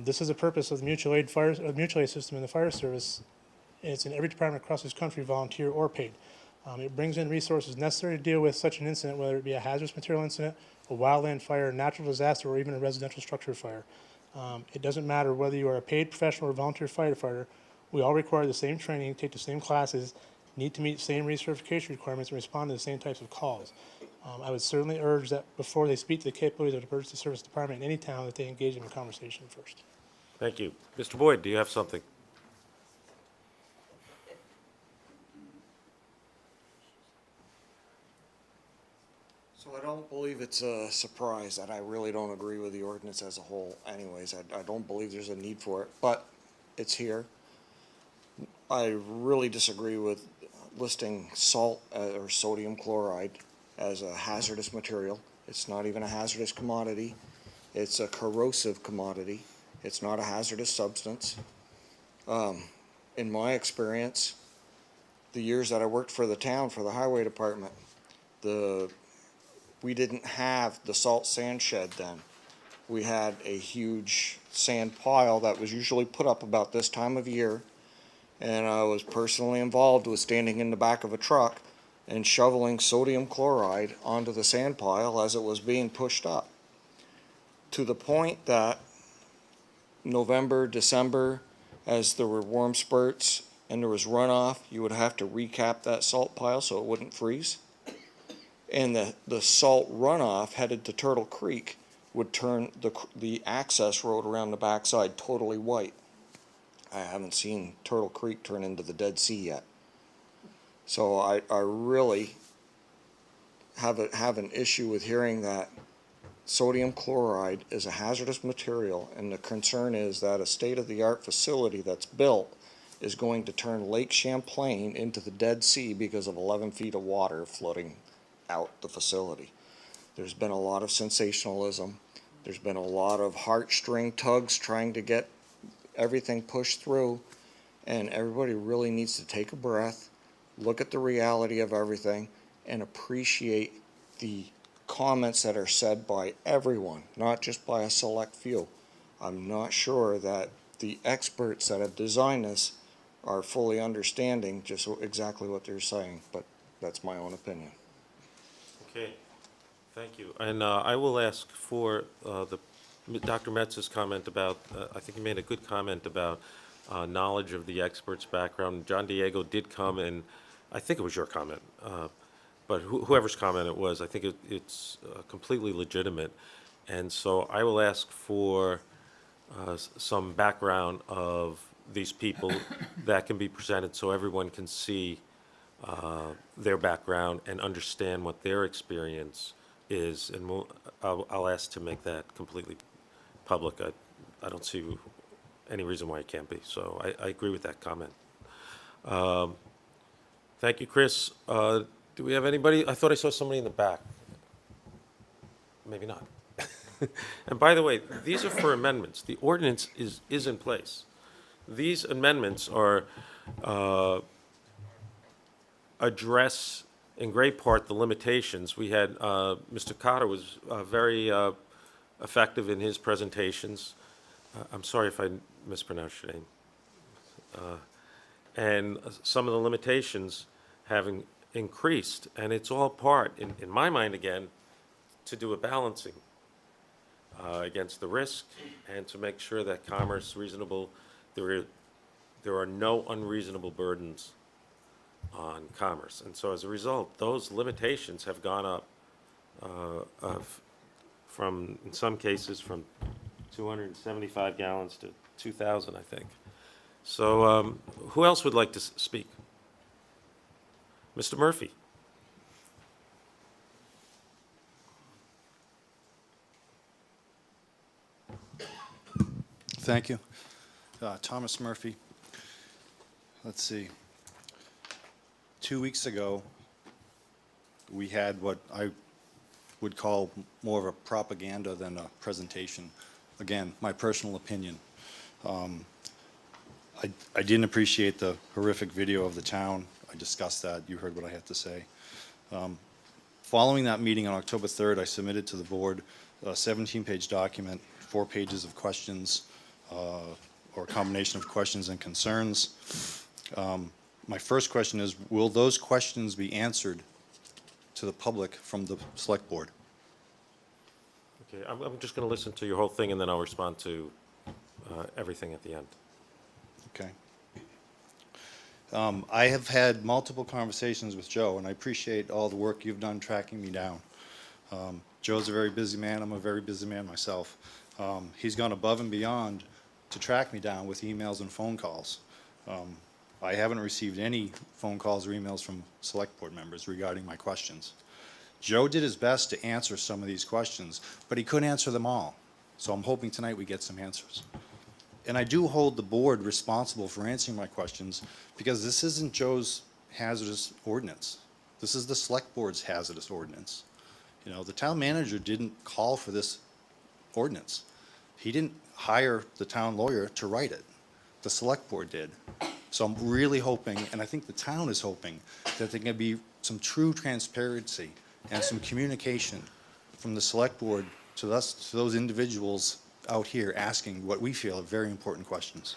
This is the purpose of the mutual aid system in the fire service. It's in every department across this country, volunteer or paid. It brings in resources necessary to deal with such an incident, whether it be a hazardous material incident, a wildland fire, a natural disaster, or even a residential structure fire. It doesn't matter whether you are a paid professional or volunteer firefighter. We all require the same training, take the same classes, need to meet the same recertification requirements, and respond to the same types of calls. I would certainly urge that before they speak to the capabilities of the emergency service department in any town, that they engage in a conversation first. Thank you. Mr. Boyd, do you have something? So I don't believe it's a surprise that I really don't agree with the ordinance as a whole anyways. I don't believe there's a need for it, but it's here. I really disagree with listing salt or sodium chloride as a hazardous material. It's not even a hazardous commodity. It's a corrosive commodity. It's not a hazardous substance. In my experience, the years that I worked for the town, for the highway department, we didn't have the salt sand shed then. We had a huge sand pile that was usually put up about this time of year, and I was personally involved with standing in the back of a truck and shoveling sodium chloride onto the sand pile as it was being pushed up. To the point that November, December, as there were warm spurts and there was runoff, you would have to recap that salt pile so it wouldn't freeze. And the salt runoff headed to Turtle Creek would turn the access road around the backside totally white. I haven't seen Turtle Creek turn into the Dead Sea yet. So I really have an issue with hearing that sodium chloride is a hazardous material, and the concern is that a state-of-the-art facility that's built is going to turn Lake Champlain into the Dead Sea because of 11 feet of water floating out the facility. There's been a lot of sensationalism. There's been a lot of heartstring tugs trying to get everything pushed through, and everybody really needs to take a breath, look at the reality of everything, and appreciate the comments that are said by everyone, not just by a select few. I'm not sure that the experts that have designed this are fully understanding just exactly what they're saying, but that's my own opinion. Okay, thank you. And I will ask for Dr. Metz's comment about, I think he made a good comment about knowledge of the expert's background. John Diego did come, and I think it was your comment, but whoever's comment it was, I think it's completely legitimate. And so I will ask for some background of these people that can be presented so everyone can see their background and understand what their experience is. And I'll ask to make that completely public. I don't see any reason why it can't be. So I agree with that comment. Thank you, Chris. Do we have anybody? I thought I saw somebody in the back. Maybe not. And by the way, these are for amendments. The ordinance is in place. These amendments are address in great part the limitations. We had Mr. Cotter was very effective in his presentations. I'm sorry if I mispronounced your name. And some of the limitations having increased, and it's all part, in my mind again, to do a balancing against the risk and to make sure that commerce reasonable, there are no unreasonable burdens on commerce. And so as a result, those limitations have gone up from, in some cases, from 275 gallons to 2,000, I think. So who else would like to speak? Mr. Murphy. Thank you. Thomas Murphy. Let's see. 2 weeks ago, we had what I would call more of a propaganda than a presentation. Again, my personal opinion. I didn't appreciate the horrific video of the town. I discussed that. You heard what I had to say. Following that meeting on October 3rd, I submitted to the board a 17-page document, 4 pages of questions, or a combination of questions and concerns. My first question is, will those questions be answered to the public from the select board? Okay, I'm just going to listen to your whole thing, and then I'll respond to everything at the end. Okay. I have had multiple conversations with Joe, and I appreciate all the work you've done tracking me down. Joe's a very busy man. I'm a very busy man myself. He's gone above and beyond to track me down with emails and phone calls. I haven't received any phone calls or emails from select board members regarding my questions. Joe did his best to answer some of these questions, but he couldn't answer them all. So I'm hoping tonight we get some answers. And I do hold the board responsible for answering my questions because this isn't Joe's hazardous ordinance. This is the select board's hazardous ordinance. You know, the town manager didn't call for this ordinance. He didn't hire the town lawyer to write it. The select board did. So I'm really hoping, and I think the town is hoping, that there can be some true transparency and some communication from the select board to us, to those individuals out here asking what we feel are very important questions.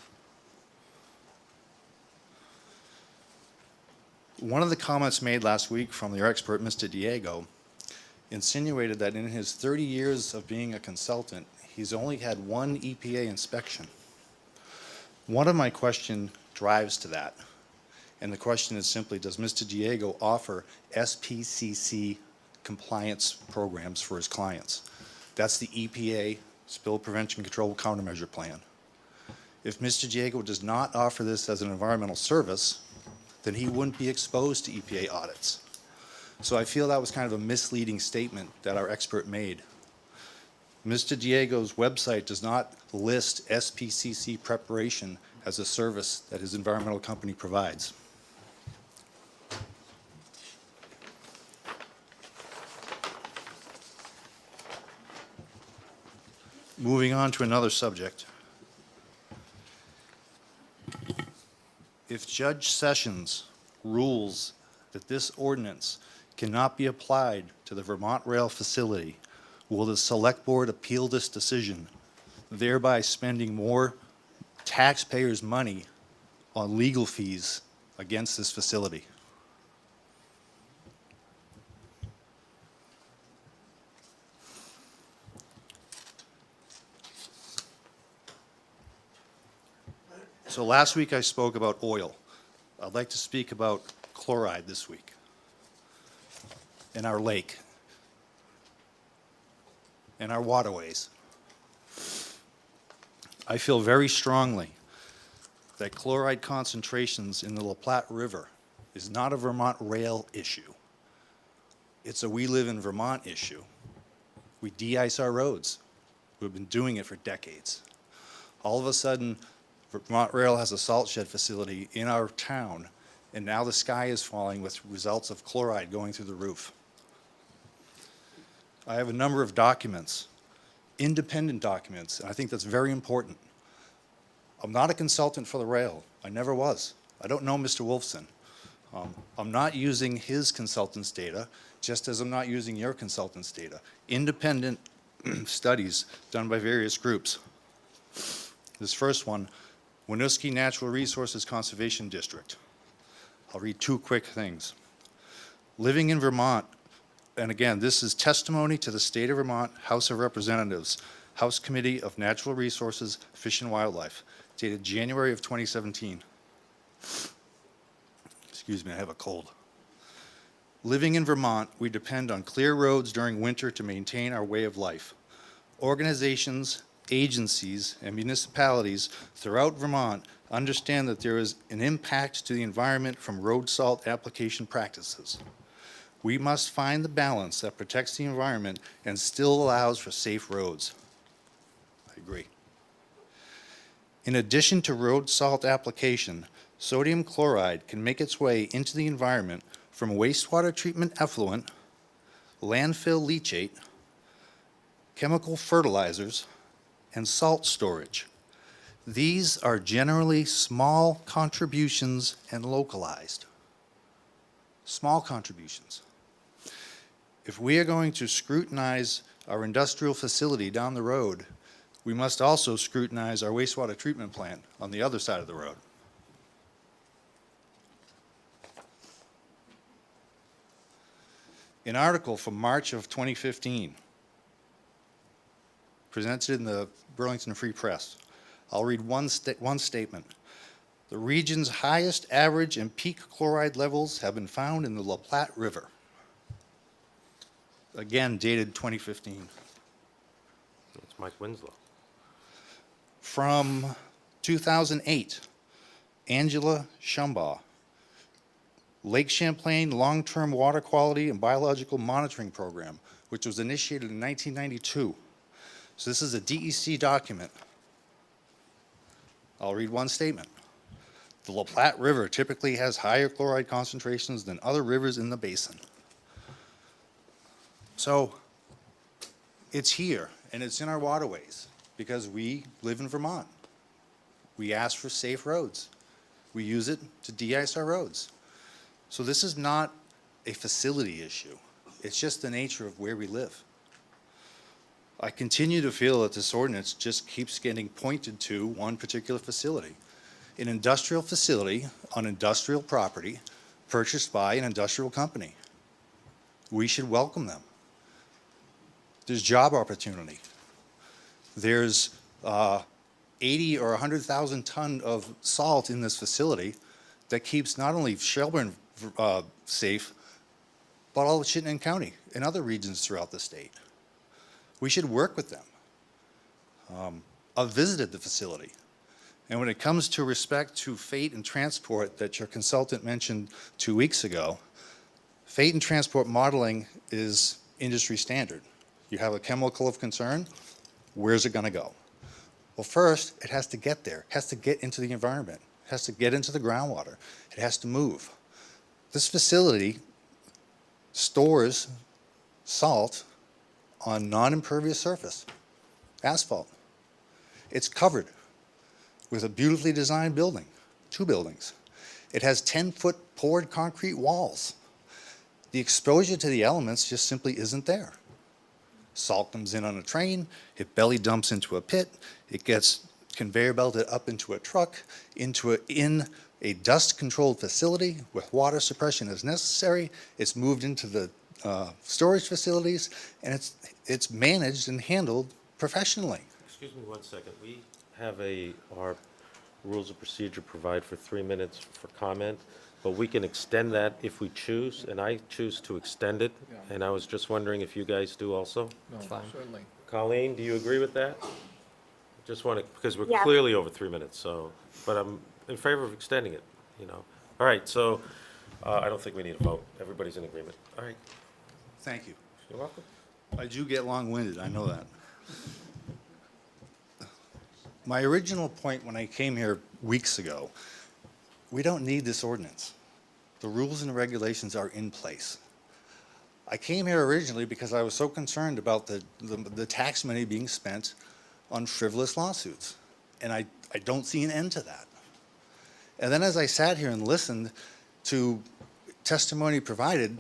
One of the comments made last week from your expert, Mr. Diego, insinuated that in his 30 years of being a consultant, he's only had one EPA inspection. One of my questions drives to that. And the question is simply, does Mr. Diego offer SPCC compliance programs for his clients? That's the EPA Spill Prevention Control Countermeasure Plan. If Mr. Diego does not offer this as an environmental service, then he wouldn't be exposed to EPA audits. So I feel that was kind of a misleading statement that our expert made. Mr. Diego's website does not list SPCC preparation as a service that his environmental company provides. Moving on to another subject. If Judge Sessions rules that this ordinance cannot be applied to the Vermont Rail facility, will the Select Board appeal this decision, thereby spending more taxpayers' money on legal fees against this facility? So last week I spoke about oil. I'd like to speak about chloride this week in our lake, in our waterways. I feel very strongly that chloride concentrations in the La Platte River is not a Vermont Rail issue. It's a we live in Vermont issue. We de-ice our roads. We've been doing it for decades. All of a sudden, Vermont Rail has a salt shed facility in our town, and now the sky is falling with results of chloride going through the roof. I have a number of documents, independent documents, and I think that's very important. I'm not a consultant for the rail. I never was. I don't know Mr. Wolfson. I'm not using his consultant's data, just as I'm not using your consultant's data. Independent studies done by various groups. This first one, Winooski Natural Resources Conservation District. I'll read two quick things. Living in Vermont, and again, this is testimony to the State of Vermont House of Representatives, House Committee of Natural Resources, Fish and Wildlife, dated January of 2017. Excuse me, I have a cold. Living in Vermont, we depend on clear roads during winter to maintain our way of life. Organizations, agencies, and municipalities throughout Vermont understand that there is an impact to the environment from road salt application practices. We must find the balance that protects the environment and still allows for safe roads. I agree. In addition to road salt application, sodium chloride can make its way into the environment from wastewater treatment effluent, landfill leachate, chemical fertilizers, and salt storage. These are generally small contributions and localized. Small contributions. If we are going to scrutinize our industrial facility down the road, we must also scrutinize our wastewater treatment plant on the other side of the road. An article from March of 2015, presented in the Burlington Free Press. I'll read one statement. The region's highest average and peak chloride levels have been found in the La Platte River. Again, dated 2015. It's Mike Winslow. From 2008, Angela Shumbaugh, Lake Champlain Long-Term Water Quality and Biological Monitoring Program, which was initiated in 1992. So this is a DEC document. I'll read one statement. The La Platte River typically has higher chloride concentrations than other rivers in the basin. So it's here, and it's in our waterways, because we live in Vermont. We ask for safe roads. We use it to de-ice our roads. So this is not a facility issue. It's just the nature of where we live. I continue to feel that this ordinance just keeps getting pointed to one particular facility. An industrial facility on industrial property purchased by an industrial company. We should welcome them. There's job opportunity. There's 80 or 100,000 ton of salt in this facility that keeps not only Shelburne safe, but all of Chittenden County and other regions throughout the state. We should work with them. I've visited the facility. And when it comes to respect to freight and transport that your consultant mentioned 2 weeks ago, freight and transport modeling is industry standard. You have a chemical of concern, where's it gonna go? Well, first, it has to get there. It has to get into the environment. It has to get into the groundwater. It has to move. This facility stores salt on non-impervious surface, asphalt. It's covered with a beautifully designed building, 2 buildings. It has 10-foot poured concrete walls. The exposure to the elements just simply isn't there. Salt comes in on a train, it belly dumps into a pit, it gets conveyor belted up into a truck, in a dust-controlled facility with water suppression as necessary. It's moved into the storage facilities, and it's managed and handled professionally. Excuse me 1 second. We have our rules of procedure provide for 3 minutes for comment, but we can extend that if we choose, and I choose to extend it. And I was just wondering if you guys do also? No, certainly. Colleen, do you agree with that? Just want to, because we're Yeah. clearly over 3 minutes, so, but I'm in favor of extending it, you know. All right, so I don't think we need a vote. Everybody's in agreement. All right. Thank you. You're welcome. I do get long-winded, I know that. My original point when I came here weeks ago, we don't need this ordinance. The rules and regulations are in place. I came here originally because I was so concerned about the tax money being spent on frivolous lawsuits, and I don't see an end to that. And then as I sat here and listened to testimony provided,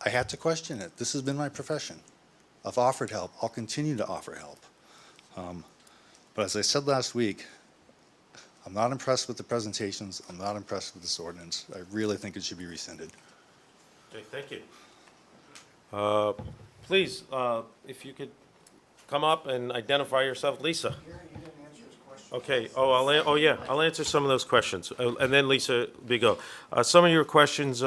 I had to question it. This has been my profession. I've offered help. I'll continue to offer help. But as I said last week, I'm not impressed with the presentations. I'm not impressed with this ordinance. I really think it should be rescinded. Okay, thank you. Please, if you could come up and identify yourself. Lisa. Okay, I'll answer some of those questions. And then Lisa Bigo. Some of your questions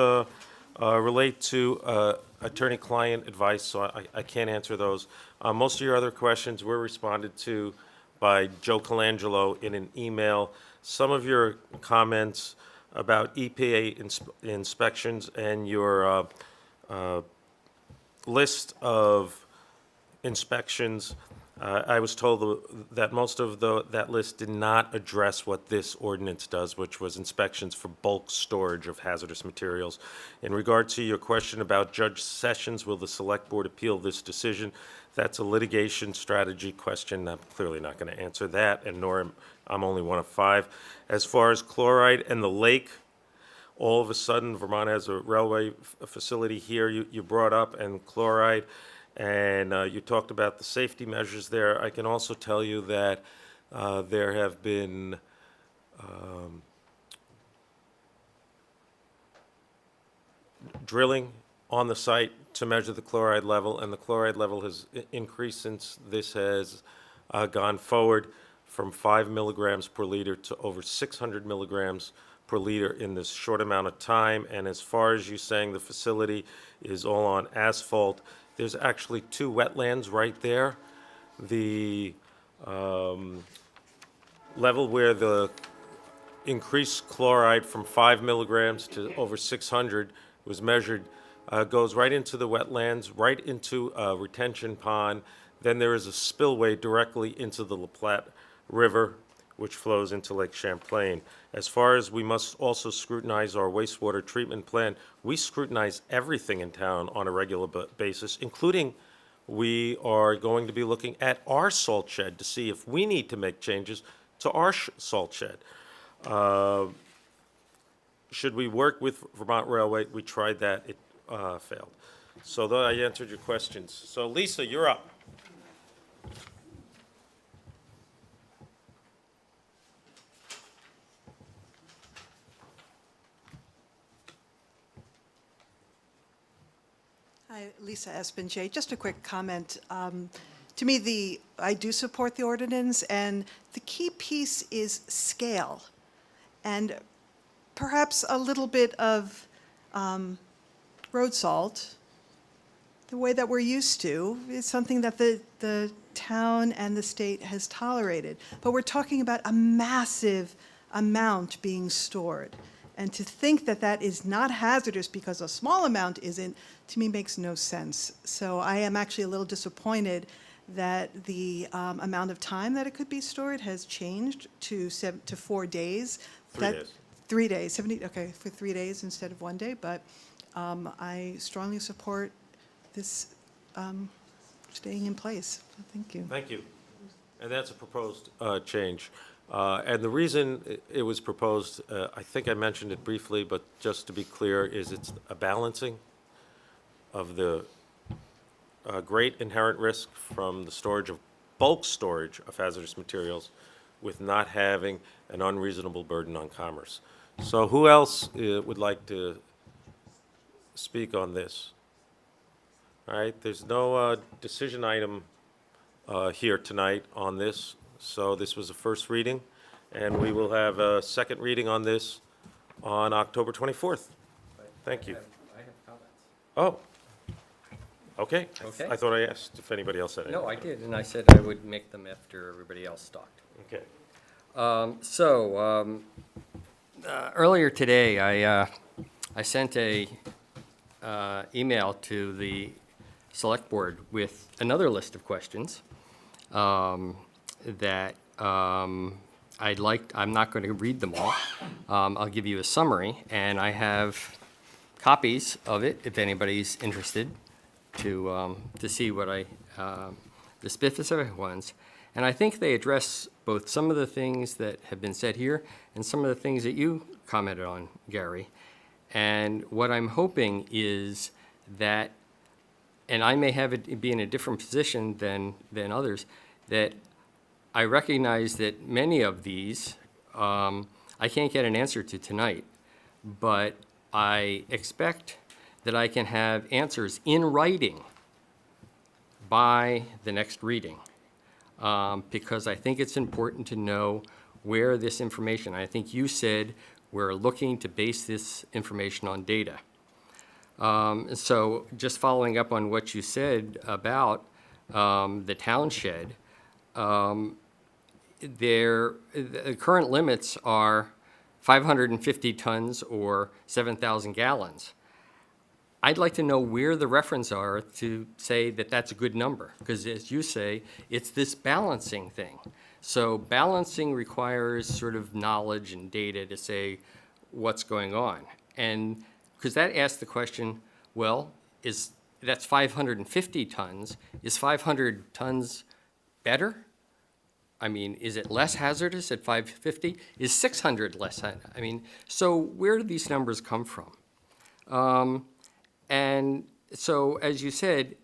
relate to attorney-client advice, so I can't answer those. Most of your other questions were responded to by Joe Colangelo in an email. Some of your comments about EPA inspections and your list of inspections, I was told that most of that list did not address what this ordinance does, which was inspections for bulk storage of hazardous materials. In regard to your question about Judge Sessions, will the Select Board appeal this decision? That's a litigation strategy question. I'm clearly not going to answer that, and I'm only one of 5. As far as chloride and the lake, all of a sudden Vermont has a railway facility here you brought up, and chloride. And you talked about the safety measures there. I can also tell you that there have been drilling on the site to measure the chloride level, and the chloride level has increased since this has gone forward from 5 milligrams per liter to over 600 milligrams per liter in this short amount of time. And as far as you saying the facility is all on asphalt, there's actually 2 wetlands right there. The level where the increased chloride from 5 milligrams to over 600 was measured goes right into the wetlands, right into a retention pond. Then there is a spillway directly into the La Platte River, which flows into Lake Champlain. As far as we must also scrutinize our wastewater treatment plant, we scrutinize everything in town on a regular basis, including we are going to be looking at our salt shed to see if we need to make changes to our salt shed. Should we work with Vermont Railway? We tried that, it failed. So though I answered your questions. So Lisa, you're up. Hi, Lisa Espinche. Just a quick comment. To me, I do support the ordinance, and the key piece is scale, and perhaps a little bit of road salt, the way that we're used to, is something that the town and the state has tolerated. But we're talking about a massive amount being stored. And to think that that is not hazardous because a small amount isn't, to me, makes no sense. So I am actually a little disappointed that the amount of time that it could be stored has changed to 4 days. 3 days. 3 days, 70, okay, for 3 days instead of 1 day. But I strongly support this staying in place. So thank you. Thank you. And that's a proposed change. And the reason it was proposed, I think I mentioned it briefly, but just to be clear, is it's a balancing of the great inherent risk from the storage of bulk storage of hazardous materials with not having an unreasonable burden on commerce. So who else would like to speak on this? All right, there's no decision item here tonight on this. So this was a first reading, and we will have a second reading on this on October 24th. Thank you. I have comments. Oh, okay. Okay. I thought I asked if anybody else had any. No, I did, and I said I would make them after everybody else talked. Okay. Earlier today, I sent a email to the Selectboard with another list of questions that I'm not going to read them all. I'll give you a summary, and I have copies of it if anybody's interested to see what the specific ones. And I think they address both some of the things that have been said here and some of the things that you commented on, Gary. And what I'm hoping is that, and I may have it be in a different position than others, that I recognize that many of these I can't get an answer to tonight, but I expect that I can have answers in writing by the next reading, because I think it's important to know where this information, I think you said we're looking to base this information on data. So just following up on what you said about the town shed, the current limits are 550 tons or 7,000 gallons. I'd like to know where the reference are to say that that's a good number, because as you say, it's this balancing thing. So balancing requires sort of knowledge and data to say what's going on. And because that asks the question, well, that's 550 tons. Is 500 tons better? I mean, is it less hazardous at 550? Is 600 less? I mean, so where do these numbers come from? And so, as you said,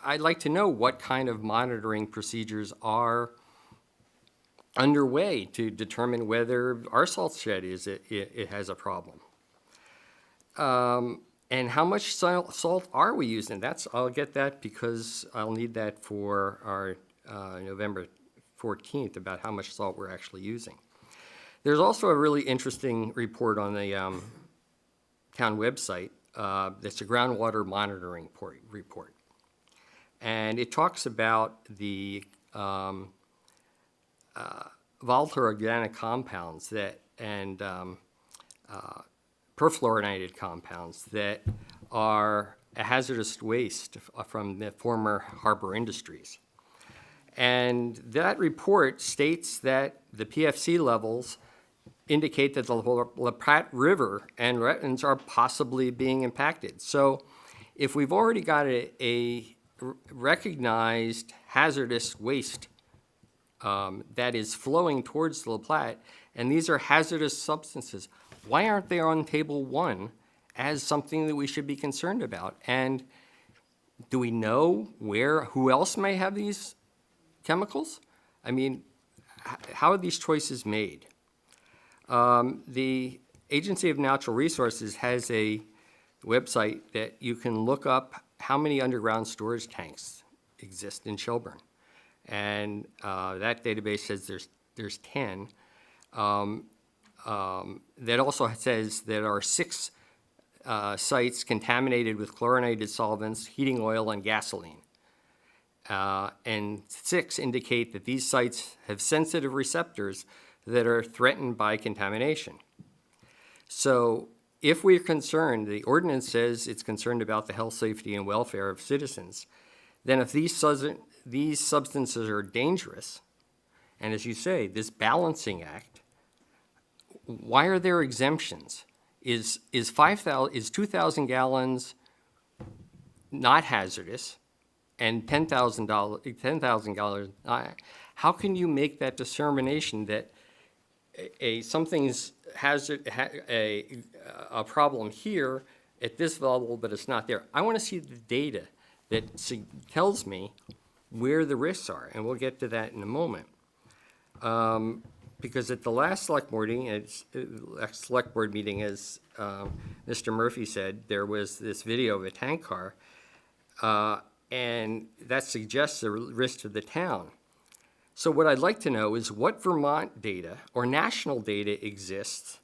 I'd like to know what kind of monitoring procedures are underway to determine whether our salt shed it has a problem. And how much salt are we using? I'll get that because I'll need that for our November 14th about how much salt we're actually using. There's also a really interesting report on the town website that's a groundwater monitoring report. And it talks about the volatile organic compounds and perfluorinated compounds that are a hazardous waste from the former harbor industries. And that report states that the PFC levels indicate that the La Platte River and wetlands are possibly being impacted. So if we've already got a recognized hazardous waste that is flowing towards the La Platte, and these are hazardous substances, why aren't they on table 1 as something that we should be concerned about? And do we know who else may have these chemicals? I mean, how are these choices made? The Agency of Natural Resources has a website that you can look up how many underground storage tanks exist in Shelburne. And that database says there's 10. That also says there are 6 sites contaminated with chlorinated solvents, heating oil, and gasoline. And 6 indicate that these sites have sensitive receptors that are threatened by contamination. So if we're concerned, the ordinance says it's concerned about the health, safety, and welfare of citizens, then if these substances are dangerous, and as you say, this balancing act, why are there exemptions? Is 2,000 gallons not hazardous, and $10,000 gallons? How can you make that determination that something's a problem here at this level, but it's not there? I want to see the data that tells me where the risks are, and we'll get to that in a moment. Because at the last select board meeting, as Mr. Murphy said, there was this video of a tank car, and that suggests a risk to the town. So what I'd like to know is what Vermont data or national data exists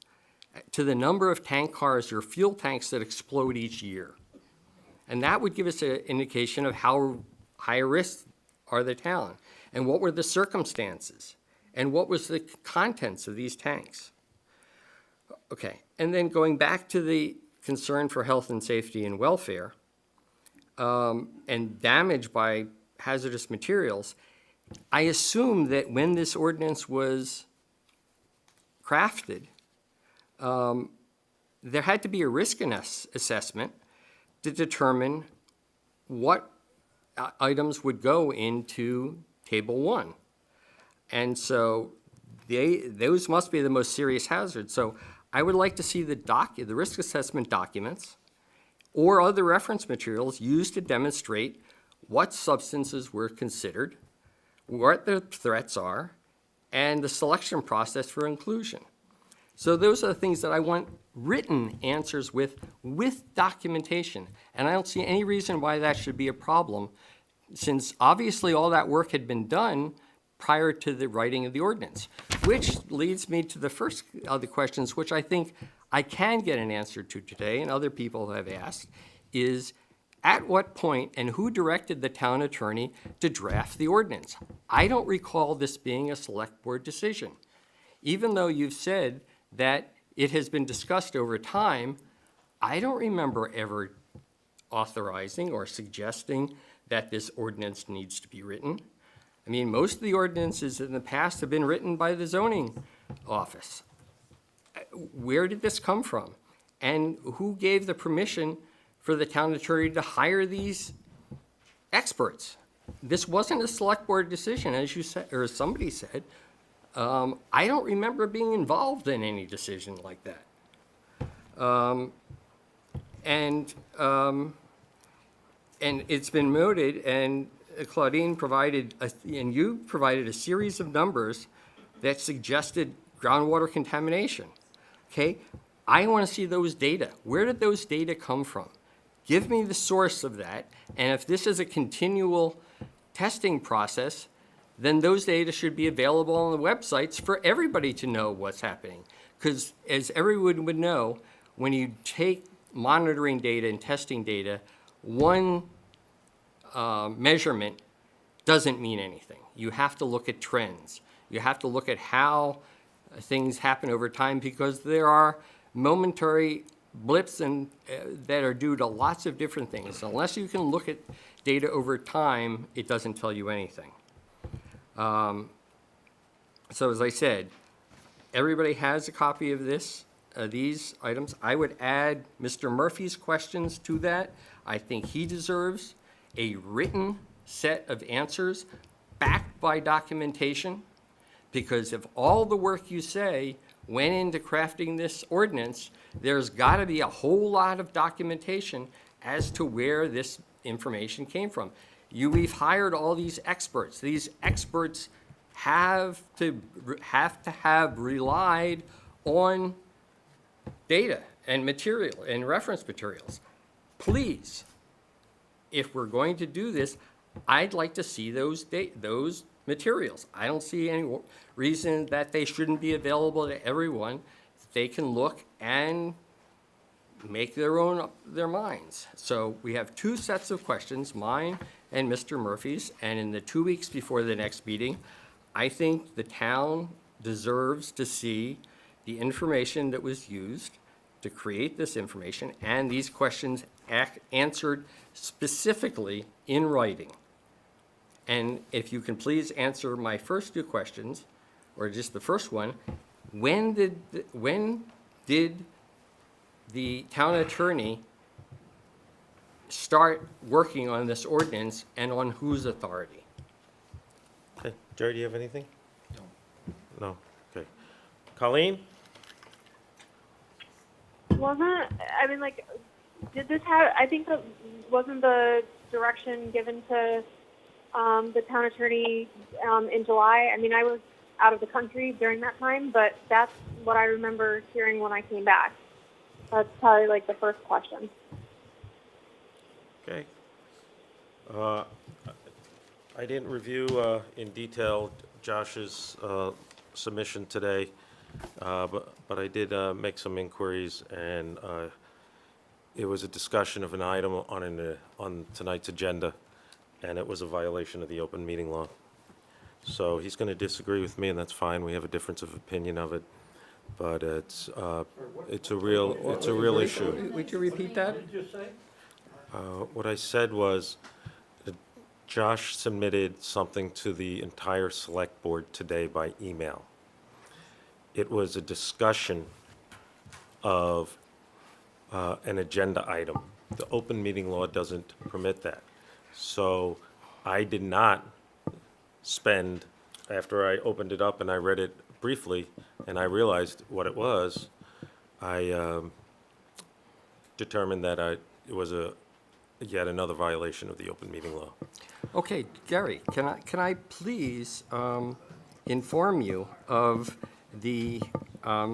to the number of tank cars or fuel tanks that explode each year. And that would give us an indication of how high risk are the town, and what were the circumstances, and what was the contents of these tanks. Okay, and then going back to the concern for health and safety and welfare, and damage by hazardous materials, I assume that when this ordinance was crafted, there had to be a risk assessment to determine what items would go into Table 1. And so those must be the most serious hazards. So I would like to see the risk assessment documents or other reference materials used to demonstrate what substances were considered, what the threats are, and the selection process for inclusion. So those are the things that I want written answers with documentation. And I don't see any reason why that should be a problem, since obviously all that work had been done prior to the writing of the ordinance, which leads me to the first of the questions, which I think I can get an answer to today, and other people have asked, is at what point and who directed the town attorney to draft the ordinance? I don't recall this being a select board decision. Even though you've said that it has been discussed over time, I don't remember ever authorizing or suggesting that this ordinance needs to be written. I mean, most of the ordinances in the past have been written by the zoning office. Where did this come from? And who gave the permission for the town attorney to hire these experts? This wasn't a select board decision, as you said, or as somebody said. I don't remember being involved in any decision like that. And it's been noted, and Claudine provided, and you provided a series of numbers that suggested groundwater contamination. Okay, I want to see those data. Where did those data come from? Give me the source of that, and if this is a continual testing process, then those data should be available on the websites for everybody to know what's happening. Because as everyone would know, when you take monitoring data and testing data, one measurement doesn't mean anything. You have to look at trends. You have to look at how things happen over time, because there are momentary blips and that are due to lots of different things. Unless you can look at data over time, it doesn't tell you anything. So as I said, everybody has a copy of this, these items. I would add Mr. Murphy's questions to that. I think he deserves a written set of answers backed by documentation, because if all the work you say went into crafting this ordinance, there's got to be a whole lot of documentation as to where this information came from. We've hired all these experts. These experts have to have relied on data and material and reference materials. Please, if we're going to do this, I'd like to see those materials. I don't see any reason that they shouldn't be available to everyone. They can look and make their minds. So we have two sets of questions, mine and Mr. Murphy's, and in the 2 weeks before the next meeting, I think the town deserves to see the information that was used to create this information and these questions answered specifically in writing. And if you can please answer my first two questions, or just the first one, when did the town attorney start working on this ordinance and on whose authority? Okay, Jerry, do you have anything? No, okay. Colleen? Did this have, I think that wasn't the direction given to the town attorney in July? I mean, I was out of the country during that time, but that's what I remember hearing when I came back. That's probably like the first question. Okay. I didn't review in detail Josh's submission today, but I did make some inquiries, and it was a discussion of an item on tonight's agenda, and it was a violation of the open meeting law. So he's going to disagree with me, and that's fine. We have a difference of opinion of it, but it's a real issue. Would you repeat that? What I said was that Josh submitted something to the entire select board today by email. It was a discussion of an agenda item. The open meeting law doesn't permit that. So I did not spend, after I opened it up and I read it briefly and I realized what it was, I determined that it was yet another violation of the open meeting law. Okay, Gary, can I please inform you of the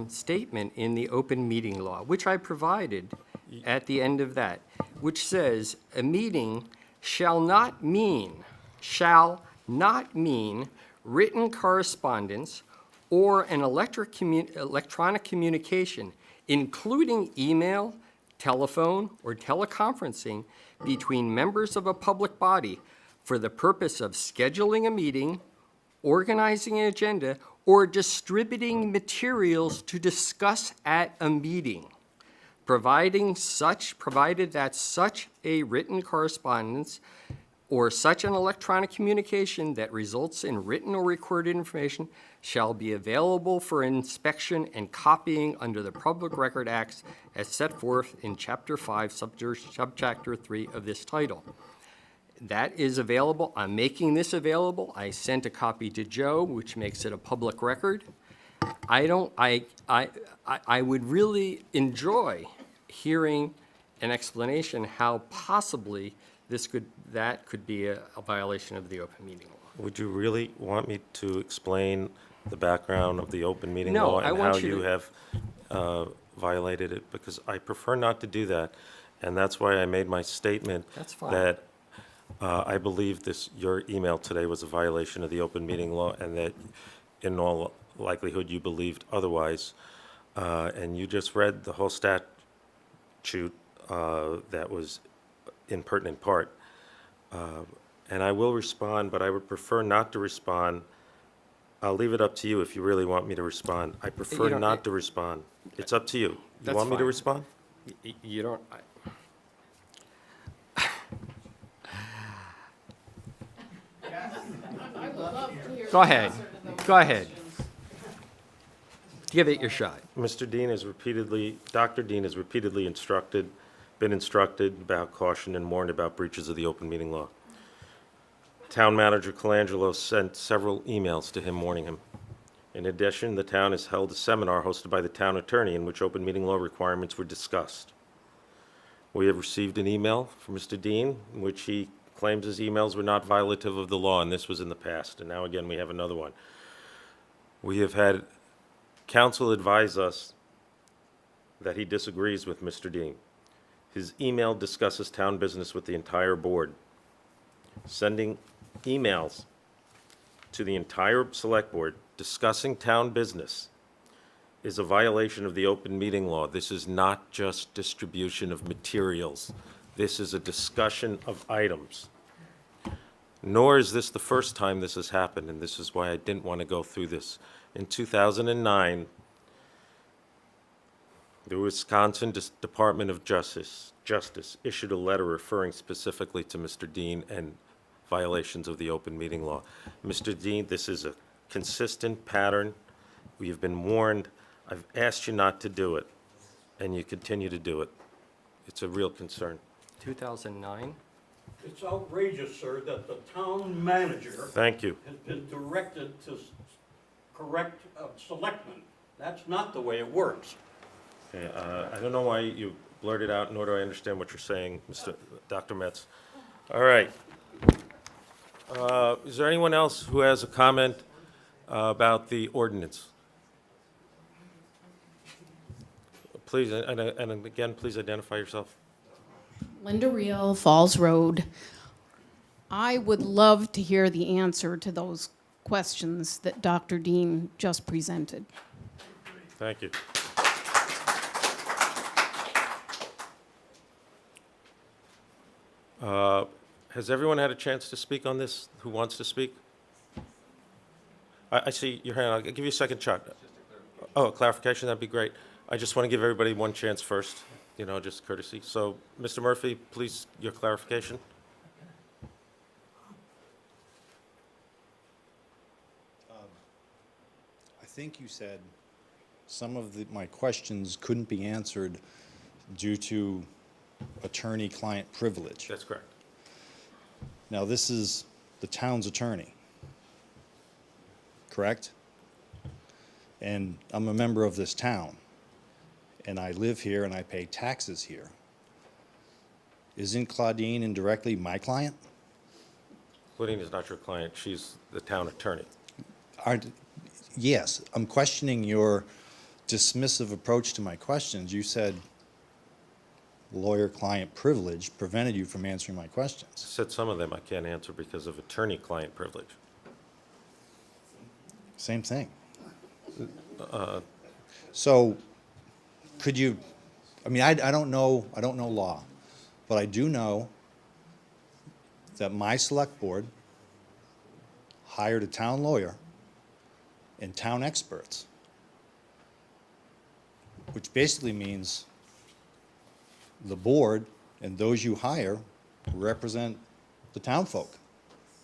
statement in the open meeting law, which I provided at the end of that, which says, a meeting shall not mean written correspondence or an electronic communication, including email, telephone, or teleconferencing between members of a public body for the purpose of scheduling a meeting, organizing an agenda, or distributing materials to discuss at a meeting, provided that such a written correspondence or such an electronic communication that results in written or recorded information shall be available for inspection and copying under the Public Record Acts as set forth in Chapter 5, Subchapter 3 of this title. That is available. I'm making this available. I sent a copy to Joe, which makes it a public record. I would really enjoy hearing an explanation how possibly that could be a violation of the open meeting law. Would you really want me to explain the background of the open meeting No, law I and want how you you to- have violated it? Because I prefer not to do that, and that's why I made my statement. That's fine. That I believe your email today was a violation of the open meeting law, and that in all likelihood you believed otherwise. And you just read the whole statute that was in pertinent part. And I will respond, but I would prefer not to respond. I'll leave it up to you if you really want me to respond. I prefer don't- not to respond. It's up to you. You That's want me to fine. respond? You don't, Go ahead. Give it your shot. Mr. Dean has repeatedly, Dr. Dean has repeatedly been instructed about caution and warned about breaches of the open meeting law. Town Manager Colangelo sent several emails to him warning him. In addition, the town has held a seminar hosted by the town attorney in which open meeting law requirements were discussed. We have received an email from Mr. Dean in which he claims his emails were not violative of the law, and this was in the past, and now again we have another one. We have had counsel advise us that he disagrees with Mr. Dean. His email discusses town business with the entire board. Sending emails to the entire select board discussing town business is a violation of the open meeting law. This is not just distribution of materials. This is a discussion of items. Nor is this the first time this has happened, and this is why I didn't want to go through this. In 2009, the Wisconsin Department of Justice issued a letter referring specifically to Mr. Dean and violations of the open meeting law. Mr. Dean, this is a consistent pattern. We have been warned. I've asked you not to do it, and you continue to do it. It's a real concern. 2009? It's outrageous, sir, that the town manager Thank you. has been directed to correct selectmen. That's not the way it works. Okay, I don't know why you blurted out, nor do I understand what you're saying, Dr. Metz. All right. Is there anyone else who has a comment about the ordinance? Please, and again, please identify yourself. Linda Reel, Falls Road. I would love to hear the answer to those questions that Dr. Dean just presented. Thank you. Has everyone had a chance to speak on this? Who wants to speak? I see your hand. I'll give you a second shot. Oh, a clarification, that'd be great. I just want to give everybody one chance first, you know, just courtesy. So, Mr. Murphy, please, your clarification. I think you said some of my questions couldn't be answered due to attorney-client privilege. That's correct. Now, this is the town's attorney, correct? And I'm a member of this town, and I live here and I pay taxes here. Isn't Claudine indirectly my client? Claudine is not your client. She's the town attorney. Yes, I'm questioning your dismissive approach to my questions. You said lawyer-client privilege prevented you from answering my questions. Said some of them I can't answer because of attorney-client privilege. Same thing. So, could you, I mean, I don't know law, but I do know that my select board hired a town lawyer and town experts, which basically means the board and those you hire represent the town folk,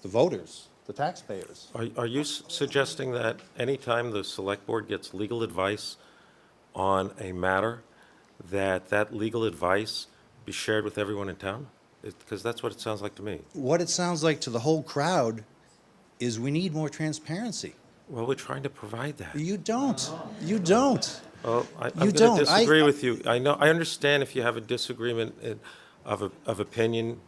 the voters, the taxpayers. Are you suggesting that anytime the select board gets legal advice on a matter, that legal advice be shared with everyone in town? Because that's what it sounds like to me. What it sounds like to the whole crowd is we need more transparency. Well, we're trying to provide that. You don't. You don't. Well, I'm You going to don't. disagree with you. I understand if you have a disagreement of opinion.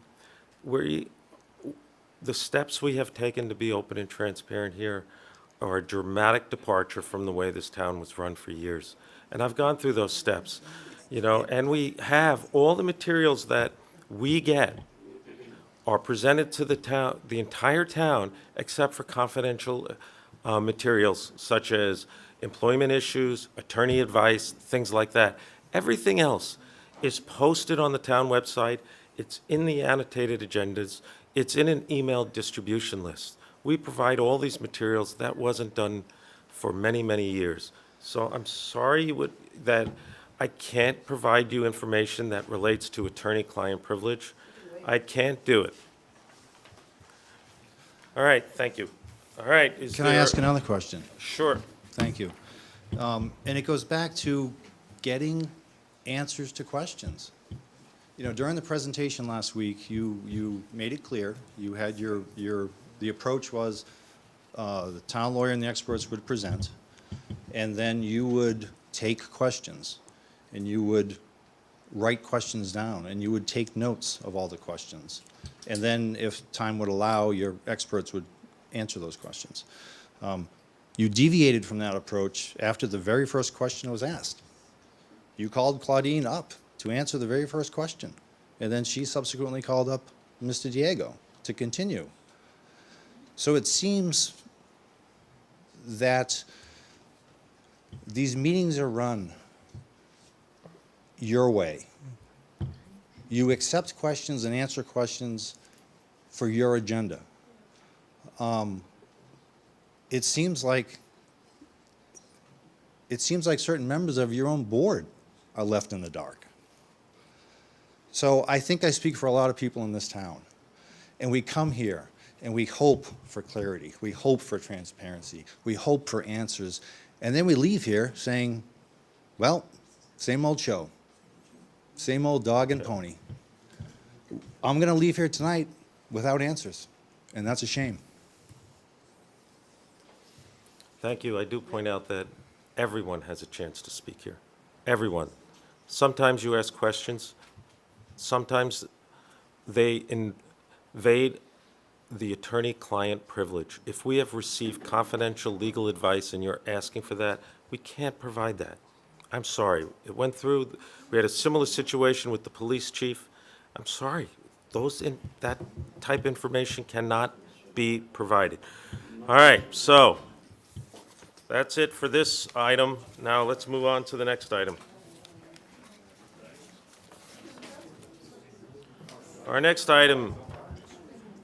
The steps we have taken to be open and transparent here are a dramatic departure from the way this town was run for years. And I've gone through those steps, you know, and we have all the materials that we get are presented to the town, the entire town, except for confidential materials such as employment issues, attorney advice, things like that. Everything else is posted on the town website. It's in the annotated agendas. It's in an email distribution list. We provide all these materials. That wasn't done for many, many years. So I'm sorry that I can't provide you information that relates to attorney-client privilege. I can't do it. All right, thank you. All right. Can I ask another question? Sure. Thank you. And it goes back to getting answers to questions. You know, during the presentation last week, you made it clear, you had the approach was the town lawyer and the experts would present, and then you would take questions, and you would write questions down, and you would take notes of all the questions. And then, if time would allow, your experts would answer those questions. You deviated from that approach after the very first question was asked. You called Claudine up to answer the very first question, and then she subsequently called up Mr. Diego to continue. So it seems that these meetings are run your way. You accept questions and answer questions for your agenda. It seems like certain members of your own board are left in the dark. So I think I speak for a lot of people in this town. And we come here and we hope for clarity. We hope for transparency. We hope for answers. And then we leave here saying, well, same old show. Same old dog and pony. I'm going to leave here tonight without answers. And that's a shame. Thank you. I do point out that everyone has a chance to speak here. Everyone. Sometimes you ask questions. Sometimes they invade the attorney-client privilege. If we have received confidential legal advice and you're asking for that, we can't provide that. I'm sorry. It went through, we had a similar situation with the police chief. I'm sorry. That type of information cannot be provided. All right, so that's it for this item. Now let's move on to the next item. Our next item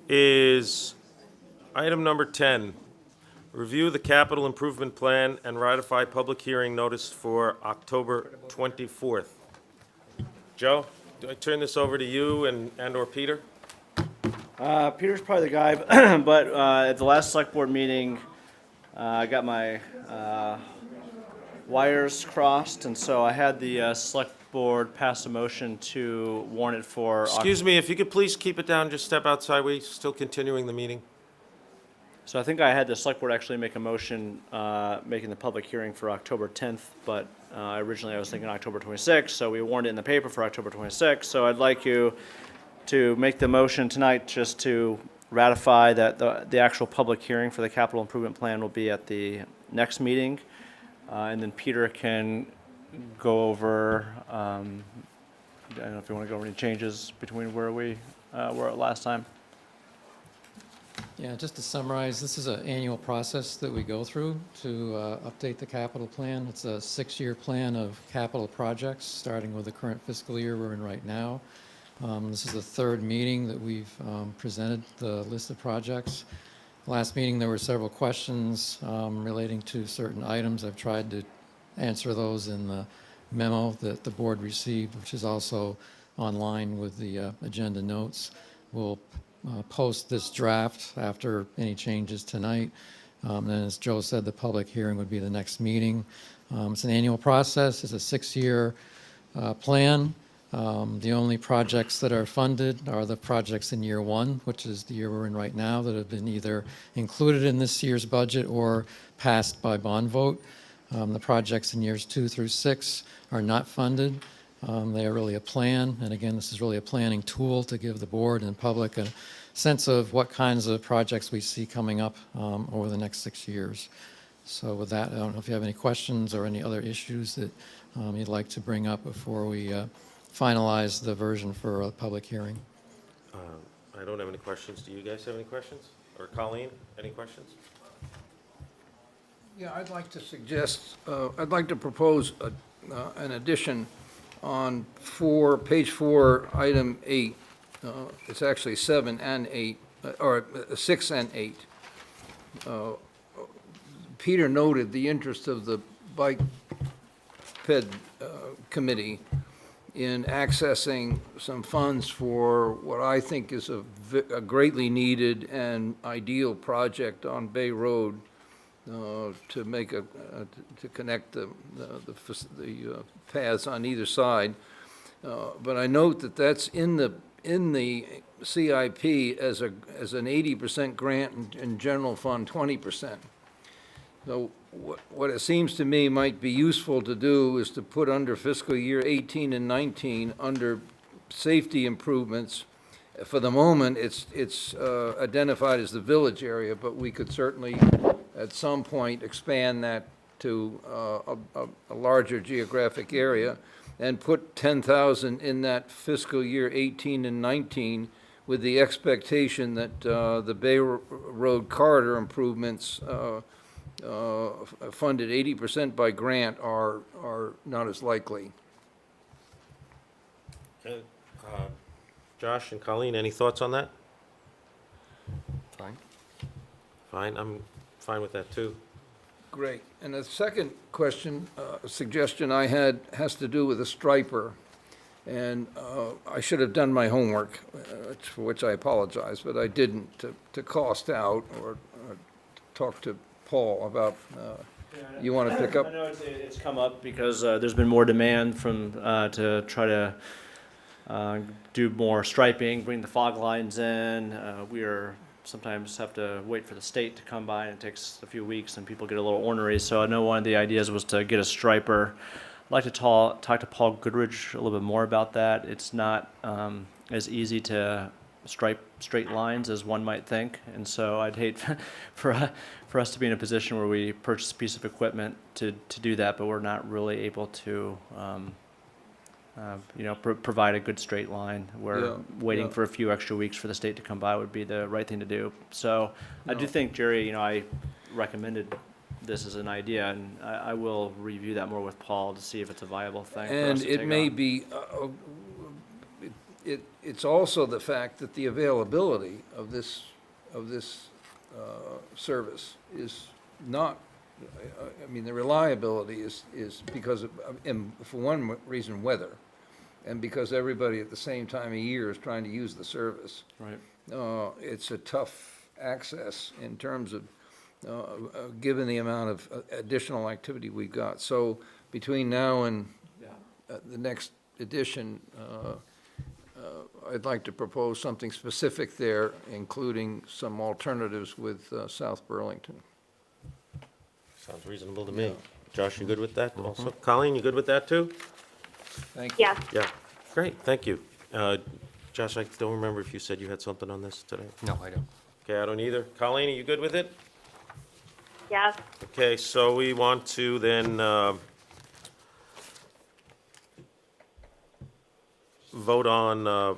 is item number 10. Review the capital improvement plan and ratify public hearing notice for October 24th. Joe, do I turn this over to you and/or Peter? Peter's probably the guy, but at the last select board meeting, I got my wires crossed, and so I had the select board pass a motion to warn it for. Excuse me, if you could please keep it down, just step outside. We're still continuing the meeting. So I think I had the select board actually make a motion making the public hearing for October 10th, but originally I was thinking October 26th, so we warned it in the paper for October 26th. So I'd like you to make the motion tonight just to ratify that the actual public hearing for the capital improvement plan will be at the next meeting. And then Peter can go over, I don't know if you want to go over any changes between where we were at last time. Yeah, just to summarize, this is an annual process that we go through to update the capital plan. It's a 6-year plan of capital projects, starting with the current fiscal year we're in right now. This is the third meeting that we've presented the list of projects. Last meeting, there were several questions relating to certain items. I've tried to answer those in the memo that the board received, which is also online with the agenda notes. We'll post this draft after any changes tonight. And as Joe said, the public hearing would be the next meeting. It's an annual process. It's a 6-year plan. The only projects that are funded are the projects in year 1, which is the year we're in right now, that have been either included in this year's budget or passed by bond vote. The projects in years 2 through 6 are not funded. They are really a plan, and again, this is really a planning tool to give the board and public a sense of what kinds of projects we see coming up over the next 6 years. So with that, I don't know if you have any questions or any other issues that you'd like to bring up before we finalize the version for a public hearing. I don't have any questions. Do you guys have any questions? Or Colleen, any questions? Yeah, I'd like to suggest, I'd like to propose an addition on page 4, item 8. It's actually 7 and 8, or 6 and 8. Peter noted the interest of the Bike Ped Committee in accessing some funds for what I think is a greatly needed and ideal project on Bay Road to make to connect the paths on either side. But I note that that's in the CIP as an 80% grant and general fund 20%. So what it seems to me might be useful to do is to put under fiscal year 18 and 19 under safety improvements. For the moment, it's identified as the village area, but we could certainly at some point expand that to a larger geographic area and put 10,000 in that fiscal year 18 and 19 with the expectation that the Bay Road corridor improvements funded 80% by grant are not as likely. Okay. Josh and Colleen, any thoughts on that? Fine. Fine, I'm fine with that too. Great. And the second question, suggestion I had has to do with a striper. And I should have done my homework, for which I apologize, but I didn't, to cost out or talk to Paul about, you want to pick up? I know it's come up because there's been more demand from, to try to do more striping, bring the fog lines in. We sometimes have to wait for the state to come by, and it takes a few weeks, and people get a little ornery. So I know one of the ideas was to get a striper. I'd like to talk to Paul Goodrich a little bit more about that. It's not as easy to stripe straight lines as one might think, and so I'd hate for us to be in a position where we purchase a piece of equipment to do that, but we're not really able to provide a good straight line. We're waiting for a few extra weeks for the state to come by would be the right thing to do. So I do think, Jerry, I recommended this as an idea, and I will review that more with Paul to see if it's a viable thing for us And to it take may on. be, it's also the fact that the availability of this service is not, I mean, the reliability is because of, and for one reason, weather, and because everybody at the same time of year is trying to use the service. Right. It's a tough access in terms of, given the amount of additional activity we've got. So between now and the next edition, I'd like to propose something specific there, including some alternatives with South Burlington. Sounds reasonable to me. Josh, you good with that also? Colleen, you good with that too? Thank you. Yes, Yeah, great, thank you. Josh, I don't remember if you said you had something on this today. No, I don't. Okay, I don't either. Colleen, are you good with it? yes. Okay, so we want to then vote on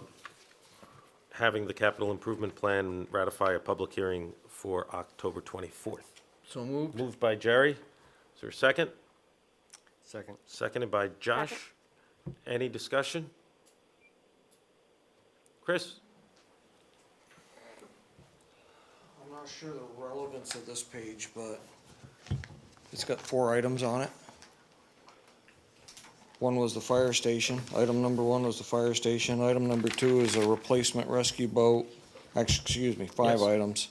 having the capital improvement plan ratify a public hearing for October 24th. So moved. Moved by Jerry. Is there a second? Second. Seconded by Josh. Any discussion? Chris? I'm not sure the relevance of this page, but it's got 4 items on it. One was the fire station. Item number 1 was the fire station. Item number 2 is a replacement rescue boat. Actually, excuse me, 5 Yes. items.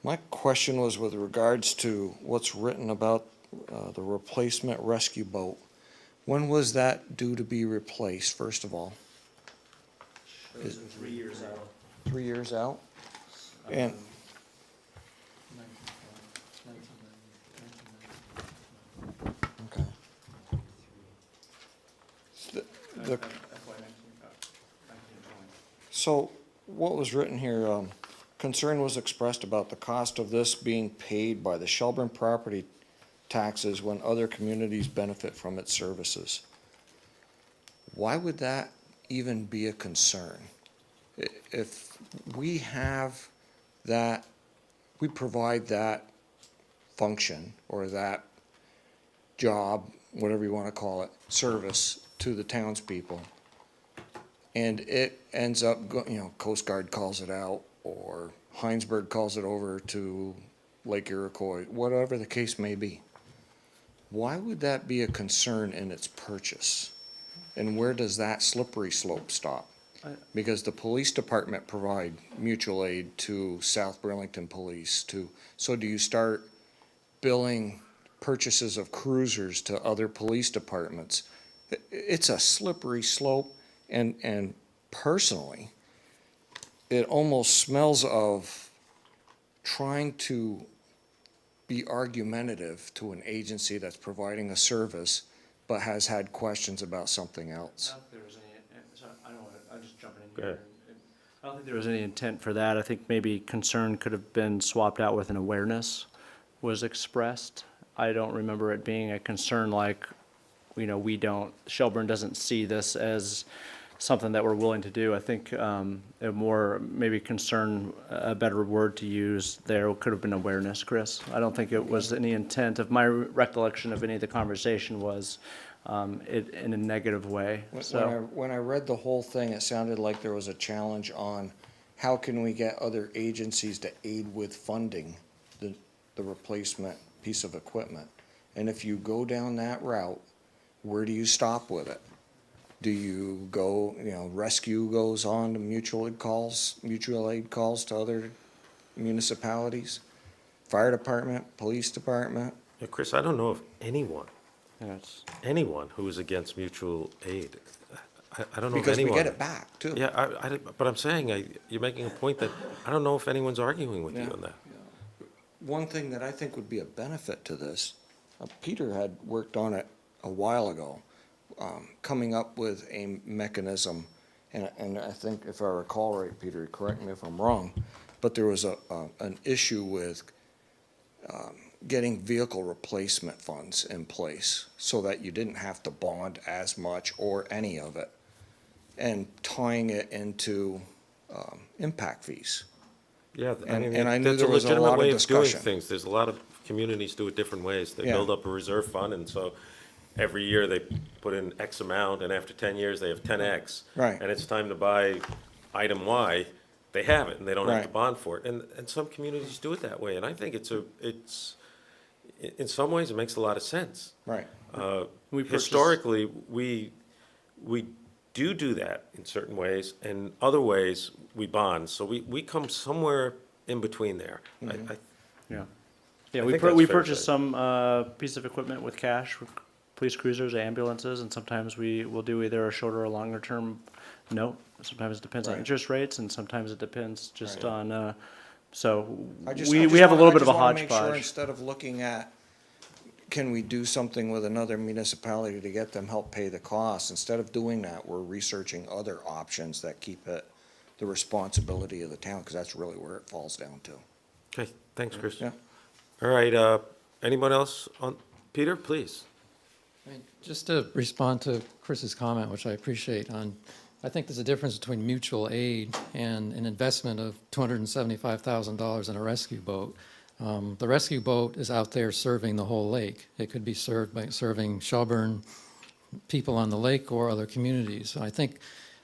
My question was with regards to what's written about the replacement rescue boat. When was that due to be replaced, first of all? Is 3 years out. 3 years out? And okay. So what was written here, concern was expressed about the cost of this being paid by the Shelburne property taxes when other communities benefit from its services. Why would that even be a concern? If we have that, we provide that function or that job, whatever you want to call it, service to the townspeople, and it ends up, Coast Guard calls it out, or Heinsberg calls it over to Lake Iroquois, whatever the case may be. Why would that be a concern in its purchase? And where does that slippery slope stop? Because the police department provide mutual aid to South Burlington Police so do you start billing purchases of cruisers to other police departments. It's a slippery slope, and personally, it almost smells of trying to be argumentative to an agency that's providing a service but has had questions about something else. I'm just jumping in Go here. ahead. I don't think there was any intent for that. I think maybe concern could have been swapped out with an awareness was expressed. I don't remember it being a concern like, Shelburne doesn't see this as something that we're willing to do. I think a more, maybe concern, a better word to use there could have been awareness, Chris. I don't think it was any intent of my recollection of any of the conversation was it in a negative way. When I read the whole thing, it sounded like there was a challenge on how can we get other agencies to aid with funding the replacement piece of equipment. And if you go down that route, where do you stop with it? Do you go, rescue goes on to mutual aid calls to other municipalities? Fire department, police department? Yeah, Chris, I don't know of anyone who is against mutual aid. I don't know Because of anyone. we get it back, too. Yeah, but I'm saying, you're making a point that I don't know if anyone's arguing with you Yeah. on that. One thing that I think would be a benefit to this, Peter had worked on it a while ago, coming up with a mechanism, and I think if I recall right, Peter, correct me if I'm wrong, but there was an issue with getting vehicle replacement funds in place so that you didn't have to bond as much or any of it, and tying it into impact fees. Yeah, And I knew that's there was a legitimate lot of way of doing discussion. things. There's a lot of communities do it different ways. They Yeah. build up a reserve fund, and so every year they put in X amount, and after 10 years, they have 10X. Right. And it's time to buy item Y, they have it, and they don't have to Right. bond for it. And some communities do it that way, and I think it's in some ways, it makes a lot of sense. Right. Historically, we do that in certain ways, and other ways, we bond. So we come somewhere in between there. Mm-hmm. Yeah, I we think that's fair to purchased say. some piece of equipment with cash, with police cruisers, ambulances, and sometimes we will do either a shorter or longer term note. Sometimes it depends on Right. interest rates, and sometimes it depends just Right. on, so I just we have a little bit of a wanna make sure hodgepodge. instead of looking at, can we do something with another municipality to get them help pay the costs? Instead of doing that, we're researching other options that keep it the responsibility of the town, because that's really where it falls down to. Okay, thanks, Chris. Yeah. All right, anyone else on, Peter, please. Just to respond to Chris's comment, which I appreciate, I think there's a difference between mutual aid and an investment of $275,000 in a rescue boat. The rescue boat is out there serving the whole lake. It could be served by serving Shelburne people on the lake or other communities. I think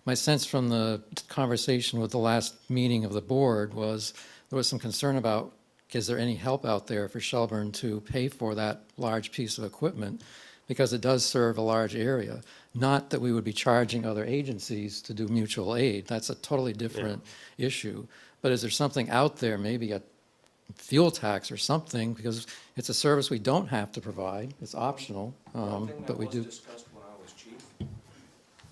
my sense from the conversation with the last meeting of the board was there was some concern about, is there any help out there for Shelburne to pay for that large piece of equipment? Because it does serve a large area. Not that we would be charging other agencies to do mutual aid. That's a totally different issue. But is there something out there, maybe a fuel tax or something, because it's a service we don't have to provide, it's optional, but we do. One thing that was discussed when I was chief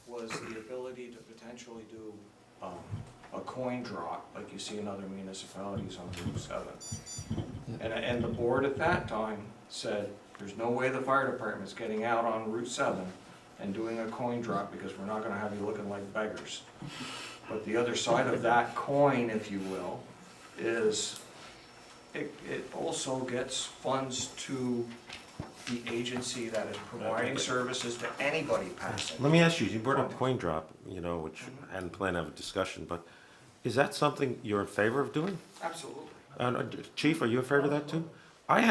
was the ability to potentially do a coin drop, like you see in other municipalities on Route 7. And the board at that time said, there's no way the fire department's getting out on Route 7 and doing a coin drop, because we're not gonna have you looking like beggars. But the other side of that coin, if you will, is it also gets funds to the agency that is providing services to anybody passing. Let me ask you, you brought up coin drop, which I hadn't planned to have a discussion, but is that something you're in favor of doing? Absolutely. Chief, are you in favor of that too? I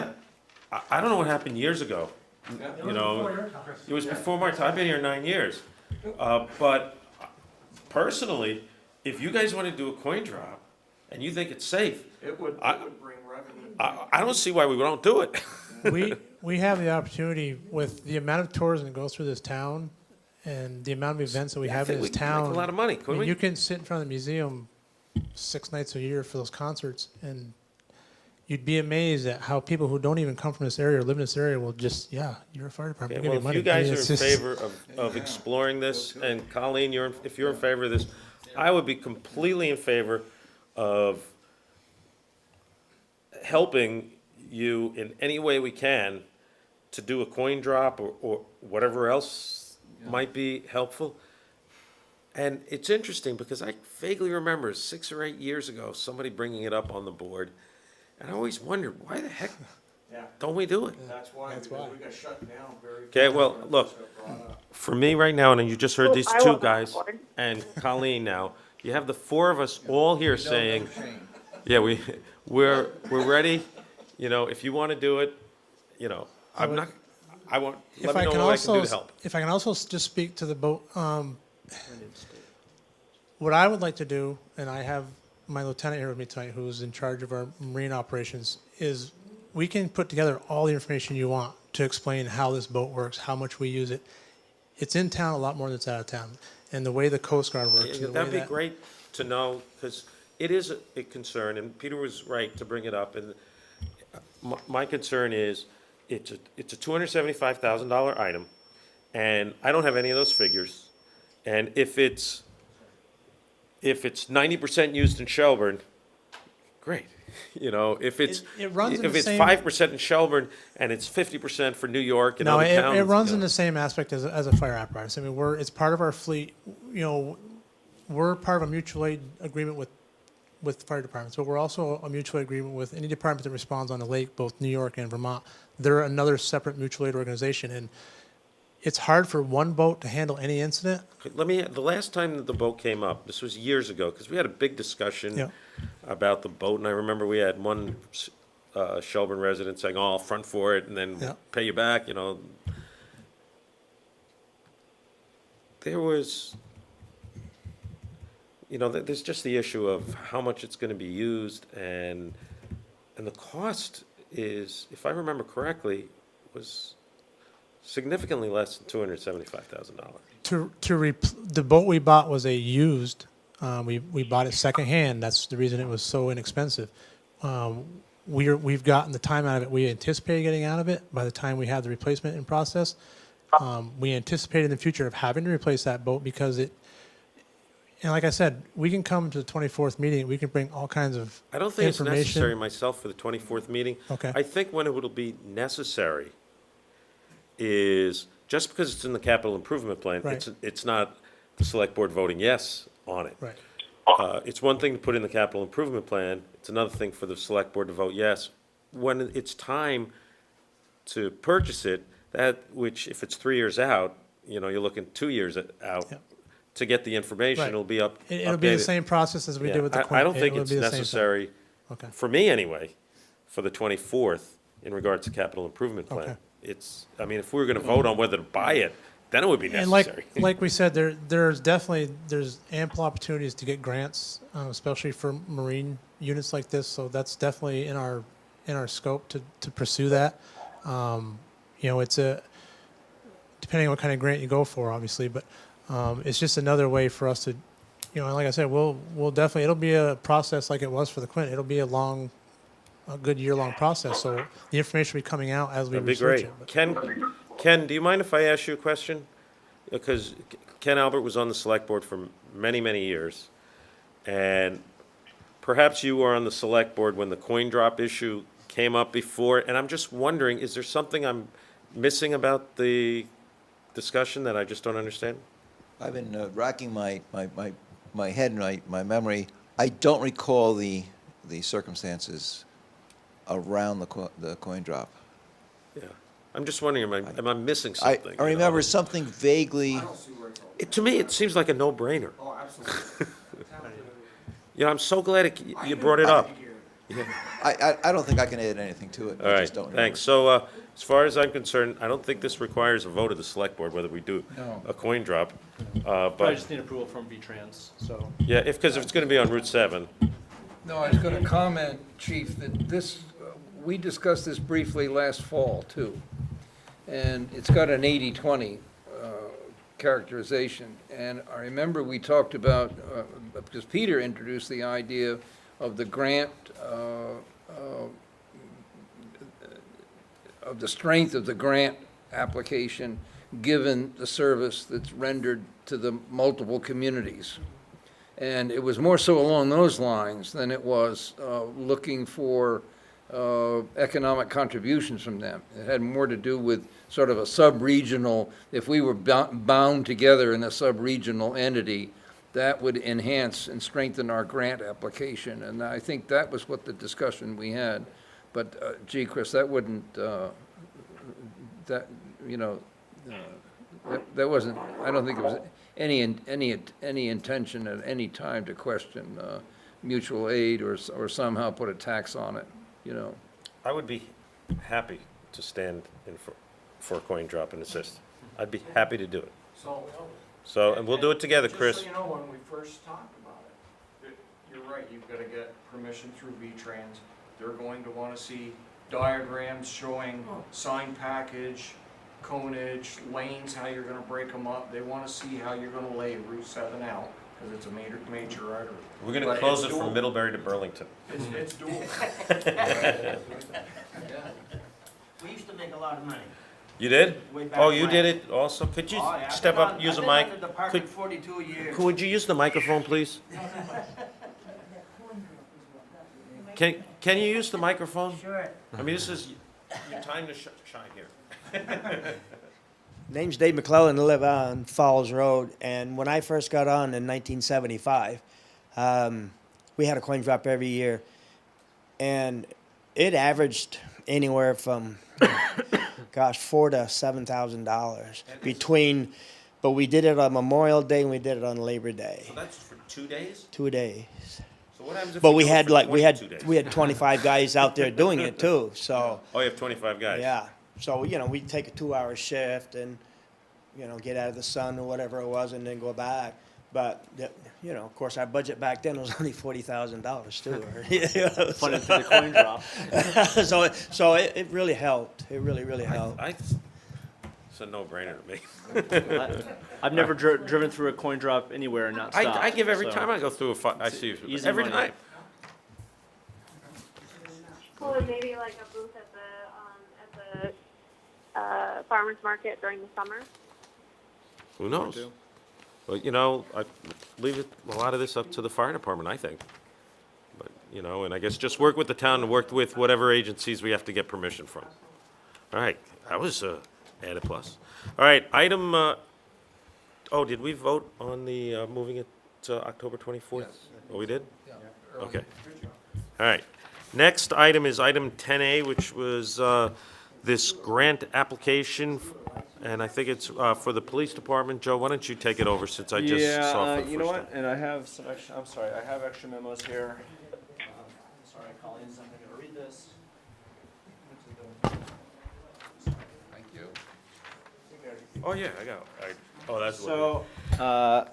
don't know what happened years ago. It was before my time. I've been here 9 years. But personally, if you guys want to do a coin drop and you think it's safe, It would bring revenue. I don't see why we don't do it. We have the opportunity with the amount of tourism that goes through this town and the amount of events that we have in this we could town. make a lot of money, couldn't we? You can sit in front of the museum 6 nights a year for those concerts and you'd be amazed at how people who don't even come from this area or live in this area will just, yeah, you're a fire department. Okay, we'll well, give if you you money. I guys mean, are in it's just- favor of exploring this, and Colleen, if you're in favor of this, I would be completely in favor of helping you in any way we can to do a coin drop or whatever else might be helpful. And it's interesting because I vaguely remember 6 or 8 years ago, somebody bringing it up on the board. And I always wondered, why the heck don't we do it? That's why. We got shut down very. Okay, well, look, for me right now, and you just heard these I two wasn't guys on board. and Colleen now, you have the four of us all here saying, yeah, we're ready, you know, if you want to do it, you know, I want, let me know what I can do to help. If I can also just speak to the boat, what I would like to do, and I have my lieutenant here with me tonight, who's in charge of our marine operations, is we can put together all the information you want to explain how this boat works, how much we use it. It's in town a lot more than it's out of town, and the way the Coast Guard works. and the That'd way be great to know, because it is a concern, and Peter was right to bring it up, and my concern is, it's a $275,000 item, and I don't have any of those figures, and if it's 90% used in Shelburne, great. You know, if it's It runs in the if it's same- 5% in Shelburne and it's 50% for New York and No, other towns. it runs you in know. the same aspect as a fire apparatus. I mean, it's part of our fleet, you know, we're part of a mutual aid agreement with fire departments, but we're also a mutual aid agreement with any department that responds on the lake, both New York and Vermont. They're another separate mutual aid organization, and it's hard for one boat to handle any incident. The last time that the boat came up, this was years ago, because we had a big discussion Yeah. about the boat, and I remember we had one Shelburne resident saying, oh, I'll front for it and then Yeah. pay you back, you know. There was, you know, there's just the issue of how much it's gonna be used, and the cost is, if I remember correctly, was significantly less than $275,000. The boat we bought was a used, we bought it secondhand, that's the reason it was so inexpensive. We've gotten the time out of it we anticipated getting out of it by the time we had the replacement in process. We anticipate in the future of having to replace that boat because and like I said, we can come to the 24th meeting, we can bring all kinds of I don't think it's information. necessary myself for the 24th meeting. Okay. I think when it will be necessary is, just because it's in the capital improvement plan, Right. it's not the select board voting yes on it. Right. It's one thing to put in the capital improvement plan, it's another thing for the select board to vote yes. When it's time to purchase it, which if it's 3 years out, you know, you're looking 2 years out Yeah. to get the information, Right. it'll be It'll be the updated. same process as we Yeah, did with the. I don't it think will it's be the same thing. necessary, Okay. for me anyway, for the 24th in regards to capital improvement plan. Okay. It's, I mean, if we were gonna vote on whether to buy it, then it would be And necessary. like we said, there's ample opportunities to get grants, especially for marine units like this. So that's definitely in our scope to pursue that. You know, it's depending on what kind of grant you go for, obviously, but it's just another way for us to, you know, like I said, we'll definitely, it'll be a process like it was for the Quint. It'll be a good year-long process. So the information will be coming out as we That'd be research great. it. but- Ken, do you mind if I ask you a question? Because Ken Albert was on the select board for many, many years. And perhaps you were on the select board when the coin drop issue came up before. And I'm just wondering, is there something I'm missing about the discussion that I just don't understand? I've been racking my head and my memory. I don't recall the circumstances around the coin drop. Yeah. I'm just wondering, am I missing something? I remember something vaguely. To me, it seems like a no-brainer. Oh, absolutely. You know, I'm so glad you brought it up. I don't think I can add anything to it. All I right, just don't remember. thanks. So, as far as I'm concerned, I don't think this requires a vote of the select board, whether we do No. a coin drop. I But, just need approval from V-Trans, so. yeah, because if it's gonna be on Route 7, No, I was going to comment, Chief, that we discussed this briefly last fall, too. And it's got an 80-20 characterization. And I remember we talked about, because Peter introduced the idea of the grant of the strength of the grant application, given the service that's rendered to the multiple communities. And it was more so along those lines than it was looking for economic contributions from them. It had more to do with sort of a sub-regional, if we were bound together in a sub-regional entity, that would enhance and strengthen our grant application. And I think that was what the discussion we had. But gee, Chris, that wouldn't, that, you know, that wasn't, I don't think it was any intention at any time to question mutual aid or somehow put a tax on it, you know. I would be happy to stand in for a coin drop and assist. I'd be happy to do it. So, and we'll do it together, Chris. Just so you know, when we first talked about it, you're right, you've got to get permission through V-Trans. They're going to want to see diagrams showing sign package, conage, lanes, how you're going to break them up. They want to see how you're going to lay Route 7 out, because it's a major artery. We're going to close it from Middlebury to Burlington. It's doable. We used to make a lot of money. You did? Way back Oh, you when. did it also? Could you Oh, yeah. step up, use a mic? I've been on the department 42 years. Would you use the microphone, please? Can you use the microphone? Sure. I mean, this is your time to shine here. Name's Dave McClellan. I live on Falls Road, and when I first got on in 1975, we had a coin drop every year, and it averaged anywhere from, gosh, $4,000 to $7,000 between. But we did it on Memorial Day and we did it on Labor Day. So that's for 2 days? 2 days. So what happens if But we we do it had for like 22 days? we had 25 guys out there doing it too. So Oh, you have 25 guys? yeah. So we'd take a 2-hour shift and get out of the sun or whatever it was and then go back. But of course, our budget back then was only $40,000 too. Funded through the coin drop. so it really helped. It really helped. It's a no-brainer to me. I've never driven through a coin drop anywhere and not stopped. I give every so time I go through I see you. easy Every money. time. Well, and maybe like a booth at the farmer's market during the summer. Who knows? Well, I leave a lot of this up to the fire department, I think. But, and I guess just work with the town and work with whatever agencies we have to get permission from. All right, that was added plus. All right, item, did we vote on the moving it to October 24th? Yes. Oh, we did? Yeah. Okay. All right. Next item is item 10A, which was this grant application, and I think it's for the police department. Joe, why don't you take it over since I just saw it for the you know first what? time. And I have some extra. I'm sorry, I have extra memos here. Sorry, Colleen's not going to read this. Thank you. Oh, yeah, I got it. That's what. So,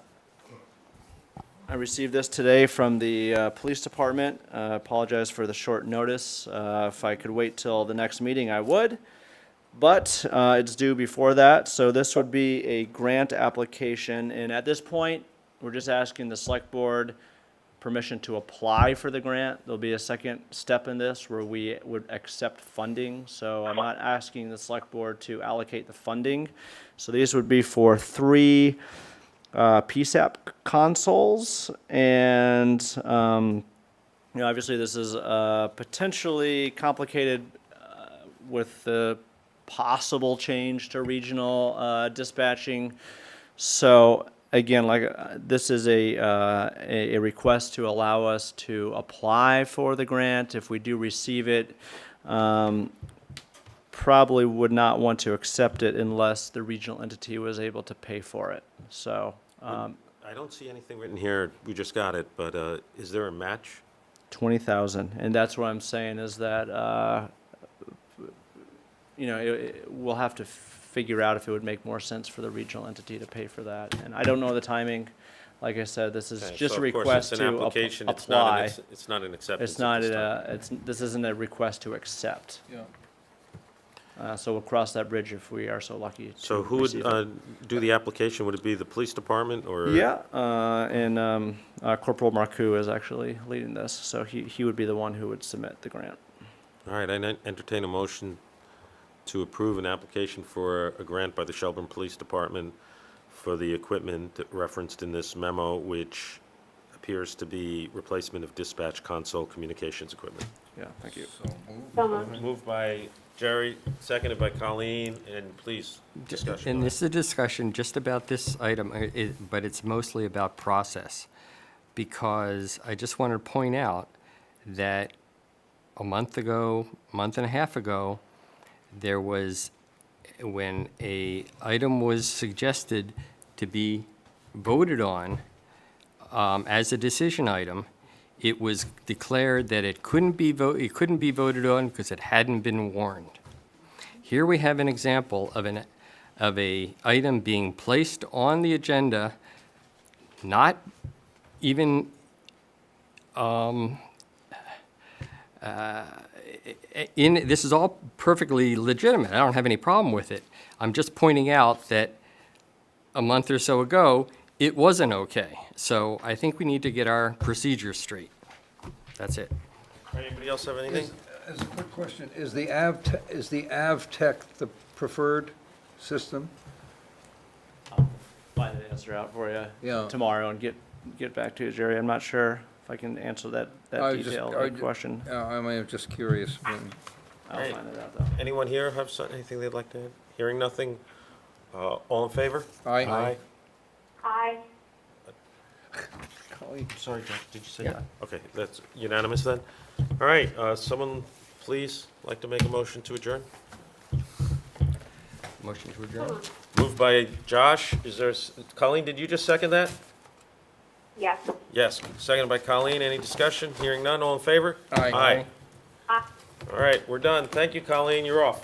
I received this today from the police department. Apologize for the short notice. If I could wait till the next meeting, I would. But it's due before that, so this would be a grant application. And at this point, we're just asking the select board permission to apply for the grant. There'll be a second step in this where we would accept funding. So I'm not asking the select board to allocate the funding. So these would be for 3 PSAP consoles, and obviously this is potentially complicated with the possible change to regional dispatching. So again, this is a request to allow us to apply for the grant. If we do receive it, probably would not want to accept it unless the regional entity was able to pay for it. So. I don't see anything written here. We just got it, but is there a match? 20,000, and that's what I'm saying is that we'll have to figure out if it would make more sense for the regional entity to pay for that. And I don't know the timing. Like I said, this is Okay, just so a of course request it's an to application. apply. It's not an acceptance. It's not at this time. this isn't a request to accept. Yeah. So we'll cross that bridge if we are so lucky to So who would receive it. do the application? Would it be the police department or? Yeah, and Corporal Marcoux is actually leading this, so he would be the one who would submit the grant. All right, I entertain a motion to approve an application for a grant by the Shelburne Police Department for the equipment referenced in this memo, which appears to be replacement of dispatch console communications equipment. Yeah, thank you. So moved. Moved by Jerry, seconded by Colleen, and please, discussion. And this is a discussion just about this item, but it's mostly about process. Because I just want to point out that a month and a half ago, there was, when a item was suggested to be voted on as a decision item, it was declared that it couldn't be voted on because it hadn't been warned. Here we have an example of a item being placed on the agenda, not even this is all perfectly legitimate. I don't have any problem with it. I'm just pointing out that a month or so ago, it wasn't okay. So I think we need to get our procedures straight. That's it. Anybody else have anything? As a quick question, is the AvTech the preferred system? Find the answer out for you Yeah. tomorrow and get back to you, Jerry. I'm not sure if I can answer that detailed question. I'm just curious. I'll Right. find it out, though. Anyone here have anything they'd like to add? Hearing nothing, all in favor? Aye. Aye. Sorry, Jeff, did you say Yeah. that? Okay, that's unanimous then. All right, someone please like to make a motion to adjourn? Motion to adjourn? Moved by Josh, Colleen, did you just second that? Yes. Yes, seconded by Colleen, any discussion? Hearing none, all in favor? Aye. Aye. Aye. All right, we're done. Thank you, Colleen, you're off.